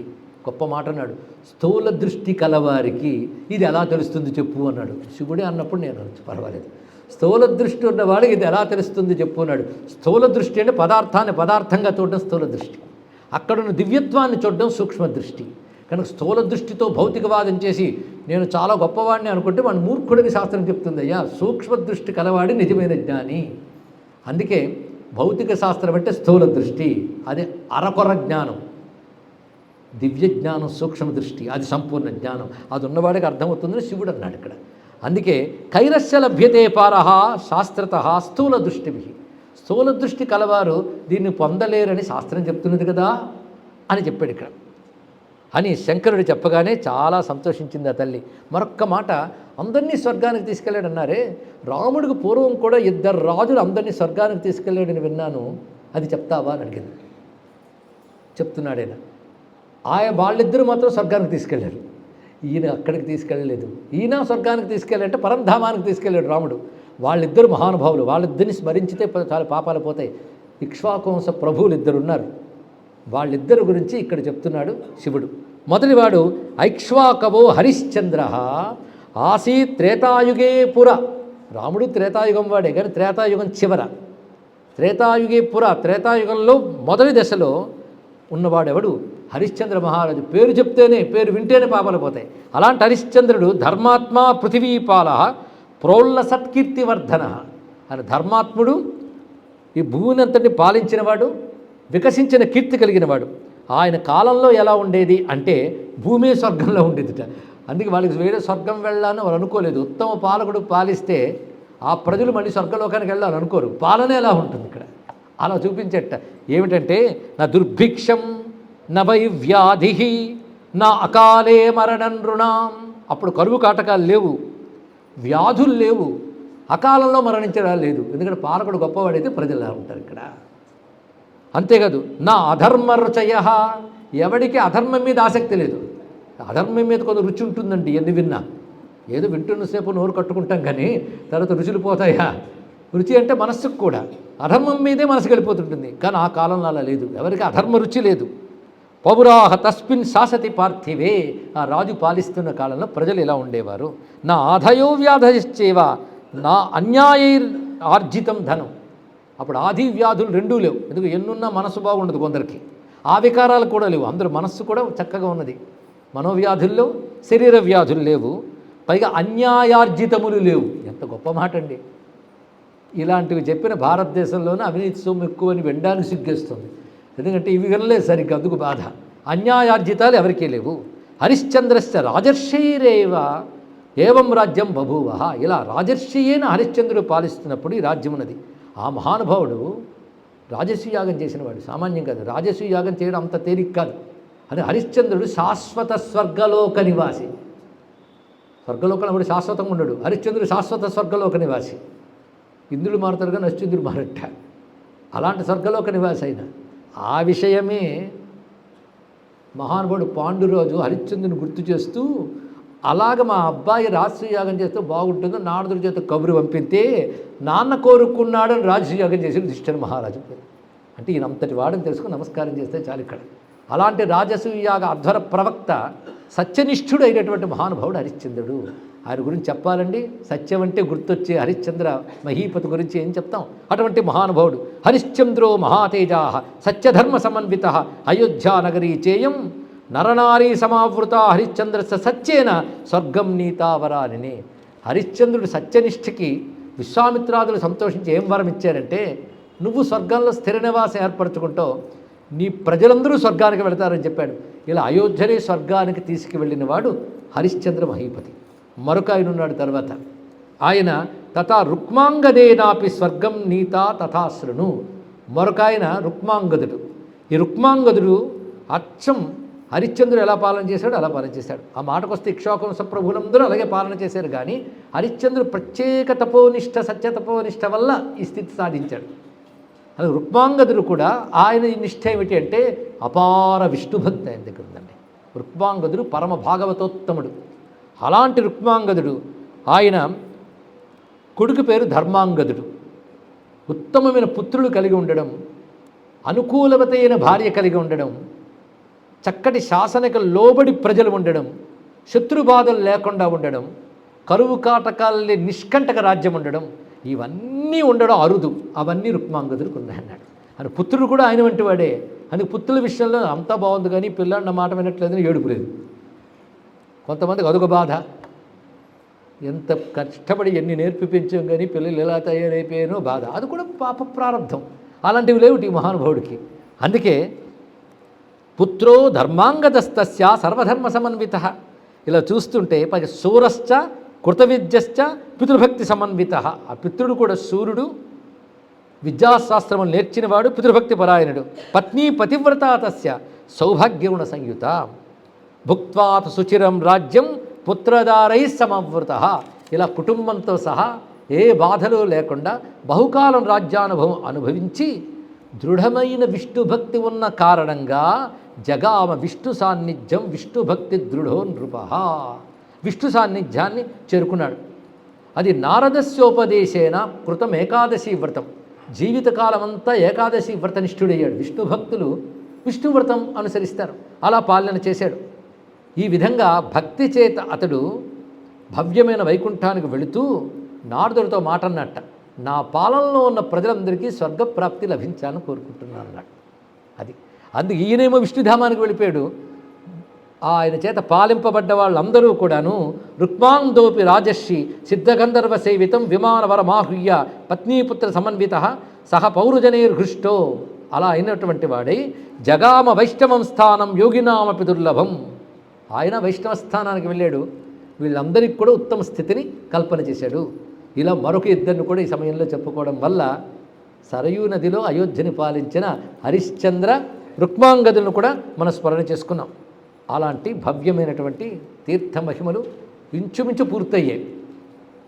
గొప్ప మాట అన్నాడు. స్థూల దృష్టి కలవారికి ఇది ఎలా తెలుస్తుంది చెప్పు అన్నాడు. శివుడే అన్నప్పుడు నేను పర్వాలేదు. స్థూల దృష్టి ఉన్నవాడికి ఇది ఎలా తెలుస్తుంది చెప్పు అన్నాడు. స్థూల దృష్టి అంటే పదార్థాన్ని పదార్థంగా చూడడం స్థూల దృష్టి, అక్కడున్న దివ్యత్వాన్ని చూడడం సూక్ష్మ దృష్టి. కనుక స్థూల దృష్టితో భౌతికవాదం చేసి నేను చాలా గొప్పవాడిని అనుకుంటే వాడు మూర్ఖుడిని శాస్త్రం చెప్తుంది. అయ్యా, సూక్ష్మ దృష్టి కలవాడి నిజమైన జ్ఞాని. అందుకే భౌతిక శాస్త్రం అంటే స్థూల దృష్టి, అది అరకొర జ్ఞానం. దివ్య జ్ఞానం సూక్ష్మ దృష్టి, అది సంపూర్ణ జ్ఞానం. అది ఉన్నవాడికి అర్థమవుతుందని శివుడు అన్నాడు ఇక్కడ. అందుకే కైరస్య లభ్యతే పారహ శాస్త్రత స్థూల దృష్టిభి. స్థూల దృష్టి కలవారు దీన్ని పొందలేరని శాస్త్రం చెప్తున్నది కదా అని చెప్పాడు ఇక్కడ. అని శంకరుడు చెప్పగానే చాలా సంతోషించింది ఆ తల్లి. మరొక్క మాట, అందరినీ స్వర్గానికి తీసుకెళ్ళాడన్నారే, రాముడికి పూర్వం కూడా 2 రాజులు అందరినీ స్వర్గానికి తీసుకెళ్ళాడని విన్నాను, అది చెప్తావా అని అడిగింది. చెప్తున్నాడైనా. వాళ్ళిద్దరూ మాత్రం స్వర్గానికి తీసుకెళ్ళారు, ఈయన అక్కడికి తీసుకెళ్ళలేదు. ఈయన స్వర్గానికి తీసుకెళ్ళాలంటే పరంధామానికి తీసుకెళ్ళాడు రాముడు. వాళ్ళిద్దరు మహానుభావులు, వాళ్ళిద్దరిని స్మరించితే చాలా పాపాలు పోతాయి. ఇక్ష్వాకువంశ ప్రభువులు 2 ఉన్నారు, వాళ్ళిద్దరు గురించి ఇక్కడ చెప్తున్నాడు శివుడు. మొదటివాడు ఐక్ష్వాకవో హరిశ్చంద్ర ఆసీత్ త్రేతాయుగే పుర. రాముడు త్రేతాయుగం వాడే, కానీ త్రేతాయుగం చివర. త్రేతాయుగే పుర, త్రేతాయుగంలో మొదటి దశలో ఉన్నవాడెవడు? హరిశ్చంద్ర మహారాజు. పేరు చెప్తేనే, పేరు వింటేనే పాపాలు పోతాయి. అలాంటి హరిశ్చంద్రుడు ధర్మాత్మా పృథివీపాల ప్రోల్ల సత్కీర్తివర్ధన అని. ధర్మాత్ముడు, ఈ భూమిని అంతటి పాలించినవాడు, వికసించిన కీర్తి కలిగినవాడు. ఆయన కాలంలో ఎలా ఉండేది అంటే భూమి స్వర్గంలో ఉండేదిట. అందుకే వాళ్ళకి వేరే స్వర్గం వెళ్ళాలని వాళ్ళు అనుకోలేదు. ఉత్తమ పాలకుడు పాలిస్తే ఆ ప్రజలు మళ్ళీ స్వర్గలోకానికి వెళ్ళాలని అనుకోరు. పాలన ఎలా ఉంటుంది ఇక్కడ అలా చూపించేట. ఏమిటంటే నా దుర్భిక్షం న వై వ్యాధి నా అకాలే మరణం రుణాం. అప్పుడు కరువు కాటకాలు లేవు, వ్యాధులు లేవు, అకాలంలో మరణించడం లేదు. ఎందుకంటే పాలకుడు గొప్పవాడైతే ప్రజలు ఎలా ఉంటారు ఇక్కడ. అంతేకాదు నా అధర్మరుచయ, ఎవడికి అధర్మం మీద ఆసక్తి లేదు. అధర్మం మీద కొంత రుచి ఉంటుందండి, ఎన్ని విన్నా. ఏదో వింటున్నసేపు నోరు కట్టుకుంటాం కానీ తర్వాత రుచులు పోతాయా? రుచి అంటే మనస్సుకు కూడా, అధర్మం మీదే మనసుకు వెళ్ళిపోతుంటుంది. కానీ ఆ కాలంలో అలా లేదు, ఎవరికి అధర్మ రుచి లేదు. పౌరాహ తస్మిన్ శాసతి పార్థివే. ఆ రాజు పాలిస్తున్న కాలంలో ప్రజలు ఇలా ఉండేవారు. నా ఆధయో వ్యాధశ్చేవ నా అన్యాయైర్ ఆర్జితం ధనం. అప్పుడు ఆది వ్యాధులు రెండూ లేవు. ఎందుకు ఎన్నున్నా మనసు బాగుండదు కొందరికి, ఆ వికారాలు కూడా లేవు. అందరూ మనస్సు కూడా చక్కగా ఉన్నది. మనోవ్యాధుల్లో శరీర వ్యాధులు లేవు, పైగా అన్యాయార్జితములు లేవు. ఎంత గొప్ప మాట అండి. ఇలాంటివి చెప్పిన భారతదేశంలోనే అవినీతి సొమ్ము ఎక్కువని వినడానికి సిగ్గేస్తుంది. ఎందుకంటే ఇవి వినలేదు సరిగ్గా, అందుకు బాధ. అన్యాయార్జితాలు ఎవరికీ లేవు. హరిశ్చంద్రస్య రాజర్షైరేవ ఏవం రాజ్యం బభూవ. ఇలా రాజర్షి అయిన హరిశ్చంద్రుడు పాలిస్తున్నప్పుడు ఈ రాజ్యం ఉన్నది. ఆ మహానుభావుడు రాజసూయ యాగం చేసినవాడు, సామాన్యం కాదు. రాజసూయ యాగం చేయడం అంత తేలిక కాదు. అని హరిశ్చంద్రుడు శాశ్వత స్వర్గలోక నివాసి. స్వర్గలోకంలో కూడా శాశ్వతంగా ఉండడు. హరిశ్చంద్రుడు శాశ్వత స్వర్గలోక నివాసి. ఇంద్రుడు మారుతారు కానీ హరిశ్చంద్రుడు మారట. అలాంటి స్వర్గలోక నివాసి అయిన ఆ విషయమే మహానుభావుడు పాండురాజు హరిశ్చంద్రుని గుర్తు చేస్తూ, అలాగ మా అబ్బాయి రాజసూయ యాగం చేస్తే బాగుంటుందో నారదుడి చేత కబురు పంపితే నాన్న కోరుకున్నాడని రాజసూయ యాగం చేసి యుధిష్ఠిర మహారాజు. అంటే ఈయన అంతటి వాడని తెలుసుకుని నమస్కారం చేస్తే చాలు ఇక్కడ. అలాంటి రాజసూయ యాగ అధ్వర ప్రవక్త సత్యనిష్ఠుడు అయినటువంటి మహానుభావుడు హరిశ్చంద్రుడు. ఆయన గురించి చెప్పాలండి. సత్యం అంటే గుర్తొచ్చే హరిశ్చంద్ర మహీపతి గురించి ఏం చెప్తాం. అటువంటి మహానుభావుడు హరిశ్చంద్రో మహాతేజా సత్యధర్మ సమన్విత అయోధ్యానగరీ చేయం నరనారీ సమావృత హరిశ్చంద్రస్య సత్యేన స్వర్గం నీతావరాని. హరిశ్చంద్రుడు సత్యనిష్ఠకి విశ్వామిత్రాదులు సంతోషించి ఏం వరం ఇచ్చారంటే, నువ్వు స్వర్గంలో స్థిర నివాసం ఏర్పరచుకుంటావు, నీ ప్రజలందరూ స్వర్గానికి వెళతారని చెప్పాడు. ఇలా అయోధ్యని స్వర్గానికి తీసుకువెళ్ళిన వాడు హరిశ్చంద్ర మహీపతి. మరొక ఆయన ఉన్నాడు తర్వాత. ఆయన తథా రుక్మాంగదేనాపి స్వర్గం నీతా తథా శృణు. మరొక ఆయన రుక్మాంగదుడు. ఈ రుక్మాంగదుడు అచ్చం హరిశ్చంద్రుడు ఎలా పాలన చేశాడు అలా పాలన చేశాడు. ఆ మాటకొస్తే ఇక్ష్వాకువంశ ప్రభులందరూ అలాగే పాలన చేశారు. కానీ హరిశ్చంద్రుడు ప్రత్యేక తపోనిష్ట సత్యతపోనిష్ట వల్ల ఈ స్థితి సాధించాడు. అలాగే రుక్మాంగదుడు కూడా ఆయన నిష్ఠ ఏమిటి అంటే అపార విష్ణుభక్తి ఆయన దగ్గర ఉందండి. రుక్మాంగదుడు పరమ భాగవతోత్తముడు. అలాంటి రుక్మాంగదుడు ఆయన కొడుకు పేరు ధర్మాంగదుడు. ఉత్తమమైన పుత్రులు కలిగి ఉండడం, అనుకూలవతైన భార్య కలిగి ఉండడం, చక్కటి శాసనకు లోబడి ప్రజలు ఉండడం, శత్రుబాధలు లేకుండా ఉండడం, కరువు కాటకాలని నిష్కంటక రాజ్యం ఉండడం, ఇవన్నీ ఉండడం అరుదు. అవన్నీ రుక్మాంగదుడికి ఉన్నాయన్నాడు. అని పుత్రుడు కూడా ఆయన వంటి వాడే. అందుకు పుత్రుల విషయంలో అంతా బాగుంది కానీ పిల్లాడు నా మాట వినట్లేదని ఏడుపు లేదు. కొంతమందికి అదొక బాధ. ఎంత కష్టపడి ఎన్ని నేర్పి పెంచాం కానీ పిల్లలు ఎలా తయారైపోయానో బాధ. అది కూడా పాప ప్రారంధం. అలాంటివి లేవుటి ఈ మహానుభావుడికి. అందుకే పుత్రో ధర్మాంగదస్తస్య సర్వధర్మ సమన్విత. ఇలా చూస్తుంటే సూరశ్చ కృతవిద్యశ్చ పితృభక్తి సమన్విత. ఆ పితృడు కూడా సూర్యుడు, విద్యాశాస్త్రములు నేర్చినవాడు, పితృభక్తి పరాయణుడు. పత్ని పతివ్రత తస్య సౌభాగ్యగుణ సంయుత. భుక్త్వాత్ సుచిరం రాజ్యం పుత్రదారై సమవృత. ఇలా కుటుంబంతో సహా ఏ బాధలు లేకుండా బహుకాలం రాజ్యానుభవం అనుభవించి దృఢమైన విష్ణుభక్తి ఉన్న కారణంగా జగామ విష్ణు సాన్నిధ్యం విష్ణుభక్తి దృఢో నృప. విష్ణు సాన్నిధ్యాన్ని చేరుకున్నాడు. అది నారదస్యోపదేశేన కృతం ఏకాదశి వ్రతం. జీవితకాలమంతా ఏకాదశి వ్రతనిష్ఠుడయ్యాడు. విష్ణు భక్తులు విష్ణువ్రతం అనుసరిస్తారు. అలా పాలన చేశాడు. ఈ విధంగా భక్తి చేత అతడు భవ్యమైన వైకుంఠానికి వెళుతూ నారదుడితో మాట అన్నట్ట, నా పాలనలో ఉన్న ప్రజలందరికీ స్వర్గప్రాప్తి లభించాలని కోరుకుంటున్నాను అన్నాడు. అది అందుకు ఈయనేమో విష్ణుధామానికి వెళ్ళిపోయాడు. ఆయన చేత పాలింపబడ్డ వాళ్ళందరూ కూడాను రుక్మాందోపి రాజర్షి సిద్ధగంధర్వ సేవితం విమానవరమాహుయ్య పత్నీపుత్ర సమన్విత సహ పౌరుజనైర్హృష్టో. అలా అయినటువంటి వాడై జగామ వైష్ణవం స్థానం యోగినామపి దుర్లభం. ఆయన వైష్ణవ స్థానానికి వెళ్ళాడు. వీళ్ళందరికీ కూడా ఉత్తమ స్థితిని కల్పన చేశాడు. ఇలా మరొక ఇద్దరిని కూడా ఈ సమయంలో చెప్పుకోవడం వల్ల సరయూ నదిలో అయోధ్యని పాలించిన హరిశ్చంద్ర రుక్మాంగదులను కూడా మనం స్మరణ చేసుకున్నాం. అలాంటి భవ్యమైనటువంటి తీర్థ మహిమలు ఇంచుమించు పూర్తయ్యాయి.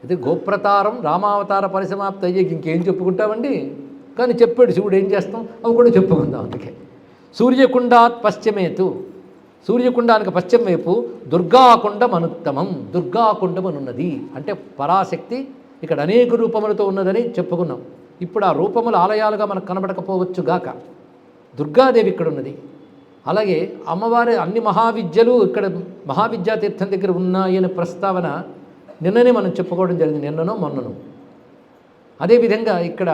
ఇది గోప్రతారం రామావతార పరిసమాప్తి అయ్యాక ఇంకేం చెప్పుకుంటామండి. కానీ చెప్పాడు శివుడు, ఏం చేస్తాం, అవి కూడా చెప్పుకుందాం. అందుకే సూర్యకుండాత్ పశ్చిమేతు, సూర్యకుండానికి పశ్చిమ వైపు దుర్గాకుండం అనుత్తమం. దుర్గాకుండం అనున్నది అంటే పరాశక్తి ఇక్కడ అనేక రూపములతో ఉన్నదని చెప్పుకున్నాం. ఇప్పుడు ఆ రూపముల ఆలయాలుగా మనకు కనబడకపోవచ్చు గాక దుర్గాదేవి ఇక్కడ ఉన్నది. అలాగే అమ్మవారి అన్ని మహావిద్యలు ఇక్కడ మహావిద్యాతీర్థం దగ్గర ఉన్నాయని ప్రస్తావన నిన్ననే మనం చెప్పుకోవడం జరిగింది, నిన్ననో మొన్ననో. అదేవిధంగా ఇక్కడ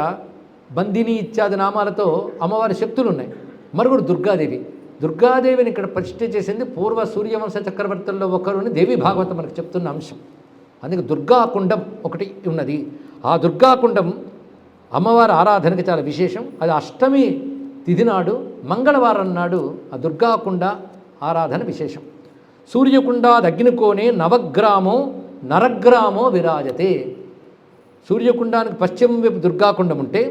బందిని ఇత్యాది నామాలతో అమ్మవారి శక్తులు ఉన్నాయి. మరొకడు దుర్గాదేవి. దుర్గాదేవిని ఇక్కడ ప్రతిష్ఠ చేసింది పూర్వ సూర్యవంశ చక్రవర్తుల్లో ఒకరుని దేవి భాగవతం మనకు చెప్తున్న అంశం. అందుకే దుర్గాకుండం ఒకటి ఉన్నది. ఆ దుర్గాకుండం అమ్మవారి ఆరాధనకి చాలా విశేషం. అది అష్టమి తిథి నాడు మంగళవారం నాడు ఆ దుర్గాకుండ ఆరాధన విశేషం. సూర్యకుండాద్ అగ్నికోణే నవగ్రామో నరగ్రామో విరాజతే. సూర్యకుండానికి పశ్చిమ వైపు దుర్గాకుండం ఉంటే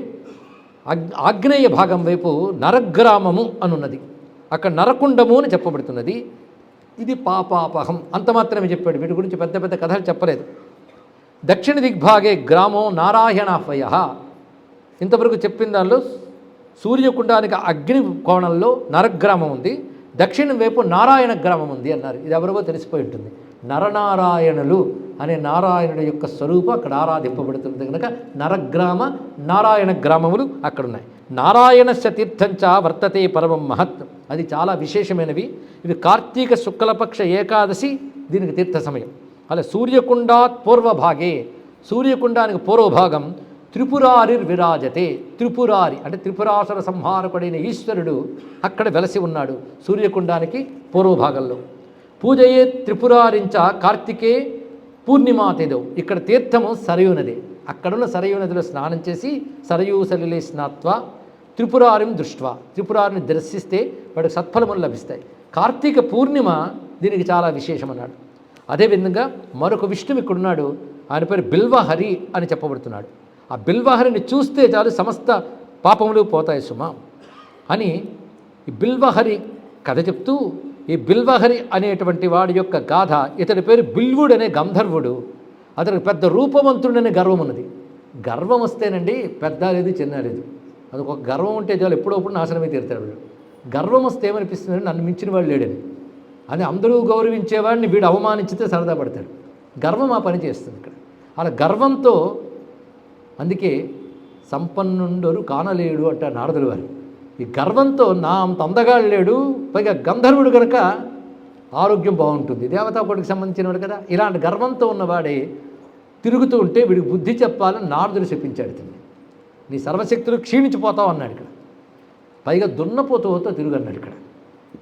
ఆగ్నేయ భాగం వైపు నరగ్రామము అనున్నది. అక్కడ నరకుండము అని చెప్పబడుతున్నది. ఇది పాపాపహం అంత మాత్రమే చెప్పాడు. వీటి గురించి పెద్ద పెద్ద కథలు చెప్పలేదు. దక్షిణ దిగ్భాగే గ్రామో నారాయణాహ్వయ. ఇంతవరకు చెప్పిన దానిలో సూర్యకుండానికి అగ్ని కోణంలో నరగ్రామం ఉంది, దక్షిణం వైపు నారాయణ గ్రామం ఉంది అన్నారు. ఇది ఎవరివో తెలిసిపోయి ఉంటుంది. నరనారాయణులు అనే నారాయణుడి యొక్క స్వరూపం అక్కడ ఆరాధింపబడుతుంది కనుక నరగ్రామ నారాయణ గ్రామములు అక్కడున్నాయి. నారాయణస్య తీర్థంచ వర్తతే పరమం మహత్. అది చాలా విశేషమైనవి. ఇది కార్తీక శుక్లపక్ష ఏకాదశి దీనికి తీర్థ సమయం. అలా సూర్యకుండాత్ పూర్వభాగే, సూర్యకుండానికి పూర్వభాగం త్రిపురారిర్ విరాజతే. త్రిపురారి అంటే త్రిపురాసుర సంహారకుడైన ఈశ్వరుడు అక్కడ వెలసి ఉన్నాడు సూర్యకుండానికి పూర్వభాగంలో. పూజయే త్రిపురారించ కార్తికే పూర్ణిమాతిదో. ఇక్కడ తీర్థము సరయూ నది. అక్కడున్న సరయూ నదిలో స్నానం చేసి సరయూ సలిలే స్నాత్వ త్రిపురారిం దృష్ట్వా, త్రిపురారిని దర్శిస్తే వాడికి సత్ఫలములు లభిస్తాయి. కార్తీక పూర్ణిమ దీనికి చాలా విశేషమన్నాడు. అదేవిధంగా మరొక విష్ణువు ఇక్కడున్నాడు. ఆయన పేరు బిల్వహరి అని చెప్పబడుతున్నాడు. ఆ బిల్వహరిని చూస్తే చాలు సమస్త పాపములు పోతాయి సుమా అని ఈ బిల్వహరి కథ చెప్తూ, ఈ బిల్వహరి అనేటువంటి వాడి యొక్క గాథ, ఇతడి పేరు బిల్వుడు అనే గంధర్వుడు. అతనికి పెద్ద రూపవంతుడనే గర్వం ఉన్నది. గర్వం వస్తేనండి పెద్ద లేదు చిన్న లేదు, అదొక గర్వం ఉంటే చాలు ఎప్పుడప్పుడు నాశనమే తీరుతాడు వీడు. గర్వం వస్తే ఏమనిపిస్తుందంటే నన్ను మించిన వాడు లేడని, అని అందరూ గౌరవించేవాడిని వీడు అవమానించితే సరదా పడతాడు. గర్వం ఆ పని చేస్తుంది ఇక్కడ. అలా గర్వంతో, అందుకే సంపన్నుండరు కానలేడు అంటారు నారదులు వారు. ఈ గర్వంతో నా అంత అందగాడు లేడు, పైగా గంధర్వుడు కనుక ఆరోగ్యం బాగుంటుంది, దేవతా కోటికి సంబంధించిన వాడు కదా. ఇలాంటి గర్వంతో ఉన్నవాడే తిరుగుతూ ఉంటే వీడికి బుద్ధి చెప్పాలని నారదుడు చెప్పించాడు. తిని నీ సర్వశక్తులు క్షీణించిపోతావు అన్నాడు ఇక్కడ. పైగా దున్నపోతుతో తిరుగు అన్నాడు ఇక్కడ.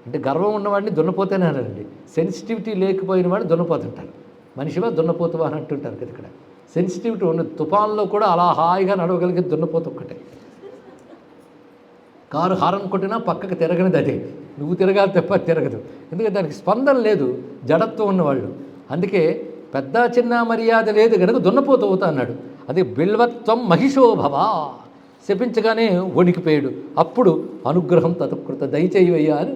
అంటే గర్వం ఉన్నవాడిని దున్నపోతేనే అన్నారండి. సెన్సిటివిటీ లేకపోయిన వాడు దున్నపోతుంటారు. మనిషివా దున్నపోతువా అని అంటుంటారు కదా ఇక్కడ. సెన్సిటివిటీ ఉన్న తుఫాన్లో కూడా అలా హాయిగా నడవగలిగే దున్నపోతు ఒక్కటే. కారు హారన్ కొట్టినా పక్కకు తిరగనిది అదే, నువ్వు తిరగాలి తప్ప తిరగదు. ఎందుకంటే దానికి స్పందన లేదు, జడత్వం ఉన్నవాళ్ళు. అందుకే పెద్ద చిన్న మర్యాద లేదు కనుక దున్నపోతూ అవుతా అన్నాడు. అది బిల్వత్వం మహిషోభవ, శపించగానే వణికిపోయాడు. అప్పుడు అనుగ్రహం తత్కృత, దయచేయవయ్యా అని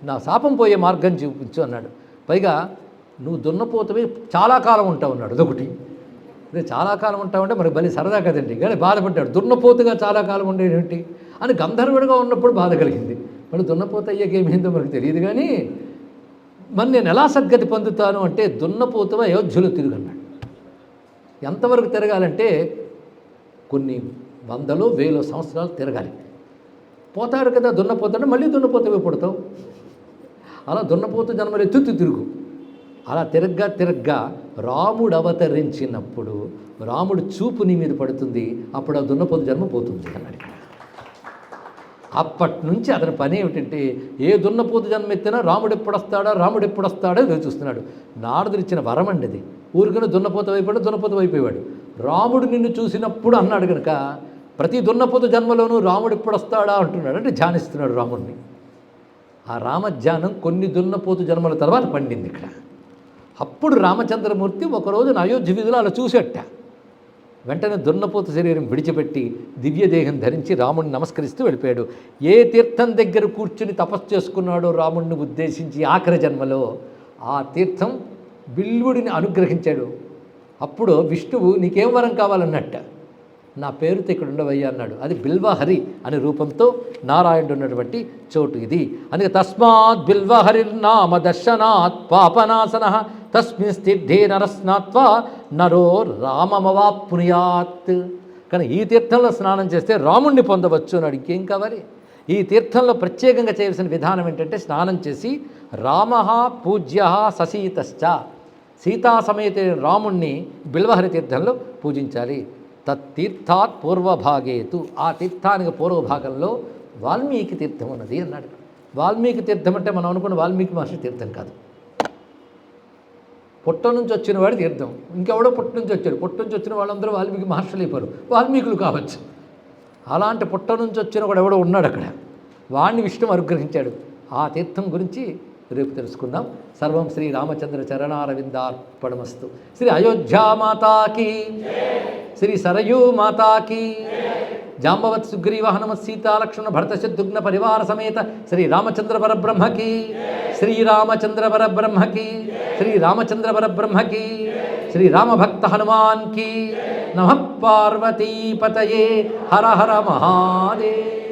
నా శాపం పోయే మార్గం చూపించు అన్నాడు. పైగా నువ్వు దున్నపోతవి చాలా కాలం ఉంటావు అన్నాడు. అదొకటి. అదే చాలా కాలం ఉంటావంటే మనకు బలి సరదా కదండి, కానీ బాధపడ్డాడు. దున్నపోతుగా చాలా కాలం ఉండేదేంటి అని గంధర్వుడిగా ఉన్నప్పుడు బాధ కలిగింది. మళ్ళీ దున్నపోత అయ్యాక ఏమైందో మనకు తెలియదు. కానీ మరి నేను ఎలా సద్గతి పొందుతాను అంటే దున్నపోతువ అయోధ్యలో తిరుగన్నాడు. ఎంతవరకు తిరగాలంటే కొన్ని 100 1000 సంవత్సరాలు తిరగాలి. పోతాడు కదా దున్నపోతాడు, మళ్ళీ దున్నపోతవే పుడతావు. అలా దున్నపోతు జన్మలు ఎత్తుతూ తిరుగు. అలా తిరగ్గా రాముడు అవతరించినప్పుడు రాముడు చూపు నీ మీద పడుతుంది, అప్పుడు ఆ దున్నపోతు జన్మ పోతుంది అన్నాడు. అప్పటి నుంచి అతని పని ఏమిటంటే ఏ దున్నపోతు జన్మ ఎత్తినా రాముడు ఎప్పుడు వస్తాడో ఎదురు చూస్తున్నాడు. నారదుడు ఇచ్చిన వరం అండి అది. ఊరికనే దున్నపోతు అయిపోయాడు. రాముడు నిన్ను చూసినప్పుడు అన్నాడు కనుక ప్రతి దున్నపోతు జన్మలోనూ రాముడు ఎప్పుడు వస్తాడా అంటున్నాడు. అంటే ధ్యానిస్తున్నాడు రాముడిని. ఆ రామధ్యానం కొన్ని దున్నపోతు జన్మల తర్వాత పండింది ఇక్కడ. అప్పుడు రామచంద్రమూర్తి ఒకరోజు అయోధ్య వీధిలో అలా చూసేట. వెంటనే దున్నపోతు శరీరం విడిచిపెట్టి దివ్యదేహం ధరించి రాముడిని నమస్కరిస్తూ వెళ్ళిపోయాడు. ఏ తీర్థం దగ్గర కూర్చుని తపస్సు చేసుకున్నాడో రాముడిని ఉద్దేశించి ఆఖరి జన్మలో, ఆ తీర్థం బిల్వుడిని అనుగ్రహించాడు. అప్పుడు విష్ణువు నీకేం వరం కావాలన్నట్ట, నా పేరుతో ఇక్కడ ఉండవయ్యా అన్నాడు. అది బిల్వహరి అనే రూపంతో నారాయణుడు ఉన్నటువంటి చోటు ఇది. అందుకే తస్మాత్ బిల్వహరిర్నామ దర్శనాత్ పాపనాశన తస్మిన్ స్థిద్ధే నరస్నాత్వా నరో రామమవాప్నుయాత్. కానీ ఈ తీర్థంలో స్నానం చేస్తే రాముణ్ణి పొందవచ్చు అన్నాడు. ఇంకేం కావాలి? ఈ తీర్థంలో ప్రత్యేకంగా చేయవలసిన విధానం ఏంటంటే స్నానం చేసి రామ పూజ్య ససీతశ్చ, సీతా సమేత రాముణ్ణి బిల్వహరి తీర్థంలో పూజించాలి. తత్తీర్థాత్ పూర్వభాగేతు, ఆ తీర్థానికి పూర్వభాగంలో వాల్మీకి తీర్థం ఉన్నది అన్నాడు. వాల్మీకి తీర్థం అంటే మనం అనుకున్న వాల్మీకి మహర్షి తీర్థం కాదు. పుట్ట నుంచి వచ్చిన వాడి తీర్థం. ఇంకెవడో పుట్ట నుంచి వచ్చాడు. పుట్ట నుంచి వచ్చిన వాళ్ళందరూ వాల్మీకి మహర్షులు అయిపోరు, వాల్మీకులు కావచ్చు. అలాంటి పుట్ట నుంచి వచ్చిన వాడు ఎవడో ఉన్నాడు అక్కడ, వాడిని విష్ణువు అనుగ్రహించాడు. ఆ తీర్థం గురించి రేపు తెలుసుకుందాం. సర్వం శ్రీ రామచంద్ర చరణారవిందార్పణమస్తు. శ్రీ అయోధ్యామాతాకి, శ్రీ సరయూ మాతాకి, జాంబవత్ సుగ్రీవ హనుమత్ సీతాలక్ష్మణ భరత శత్రుఘ్న పరివార సమేత శ్రీ రామచంద్ర పరబ్రహ్మకి, శ్రీరామచంద్ర పరబ్రహ్మకి, శ్రీరామచంద్ర పరబ్రహ్మకి, శ్రీ రామభక్త హనుమాన్ కి నమః. పార్వతీపతయే హర హర మహాదేవ్.